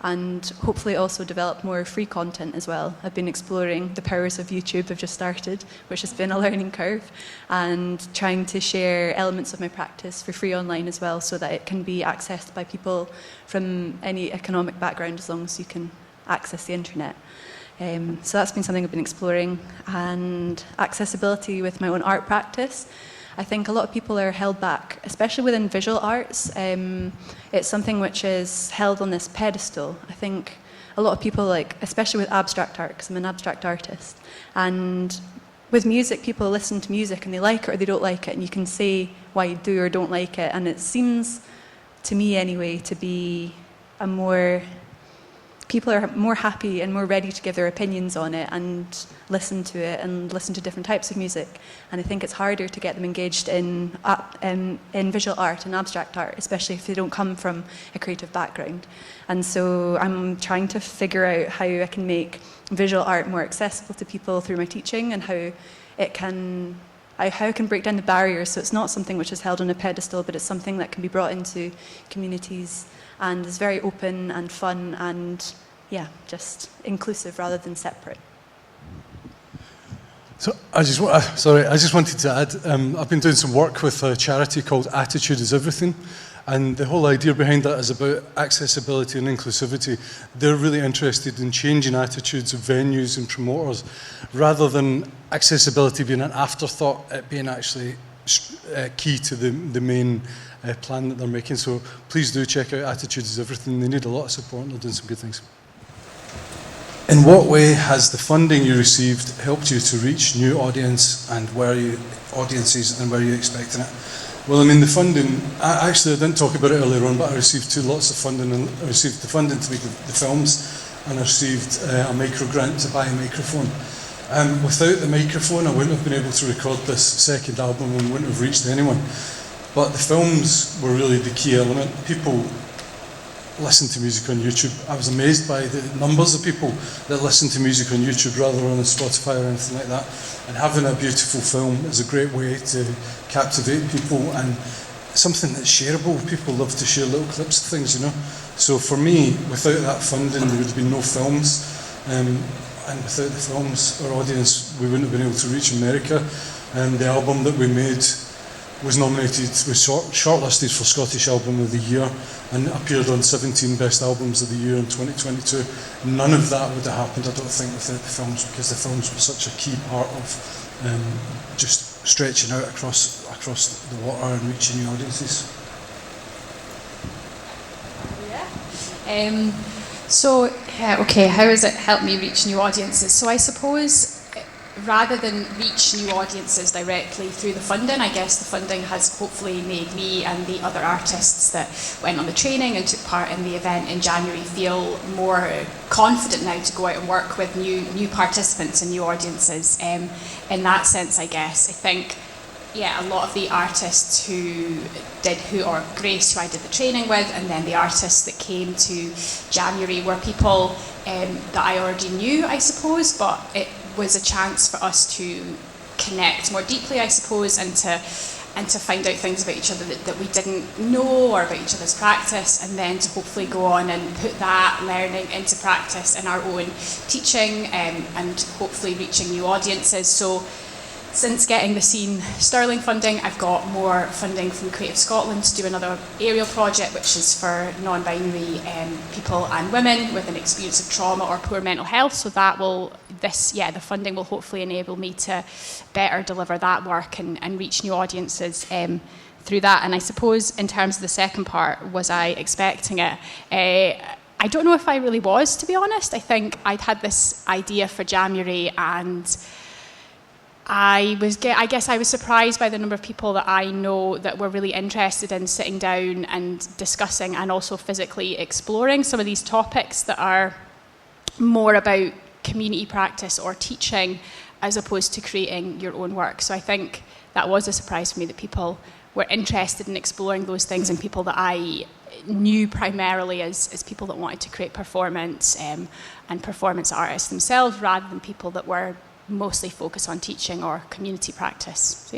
And hopefully also develop more free content as well. I've been exploring the powers of YouTube. I've just started, which has been a learning curve, and trying to share elements of my practice for free online as well, so that it can be accessed by people from any economic background, as long as you can access the internet. So that's been something I've been exploring. And accessibility with my own art practice. I think a lot of people are held back, especially within visual arts. It's something which is held on this pedestal. I think a lot of people, especially with abstract art, because I'm an abstract artist, and with music, people listen to music and they like it or they don't like it, and you can say why you do or don't like it, and it seems, to me anyway, to be people are more happy and more ready to give their opinions on it and listen to it and listen to different types of music. And I think it's harder to get them engaged in visual art and abstract art, especially if they don't come from a creative background. And so I'm trying to figure out how I can make visual art more accessible to people through my teaching, and how I can break down the barriers so it's not something which is held on a pedestal, but it's something that can be brought into communities and is very open and fun and, yeah, just inclusive rather than separate. So I just wanted to add, I've been doing some work with a charity called Attitude is Everything, and the whole idea behind that is about accessibility and inclusivity. They're really interested in changing attitudes of venues and promoters, rather than accessibility being an afterthought, it being actually key to the main plan that they're making. So please do check out Attitude is Everything. They need a lot of support and they're doing some good things. In what way has the funding you received helped you to reach new audiences, and where are you expecting it? Well, I mean, the funding, I didn't talk about it earlier on, but I received lots of funding, and I received the funding to make the films, and I received a micro grant to buy a microphone. Without the microphone, I wouldn't have been able to record this second album and wouldn't have reached anyone. But the films were really the key element. People listen to music on YouTube. I was amazed by the numbers of people that listen to music on YouTube rather than on Spotify or anything like that. And having a beautiful film is a great way to captivate people, and something that's shareable. People love to share little clips of things, you know. So for me, without that funding, there would have been no films. And without the films, our audience, we wouldn't have been able to reach America. And the album that we made was shortlisted for Scottish Album of the Year and appeared on 17 Best Albums of the Year in 2022. None of that would have happened, I don't think, without the films, because the films were such a key part of just stretching out across the water and reaching new audiences. Okay, how has it helped me reach new audiences? So I suppose rather than reach new audiences directly through the funding, I guess the funding has hopefully made me and the other artists that went on the training and took part in the event in January feel more confident now to go out and work with new participants and new audiences. In that sense, I guess, I think, a lot of the artists or Grace, who I did the training with, and then the artists that came to January were people that I already knew, I suppose, but it was a chance for us to connect more deeply, I suppose, and to find out things about each other that we didn't know, or about each other's practice, and then to hopefully go on and put that learning into practice in our own teaching, and hopefully reaching new audiences. So since getting the Scene Stirling funding, I've got more funding from Creative Scotland to do another aerial project, which is for non-binary people and women with an experience of trauma or poor mental health. So the funding will hopefully enable me to better deliver that work and reach new audiences through that. And I suppose in terms of the second part, was I expecting it? I don't know if I really was, to be honest. I think I'd had this idea for January, and I guess I was surprised by the number of people that I know that were really interested in sitting down and discussing and also physically exploring some of these topics that are more about community practice or teaching as opposed to creating your own work. So I think that was a surprise for me, that people were interested in exploring those things, and people that I knew primarily as people that wanted to create performance and performance artists themselves, rather than people that were mostly focus on teaching or community practice. So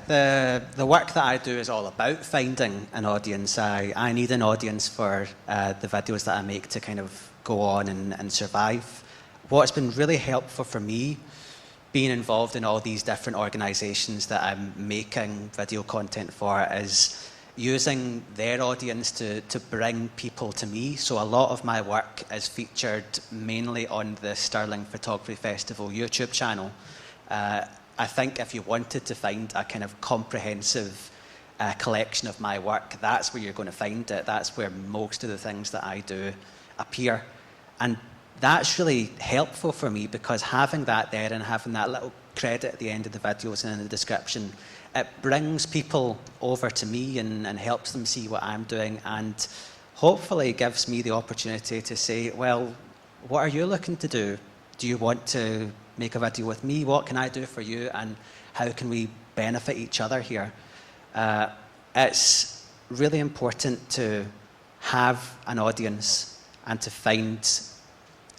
the work that I do is all about finding an audience. I need an audience for the videos that I make to kind of go on and survive. What's been really helpful for me, being involved in all these different organisations that I'm making video content for, is using their audience to bring people to me. So a lot of my work is featured mainly on the Stirling Photography Festival YouTube channel. I think if you wanted to find a kind of comprehensive collection of my work, that's where you're going to find it. That's where most of the things that I do appear. And that's really helpful for me, because having that there and having that little credit at the end of the videos and in the description, it brings people over to me and helps them see what I'm doing, and hopefully gives me the opportunity to say, well, what are you looking to do? Do you want to make a video with me? What can I do for you? And how can we benefit each other here? It's really important to have an audience and to find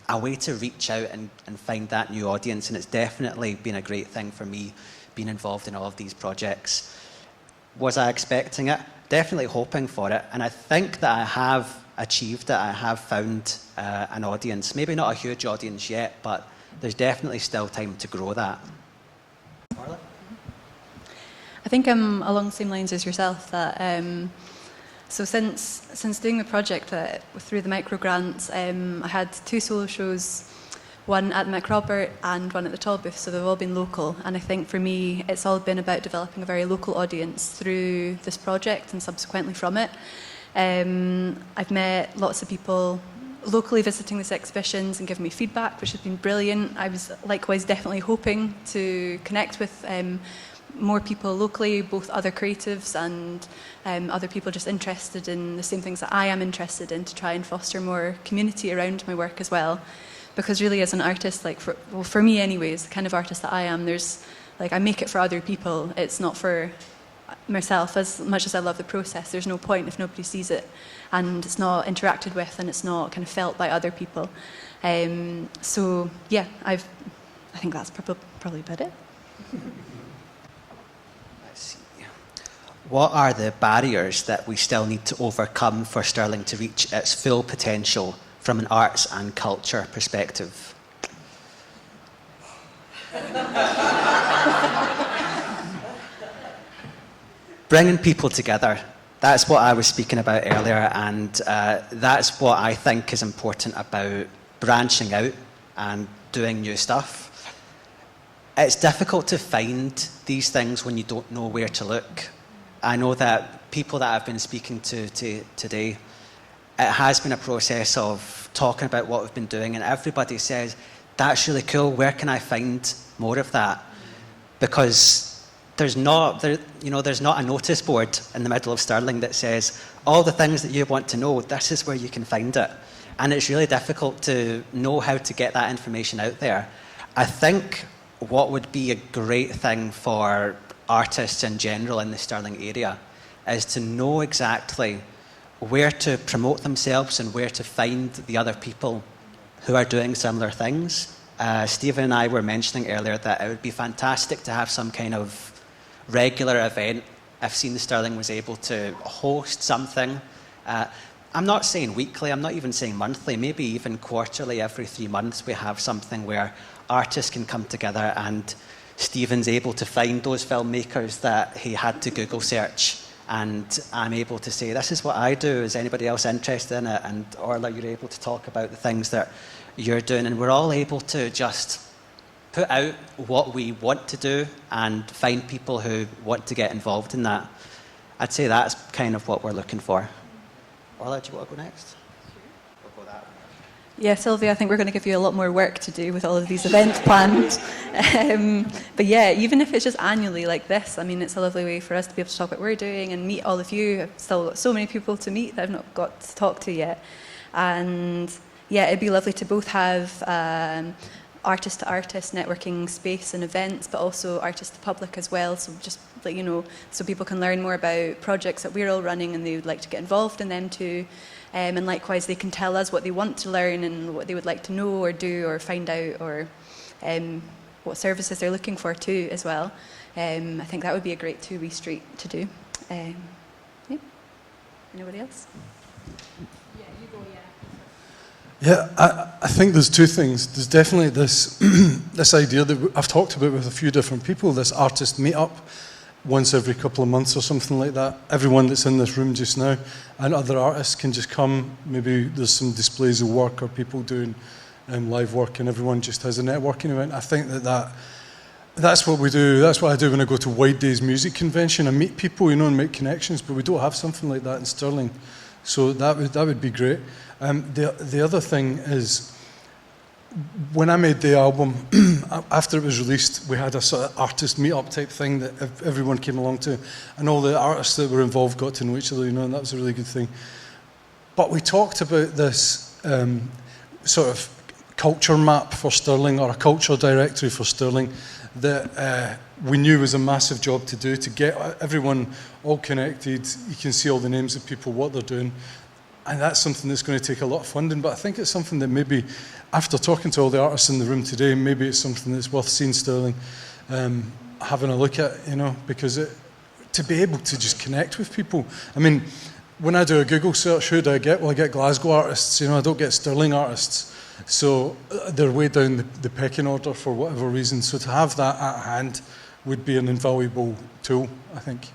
a way to reach out and find that new audience. And it's definitely been a great thing for me, being involved in all of these projects. Was I expecting it? Definitely hoping for it. And I think that I have achieved it. I have found an audience. Maybe not a huge audience yet, but there's definitely still time to grow that. Orla? I think I'm along the same lines as yourself, that so since doing the project through the micro grants, I had 2 solo shows, one at the McRobert and one at the Tallbooth, so they've all been local. And I think for me, it's all been about developing a very local audience through this project and subsequently from it. I've met lots of people locally visiting these exhibitions and giving me feedback, which has been brilliant. I was likewise definitely hoping to connect with more people locally, both other creatives and other people just interested in the same things that I am interested in, to try and foster more community around my work as well. Because really, as an artist, like for me anyways, the kind of artist that I am, I make it for other people. It's not for myself. As much as I love the process, there's no point if nobody sees it and it's not interacted with and it's not kind of felt by other people. So yeah, I think that's probably about it. What are the barriers that we still need to overcome for Stirling to reach its full potential from an arts and culture perspective? Bringing people together. That's what I was speaking about earlier, and that's what I think is important about branching out and doing new stuff. It's difficult to find these things when you don't know where to look. I know that people that I've been speaking to today, it has been a process of talking about what we've been doing, and everybody says, that's really cool, where can I find more of that? Because there's not a notice board in the middle of Stirling that says, all the things that you want to know, this is where you can find it. And it's really difficult to know how to get that information out there. I think what would be a great thing for artists in general in the Stirling area is to know exactly where to promote themselves and where to find the other people who are doing similar things. Stephen and I were mentioning earlier that it would be fantastic to have some kind of regular event if Scene Stirling was able to host something. I'm not saying weekly, I'm not even saying monthly, maybe even quarterly, every 3 months we have something where artists can come together and Stephen's able to find those filmmakers that he had to Google search, and I'm able to say, this is what I do, is anybody else interested in it? And Orla, you're able to talk about the things that you're doing, and we're all able to just put out what we want to do and find people who want to get involved in that. I'd say that's kind of what we're looking for. Orla, do you want to go next? Yeah, Sylvia, I think we're going to give you a lot more work to do with all of these events planned. But yeah, even if it's just annually like this, I mean, it's a lovely way for us to be able to talk about what we're doing and meet all of you. I've still got so many people to meet that I've not got to talk to yet. And yeah, it'd be lovely to both have artist-to-artist networking space and events, but also artist-to-public as well. So just let you know, so people can learn more about projects that we're all running and they would like to get involved in them too. And likewise, they can tell us what they want to learn and what they would like to know or do or find out, or what services they're looking for too as well. I think that would be a great two-way street to do. Yeah. Anybody else? Yeah, you go, yeah. Yeah, I think there's two things. There's definitely this this idea that I've talked about with a few different people, this artist meetup once every couple of months or something like that. Everyone that's in this room just now and other artists can just come. Maybe there's some displays of work or people doing live work and everyone just has a networking event. I think that's what we do. That's what I do when I go to Wide Days Music Convention. I meet people, and make connections, but we don't have something like that in Stirling. So that would be great. The other thing is, when I made the album, after it was released, we had a sort of artist meet-up type thing that everyone came along to, and all the artists that were involved got to know each other, and that was a really good thing. But we talked about this sort of culture map for Stirling, or a culture directory for Stirling, that we knew was a massive job to do, to get everyone all connected. You can see all the names of people, what they're doing. And that's something that's going to take a lot of funding, but I think it's something that maybe, after talking to all the artists in the room today, maybe it's something that's worth Scene Stirling having a look at, because to be able to just connect with people. I mean, when I do a Google search, who do I get? Well, I get Glasgow artists, I don't get Stirling artists. So they're way down the pecking order for whatever reason. So to have that at hand would be an invaluable tool, I think.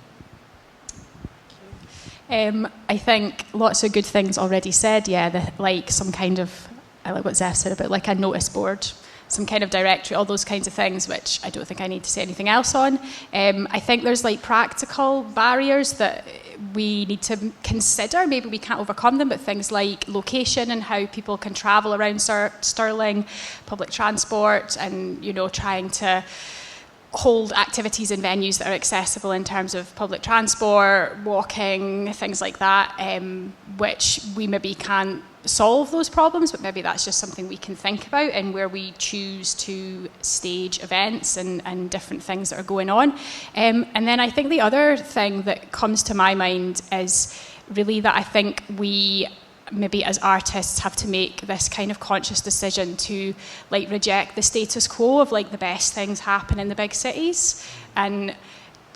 I think lots of good things already said, like some kind of, I like what Zeph said about like a notice board, some kind of directory, all those kinds of things, which I don't think I need to say anything else on. I think there's like practical barriers that we need to consider. Maybe we can't overcome them, but things like location and how people can travel around Stirling, public transport, and trying to hold activities in venues that are accessible in terms of public transport, walking, things like that, which we maybe can't solve those problems, but maybe that's just something we can think about, and where we choose to stage events and different things that are going on. And then I think the other thing that comes to my mind is really that I think we maybe as artists have to make this kind of conscious decision to reject the status quo of the best things happen in the big cities, and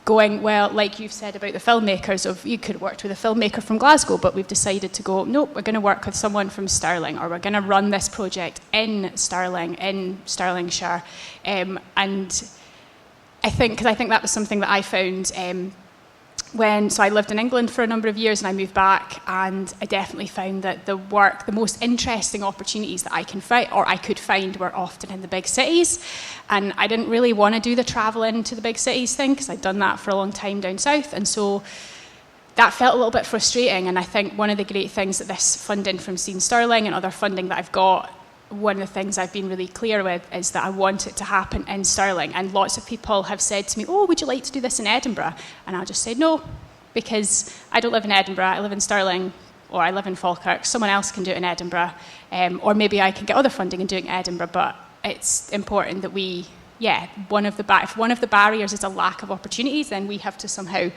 going, well, like you've said about the filmmakers, you could have worked with a filmmaker from Glasgow, but we've decided to go, nope, we're going to work with someone from Stirling, or we're going to run this project in Stirling, in Stirlingshire. And I think that was something that I found so I lived in England for a number of years, and I moved back, and I definitely found that the most interesting opportunities that I could find were often in the big cities. And I didn't really want to do the travel into the big cities thing, because I'd done that for a long time down south, and so that felt a little bit frustrating. And I think one of the great things that this funding from Scene Stirling and other funding that I've got, one of the things I've been really clear with is that I want it to happen in Stirling. And lots of people have said to me, oh, would you like to do this in Edinburgh? And I'll just say no, because I don't live in Edinburgh, I live in Stirling, or I live in Falkirk. Someone else can do it in Edinburgh, or maybe I can get other funding and do it in Edinburgh. But it's important that if one of the barriers is a lack of opportunities, then we have to somehow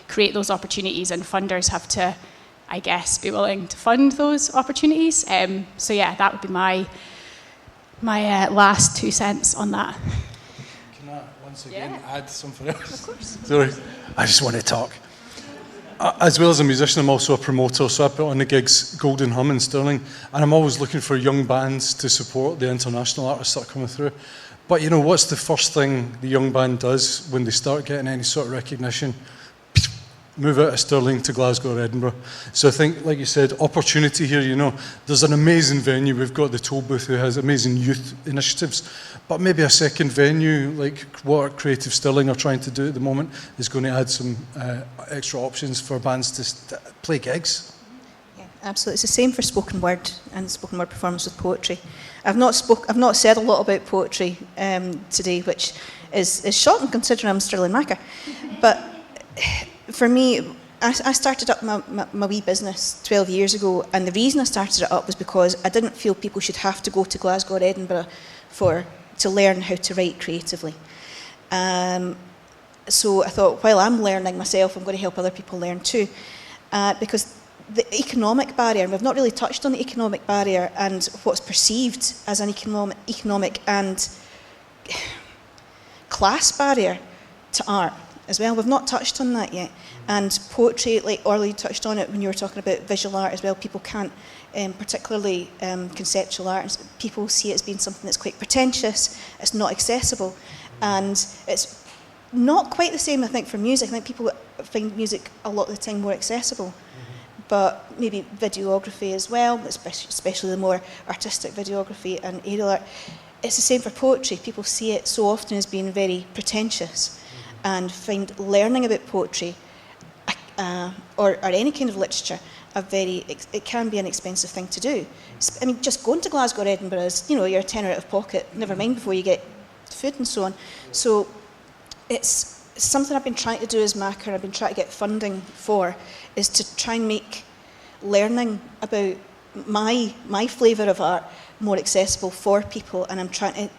create those opportunities, and funders have to, I guess, be willing to fund those opportunities. So that would be my last 2 cents on that. Can I once again add something else? Of course. Sorry, I just want to talk. As well as a musician, I'm also a promoter, so I put on the gigs Golden Hum in Stirling, and I'm always looking for young bands to support the international artists that are coming through. But what's the first thing the young band does when they start getting any sort of recognition? Move out of Stirling to Glasgow or Edinburgh. So I think, like you said, opportunity here, there's an amazing venue. We've got the Toll Booth, who has amazing youth initiatives, but maybe a second venue, like what Creative Stirling are trying to do at the moment, is going to add some extra options for bands to play gigs. Yeah, absolutely. It's the same for spoken word and spoken word performance with poetry. I've not said a lot about poetry today, which is shocking considering I'm Stirling Makar. But for me, I started up my wee business 12 years ago, and the reason I started it up was because I didn't feel people should have to go to Glasgow or Edinburgh to learn how to write creatively. So I thought, while I'm learning myself, I'm going to help other people learn too. Because the economic barrier, and we've not really touched on the economic barrier and what's perceived as an economic and class barrier to art as well. We've not touched on that yet. And poetry, like Orla, you touched on it when you were talking about visual art as well. People can't, particularly conceptual art, people see it as being something that's quite pretentious, it's not accessible. And it's not quite the same, I think, for music. I think people find music a lot of the time more accessible. Mm-hmm. But maybe videography as well, especially the more artistic videography and aerial art. It's the same for poetry. People see it so often as being very pretentious, and find learning about poetry or any kind of literature it can be an expensive thing to do. I mean, just going to Glasgow or Edinburgh is, you're a tenner out of pocket, never mind before you get food and so on. So it's something I've been trying to do as Makar, I've been trying to get funding for, is to try and make learning about my flavour of art more accessible for people, and I'm trying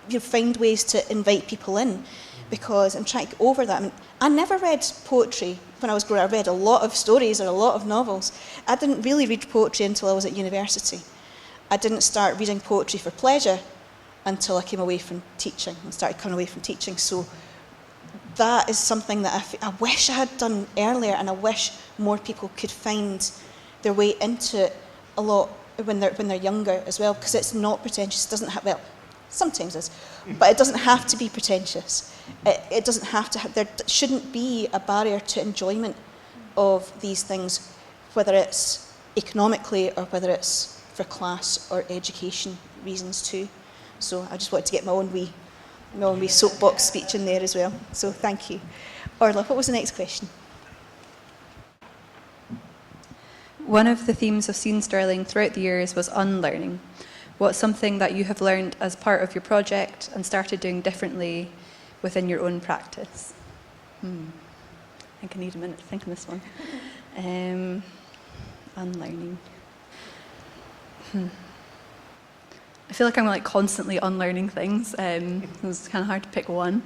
to find ways to invite people in, because I'm trying to get over that. I never read poetry when I was growing up. I read a lot of stories or a lot of novels. I didn't really read poetry until I was at university. I didn't start reading poetry for pleasure until I came away from teaching and started coming away from teaching. So that is something that I wish I had done earlier, and I wish more people could find their way into it a lot when they're younger as well, because it's not pretentious. It doesn't have, well, sometimes it is, but it doesn't have to be pretentious. It doesn't have to have, there shouldn't be a barrier to enjoyment of these things, whether it's economically or whether it's for class or education reasons too. So I just wanted to get my own wee soapbox speech in there as well. So thank you. Orla, what was the next question? One of the themes of Scene Stirling throughout the years was unlearning. What's something that you have learned as part of your project and started doing differently within your own practice? I think I need a minute to think on this one. Unlearning. I feel like I'm like constantly unlearning things. It's kind of hard to pick one.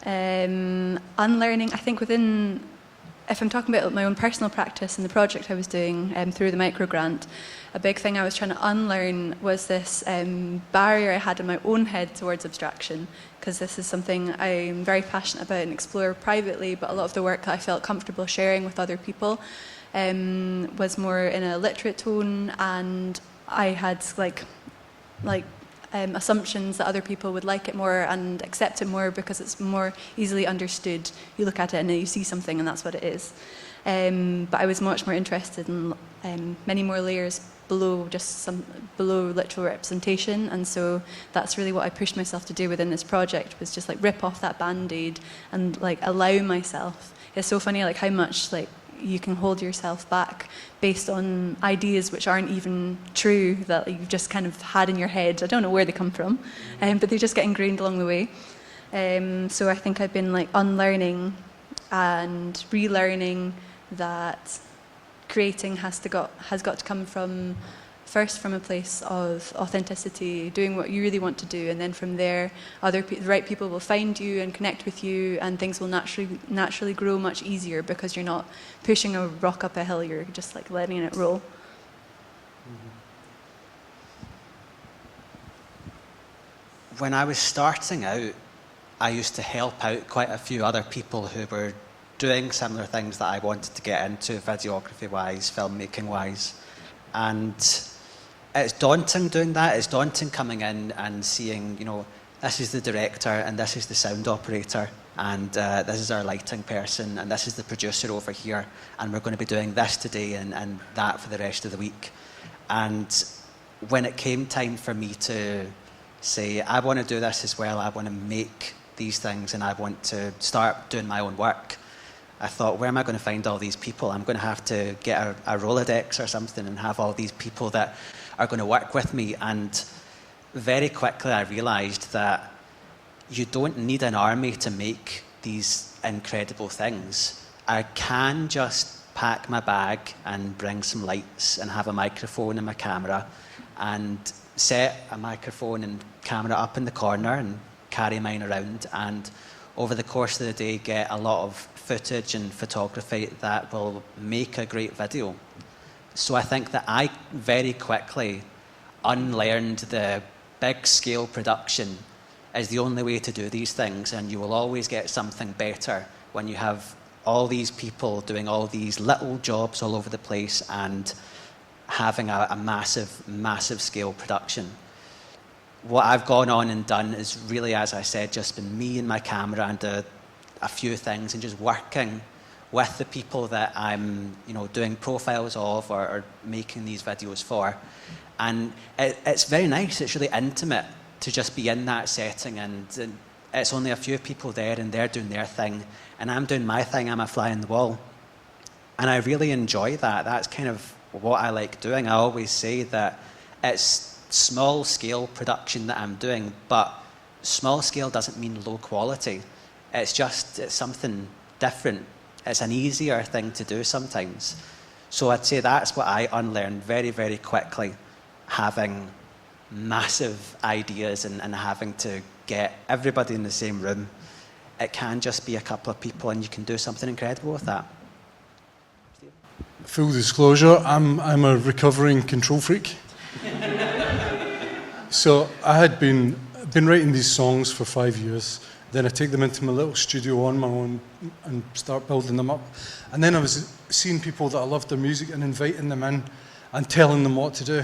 Unlearning, I think if I'm talking about my own personal practice and the project I was doing through the microgrant, a big thing I was trying to unlearn was this barrier I had in my own head towards abstraction, because this is something I'm very passionate about and explore privately, but a lot of the work that I felt comfortable sharing with other people was more in a literate tone, and I had assumptions that other people would like it more and accept it more because it's more easily understood. You look at it and you see something and that's what it is. But I was much more interested in many more layers below below literal representation, and so that's really what I pushed myself to do within this project, was just like rip off that band-aid and like allow myself. It's so funny like how much like you can hold yourself back based on ideas which aren't even true, that you've just kind of had in your head. I don't know where they come from, but they just get ingrained along the way. So I think I've been like unlearning and relearning that creating has got to come from first from a place of authenticity, doing what you really want to do, and then from there, the right people will find you and connect with you, and things will naturally grow much easier because you're not pushing a rock up a hill. You're just like letting it roll. When I was starting out, I used to help out quite a few other people who were doing similar things that I wanted to get into, videography-wise, filmmaking-wise, and it's daunting doing that. It's daunting coming in and seeing, this is the director and this is the sound operator and this is our lighting person and this is the producer over here and we're going to be doing this today and that for the rest of the week. And when it came time for me to say, I want to do this as well, I want to make these things and I want to start doing my own work, I thought, where am I going to find all these people? I'm going to have to get a Rolodex or something and have all these people that are going to work with me. And very quickly I realised that you don't need an army to make these incredible things. I can just pack my bag and bring some lights and have a microphone and my camera and set a microphone and camera up in the corner and carry mine around, and over the course of the day get a lot of footage and photography that will make a great video. So I think that I very quickly unlearned the big scale production as the only way to do these things, and you will always get something better when you have all these people doing all these little jobs all over the place and having a massive, massive scale production. What I've gone on and done is really, as I said, just been me and my camera and a few things and just working with the people that I'm, doing profiles of or making these videos for. And it's very nice, it's really intimate to just be in that setting, and it's only a few people there and they're doing their thing and I'm doing my thing, I'm a fly on the wall. And I really enjoy that. That's kind of what I like doing. I always say that it's small scale production that I'm doing, but small scale doesn't mean low quality. It's something different. It's an easier thing to do sometimes. So I'd say that's what I unlearned very, very quickly, having massive ideas and having to get everybody in the same room. It can just be a couple of people and you can do something incredible with that. Full disclosure, I'm a recovering control freak. So I had been writing these songs for 5 years. Then I take them into my little studio on my own and start building them up. And then I was seeing people that I loved their music and inviting them in and telling them what to do.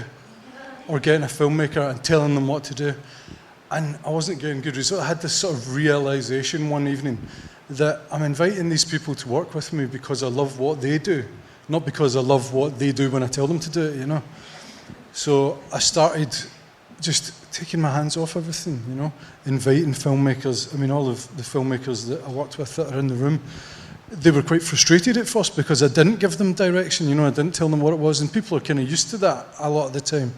Or getting a filmmaker and telling them what to do. And I wasn't getting good results. I had this sort of realization one evening that I'm inviting these people to work with me because I love what they do, not because I love what they do when I tell them to do it, So I started just taking my hands off everything, inviting filmmakers. I mean, all of the filmmakers that I worked with that are in the room, they were quite frustrated at first because I didn't give them direction, you know, I didn't tell them what it was, and people are kind of used to that a lot of the time.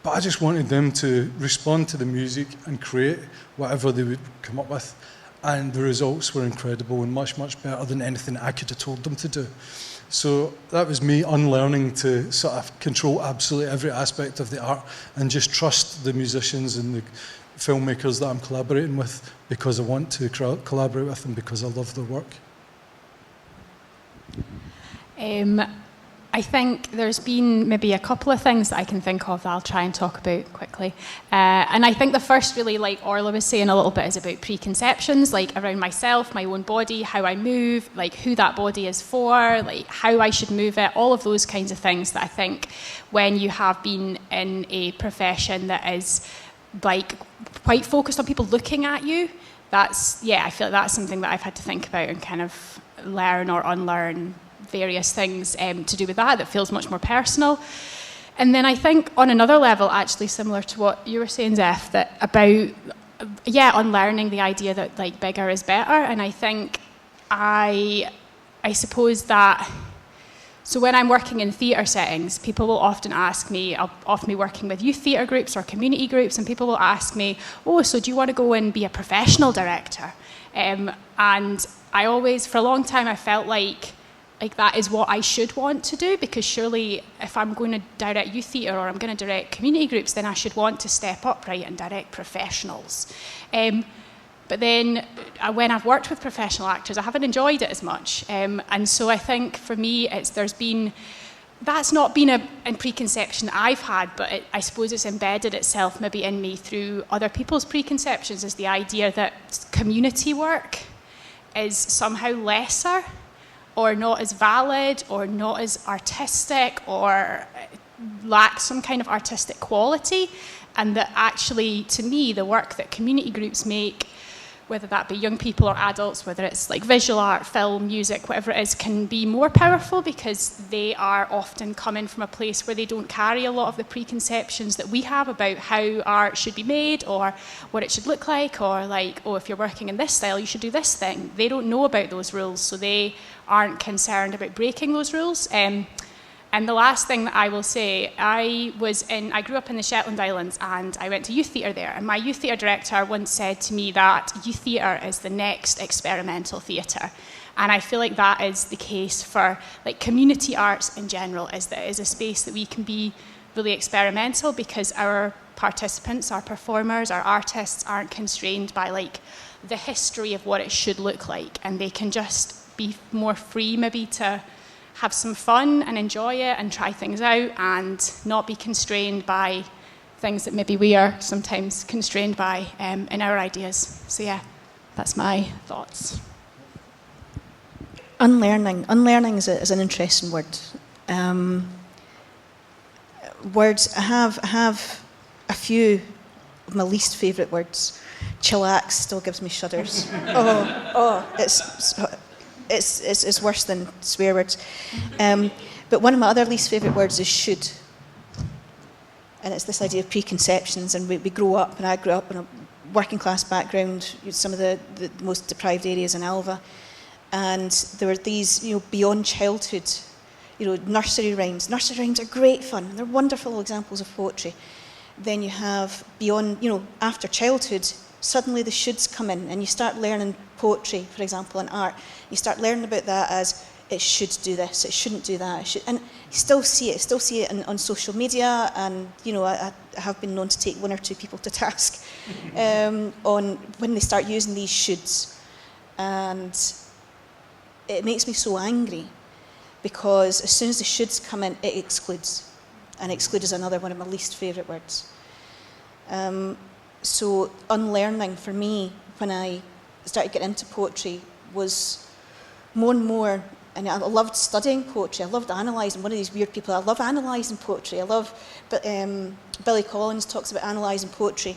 But I just wanted them to respond to the music and create whatever they would come up with. And the results were incredible and much, much better than anything I could have told them to do. So that was me unlearning to sort of control absolutely every aspect of the art and just trust the musicians and the filmmakers that I'm collaborating with because I want to collaborate with them because I love their work. I think there's been maybe a couple of things that I can think of that I'll try and talk about quickly. And I think the first really, like Orla was saying a little bit, is about preconceptions, like around myself, my own body, how I move, like who that body is for, like how I should move it, all of those kinds of things that I think when you have been in a profession that is like quite focused on people looking at you, that's, yeah, I feel like that's something that I've had to think about and kind of learn or unlearn various things to do with that feels much more personal. And then I think on another level, actually similar to what you were saying, Zeph, that about, yeah, unlearning the idea that like bigger is better. And I think I suppose that, so when I'm working in theatre settings, people will often ask me, I'll often be working with youth theatre groups or community groups, and people will ask me, oh, so do you want to go and be a professional director? And I always, for a long time, I felt like that is what I should want to do, because surely if I'm going to direct youth theatre or I'm going to direct community groups, then I should want to step up, right, and direct professionals. But then when I've worked with professional actors, I haven't enjoyed it as much. And so I think for me, that's not been a preconception that I've had, but I suppose it's embedded itself maybe in me through other people's preconceptions, is the idea that community work is somehow lesser, or not as valid, or not as artistic, or lacks some kind of artistic quality, and that actually, to me, the work that community groups make, whether that be young people or adults, whether it's like visual art, film, music, whatever it is, can be more powerful because they are often coming from a place where they don't carry a lot of the preconceptions that we have about how art should be made or what it should look like, or like, oh, if you're working in this style, you should do this thing. They don't know about those rules, so they aren't concerned about breaking those rules. And the last thing that I will say, I grew up in the Shetland Islands and I went to youth theatre there, and my youth theatre director once said to me that youth theatre is the next experimental theatre. And I feel like that is the case for like community arts in general, is that it is a space that we can be really experimental because our participants, our performers, our artists aren't constrained by like the history of what it should look like, and they can just be more free maybe to have some fun and enjoy it and try things out and not be constrained by things that maybe we are sometimes constrained by in our ideas. So yeah, that's my thoughts. Unlearning. Unlearning is an interesting word. Words, I have a few of my least favourite words. Chillax still gives me shudders. It's worse than swear words. But one of my other least favourite words is should. And it's this idea of preconceptions, and we grow up, and I grew up in a working class background, some of the most deprived areas in Alva, and there were these, beyond childhood, nursery rhymes. Nursery rhymes are great fun, they're wonderful examples of poetry. Then you have beyond, after childhood, suddenly the shoulds come in, and you start learning poetry, for example, and art. You start learning about that as it should do this, it shouldn't do that, and you still see it on social media, and I have been known to take one or two people to task on when they start using these shoulds, and it makes me so angry because as soon as the shoulds come in, it excludes, and exclude is another one of my least favourite words. So unlearning for me, when I started getting into poetry, was more and more, and I loved studying poetry, I loved analysing, one of these weird people, I love analysing poetry, but Billy Collins talks about analysing poetry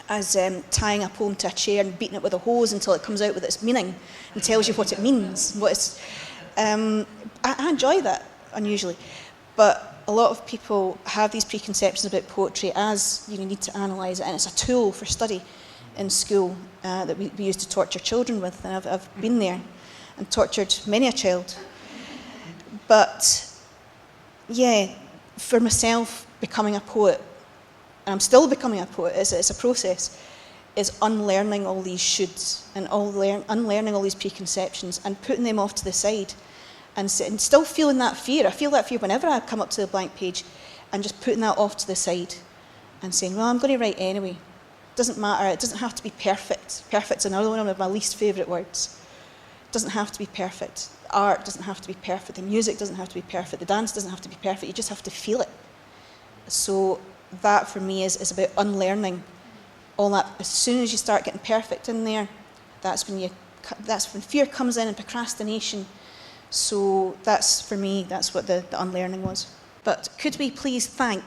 as tying a poem to a chair and beating it with a hose until it comes out with its meaning and tells you what it means. I enjoy that, unusually, but a lot of people have these preconceptions about poetry as you need to analyse it, and it's a tool for study in school that we used to torture children with, and I've been there. and tortured many a child. But yeah, for myself, becoming a poet, and I'm still becoming a poet, it's a process, is unlearning all these shoulds and unlearning all these preconceptions and putting them off to the side and still feeling that fear. I feel that fear whenever I come up to the blank page and just putting that off to the side and saying, well, I'm going to write anyway. It doesn't matter. It doesn't have to be perfect. Perfect's another one of my least favourite words. It doesn't have to be perfect. Art doesn't have to be perfect. The music doesn't have to be perfect. The dance doesn't have to be perfect. You just have to feel it. So that for me is about unlearning all that. As soon as you start getting perfect in there, that's when fear comes in and procrastination. So that's, for me, that's what the unlearning was. But could we please thank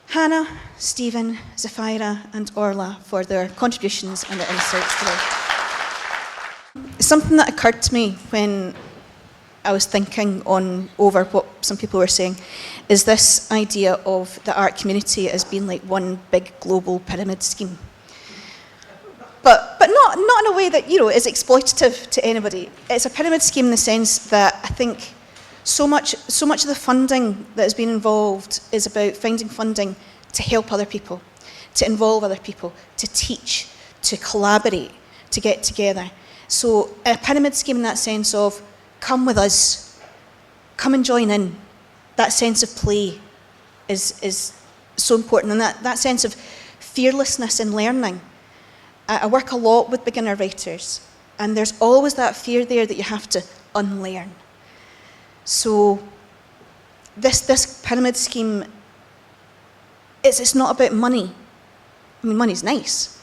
Hannah, Stephen, Zephyra and Orla for their contributions and their insights today. Something that occurred to me when I was thinking over what some people were saying is this idea of the art community as being like one big global pyramid scheme. But not in a way that, is exploitative to anybody. It's a pyramid scheme in the sense that I think so much of the funding that has been involved is about finding funding to help other people, to involve other people, to teach, to collaborate, to get together. So a pyramid scheme in that sense of come with us, come and join in. That sense of play is so important, and that sense of fearlessness in learning. I work a lot with beginner writers, and there's always that fear there that you have to unlearn. So this pyramid scheme, it's not about money. I mean, money's nice,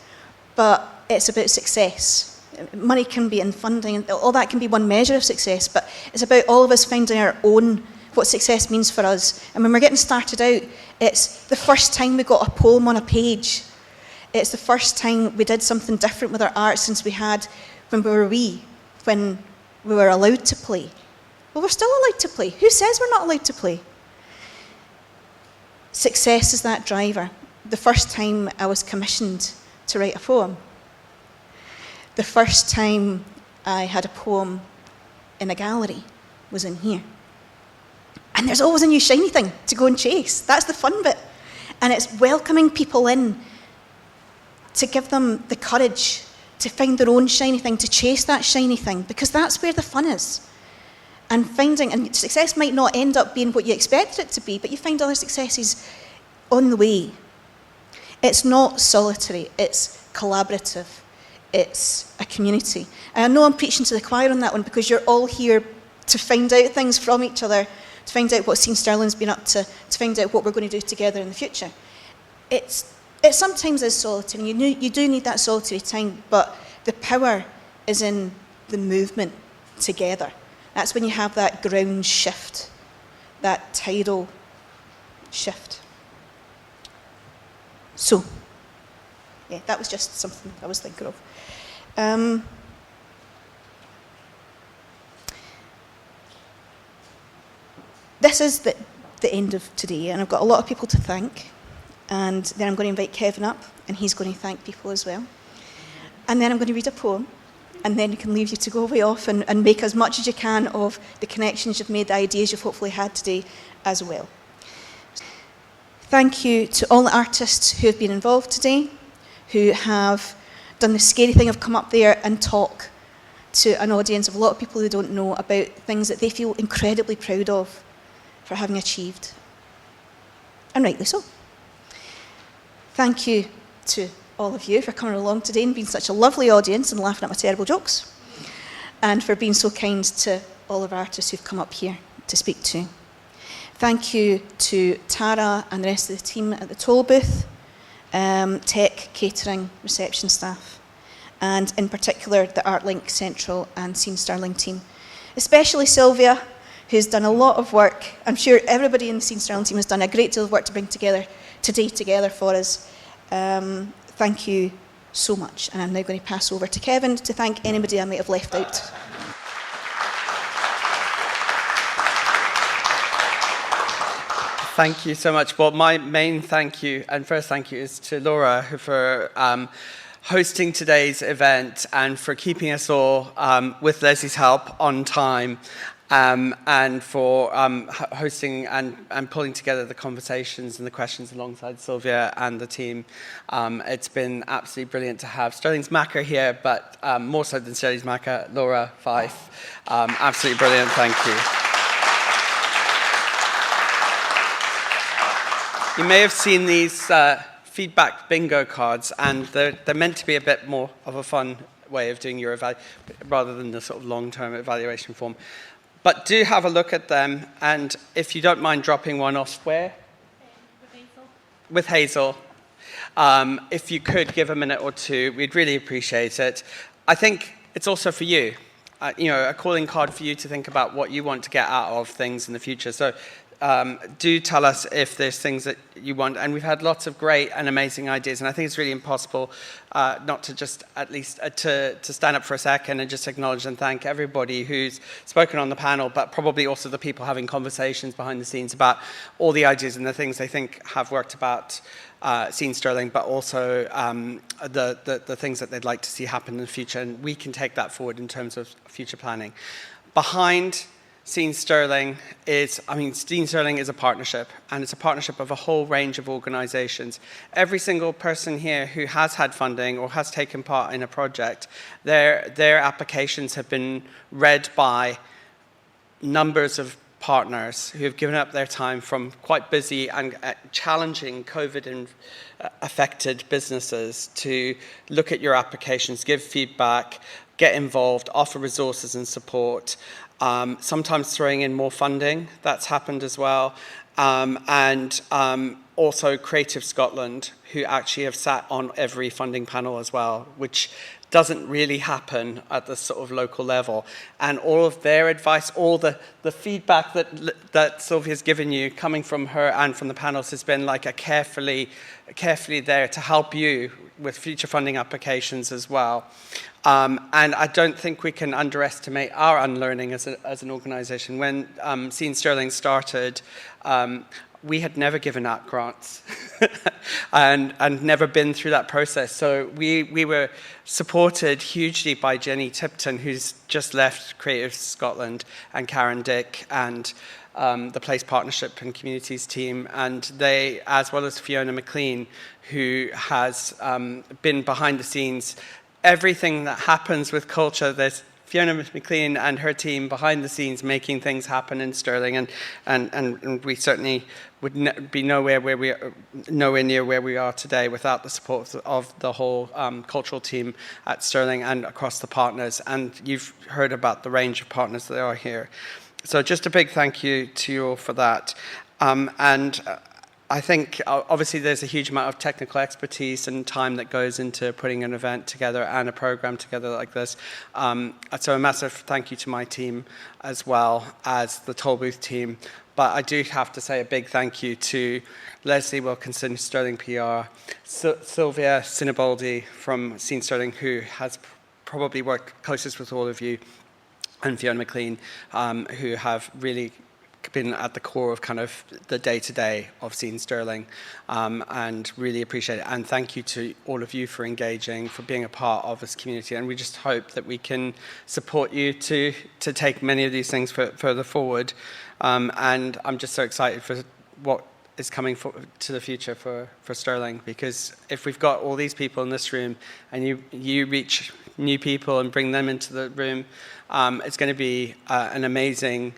but it's about success. Money can be in funding, and all that can be one measure of success, but it's about all of us finding our own, what success means for us. And when we're getting started out, it's the first time we got a poem on a page. It's the first time we did something different with our art since we had when we were wee, when we were allowed to play. Well, we're still allowed to play. Who says we're not allowed to play? Success is that driver. The first time I was commissioned to write a poem. The first time I had a poem in a gallery was in here. And there's always a new shiny thing to go and chase. That's the fun bit. And it's welcoming people in to give them the courage to find their own shiny thing, to chase that shiny thing, because that's where the fun is. And success might not end up being what you expected it to be, but you find other successes on the way. It's not solitary, it's collaborative, it's a community. And I know I'm preaching to the choir on that one because you're all here to find out things from each other, to find out what Scene Stirling's been up to find out what we're going to do together in the future. It sometimes is solitary, and you do need that solitary time, but the power is in the movement together. That's when you have that ground shift, that tidal shift. So, yeah, that was just something I was thinking of. This is the end of today, and I've got a lot of people to thank. And then I'm going to invite Kevin up, and he's going to thank people as well. And then I'm going to read a poem, and then I can leave you to go away off and make as much as you can of the connections you've made, the ideas you've hopefully had today as well. Thank you to all the artists who have been involved today, who have done the scary thing of come up there and talk to an audience of a lot of people who don't know about things that they feel incredibly proud of for having achieved. And rightly so. Thank you to all of you for coming along today and being such a lovely audience and laughing at my terrible jokes, and for being so kind to all of our artists who've come up here to speak to. Thank you to Tara and the rest of the team at the toll booth, tech, catering, reception staff, and in particular the ArtLink Central and Scene Stirling team, especially Sylvia, who's done a lot of work. I'm sure everybody in the Scene Stirling team has done a great deal of work to bring today together for us. Thank you so much. And I'm now going to pass over to Kevin to thank anybody I may have left out. Thank you so much. Well, my main thank you, and first thank you, is to Laura for hosting today's event and for keeping us all, with Leslie's help, on time. And for hosting and pulling together the conversations and the questions alongside Sylvia and the team. It's been absolutely brilliant to have Stirling's Makar here, but more so than Stirling's Makar, Laura Fyfe. Absolutely brilliant, thank you. You may have seen these feedback bingo cards, and they're meant to be a bit more of a fun way of doing your evaluation, rather than the sort of long-term evaluation form. But do have a look at them, and if you don't mind dropping one off where? With Hazel. If you could give a minute or two, we'd really appreciate it. I think it's also for you, a calling card for you to think about what you want to get out of things in the future. So do tell us if there's things that you want. And we've had lots of great and amazing ideas, and I think it's really impossible not to just at least to stand up for a second and just acknowledge and thank everybody who's spoken on the panel, but probably also the people having conversations behind the scenes about all the ideas and the things they think have worked about Scene Stirling, but also the things that they'd like to see happen in the future. And we can take that forward in terms of future planning. Behind Scene Stirling Scene Stirling is a partnership, and it's a partnership of a whole range of organisations. Every single person here who has had funding or has taken part in a project, their applications have been read by numbers of partners who have given up their time from quite busy and challenging COVID-affected businesses to look at your applications, give feedback, get involved, offer resources and support. Sometimes throwing in more funding, that's happened as well. And also Creative Scotland, who actually have sat on every funding panel as well, which doesn't really happen at the sort of local level. And all of their advice, all the feedback that Sylvia's given you, coming from her and from the panels, has been like a carefully there to help you with future funding applications as well. And I don't think we can underestimate our Unlearning as an organisation. When Scene Stirling started, we had never given out grants and never been through that process. So we were supported hugely by Jenny Tipton, who's just left Creative Scotland, and Karen Dick, and the Place Partnership and Communities team, and they, as well as Fiona McLean, who has been behind the scenes. Everything that happens with culture, there's Fiona McLean and her team behind the scenes making things happen in Stirling, and we certainly would be nowhere near where we are today without the support of the whole cultural team at Stirling and across the partners. And you've heard about the range of partners that are here. So just a big thank you to you all for that. I think obviously there's a huge amount of technical expertise and time that goes into putting an event together and a program together like this. So a massive thank you to my team as well as the toll booth team. But I do have to say a big thank you to Leslie Wilkinson, Stirling PR, Sylvia Sinibaldi from Scene Stirling, who has probably worked closest with all of you, and Fiona McLean, who have really been at the core of kind of the day-to-day of Scene Stirling, and really appreciate it. And thank you to all of you for engaging, for being a part of this community. And we just hope that we can support you to take many of these things further forward. And I'm just so excited for what is coming to the future for Stirling, because if we've got all these people in this room and you reach new people and bring them into the room, it's going to be an amazing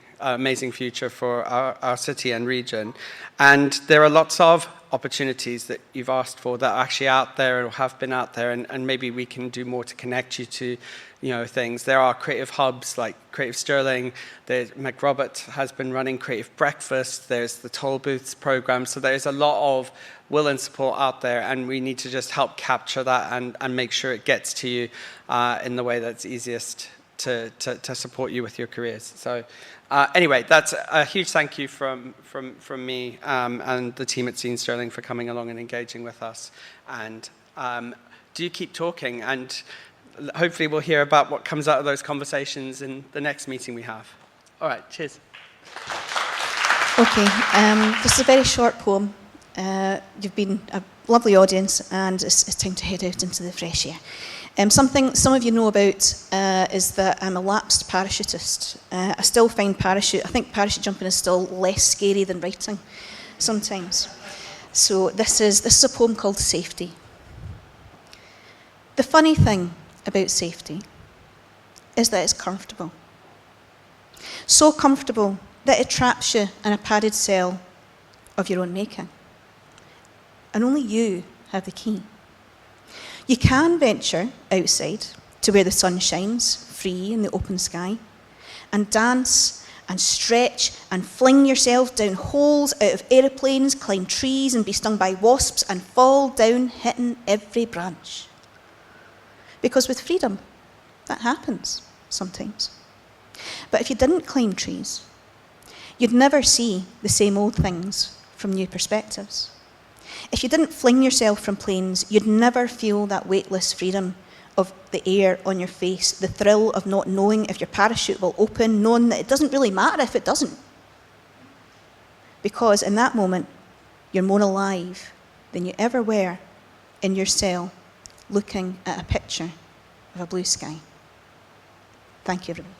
future for our city and region. And there are lots of opportunities that you've asked for that are actually out there or have been out there, and maybe we can do more to connect you to things. There are creative hubs like Creative Stirling. McRobert has been running Creative Breakfast. There's the Toll Booths program. So there's a lot of will and support out there, and we need to just help capture that and make sure it gets to you in the way that's easiest to support you with your careers. So anyway, that's a huge thank you from me and the team at Scene Stirling for coming along and engaging with us. And do keep talking, and hopefully we'll hear about what comes out of those conversations in the next meeting we have. All right, cheers. Okay, this is a very short poem. You've been a lovely audience, and it's time to head out into the fresh air. Something some of you know about is that I'm a lapsed parachutist. I still find I think parachute jumping is still less scary than writing sometimes. So this is a poem called Safety. The funny thing about safety is that it's comfortable. So comfortable that it traps you in a padded cell of your own making. And only you have the key. You can venture outside to where the sun shines, free in the open sky, and dance and stretch and fling yourself down holes out of aeroplanes, climb trees and be stung by wasps and fall down hitting every branch. Because with freedom, that happens sometimes. But if you didn't climb trees, you'd never see the same old things from new perspectives. If you didn't fling yourself from planes, you'd never feel that weightless freedom of the air on your face, the thrill of not knowing if your parachute will open, knowing that it doesn't really matter if it doesn't. Because in that moment, you're more alive than you ever were in your cell, looking at a picture of a blue sky. Thank you, everyone.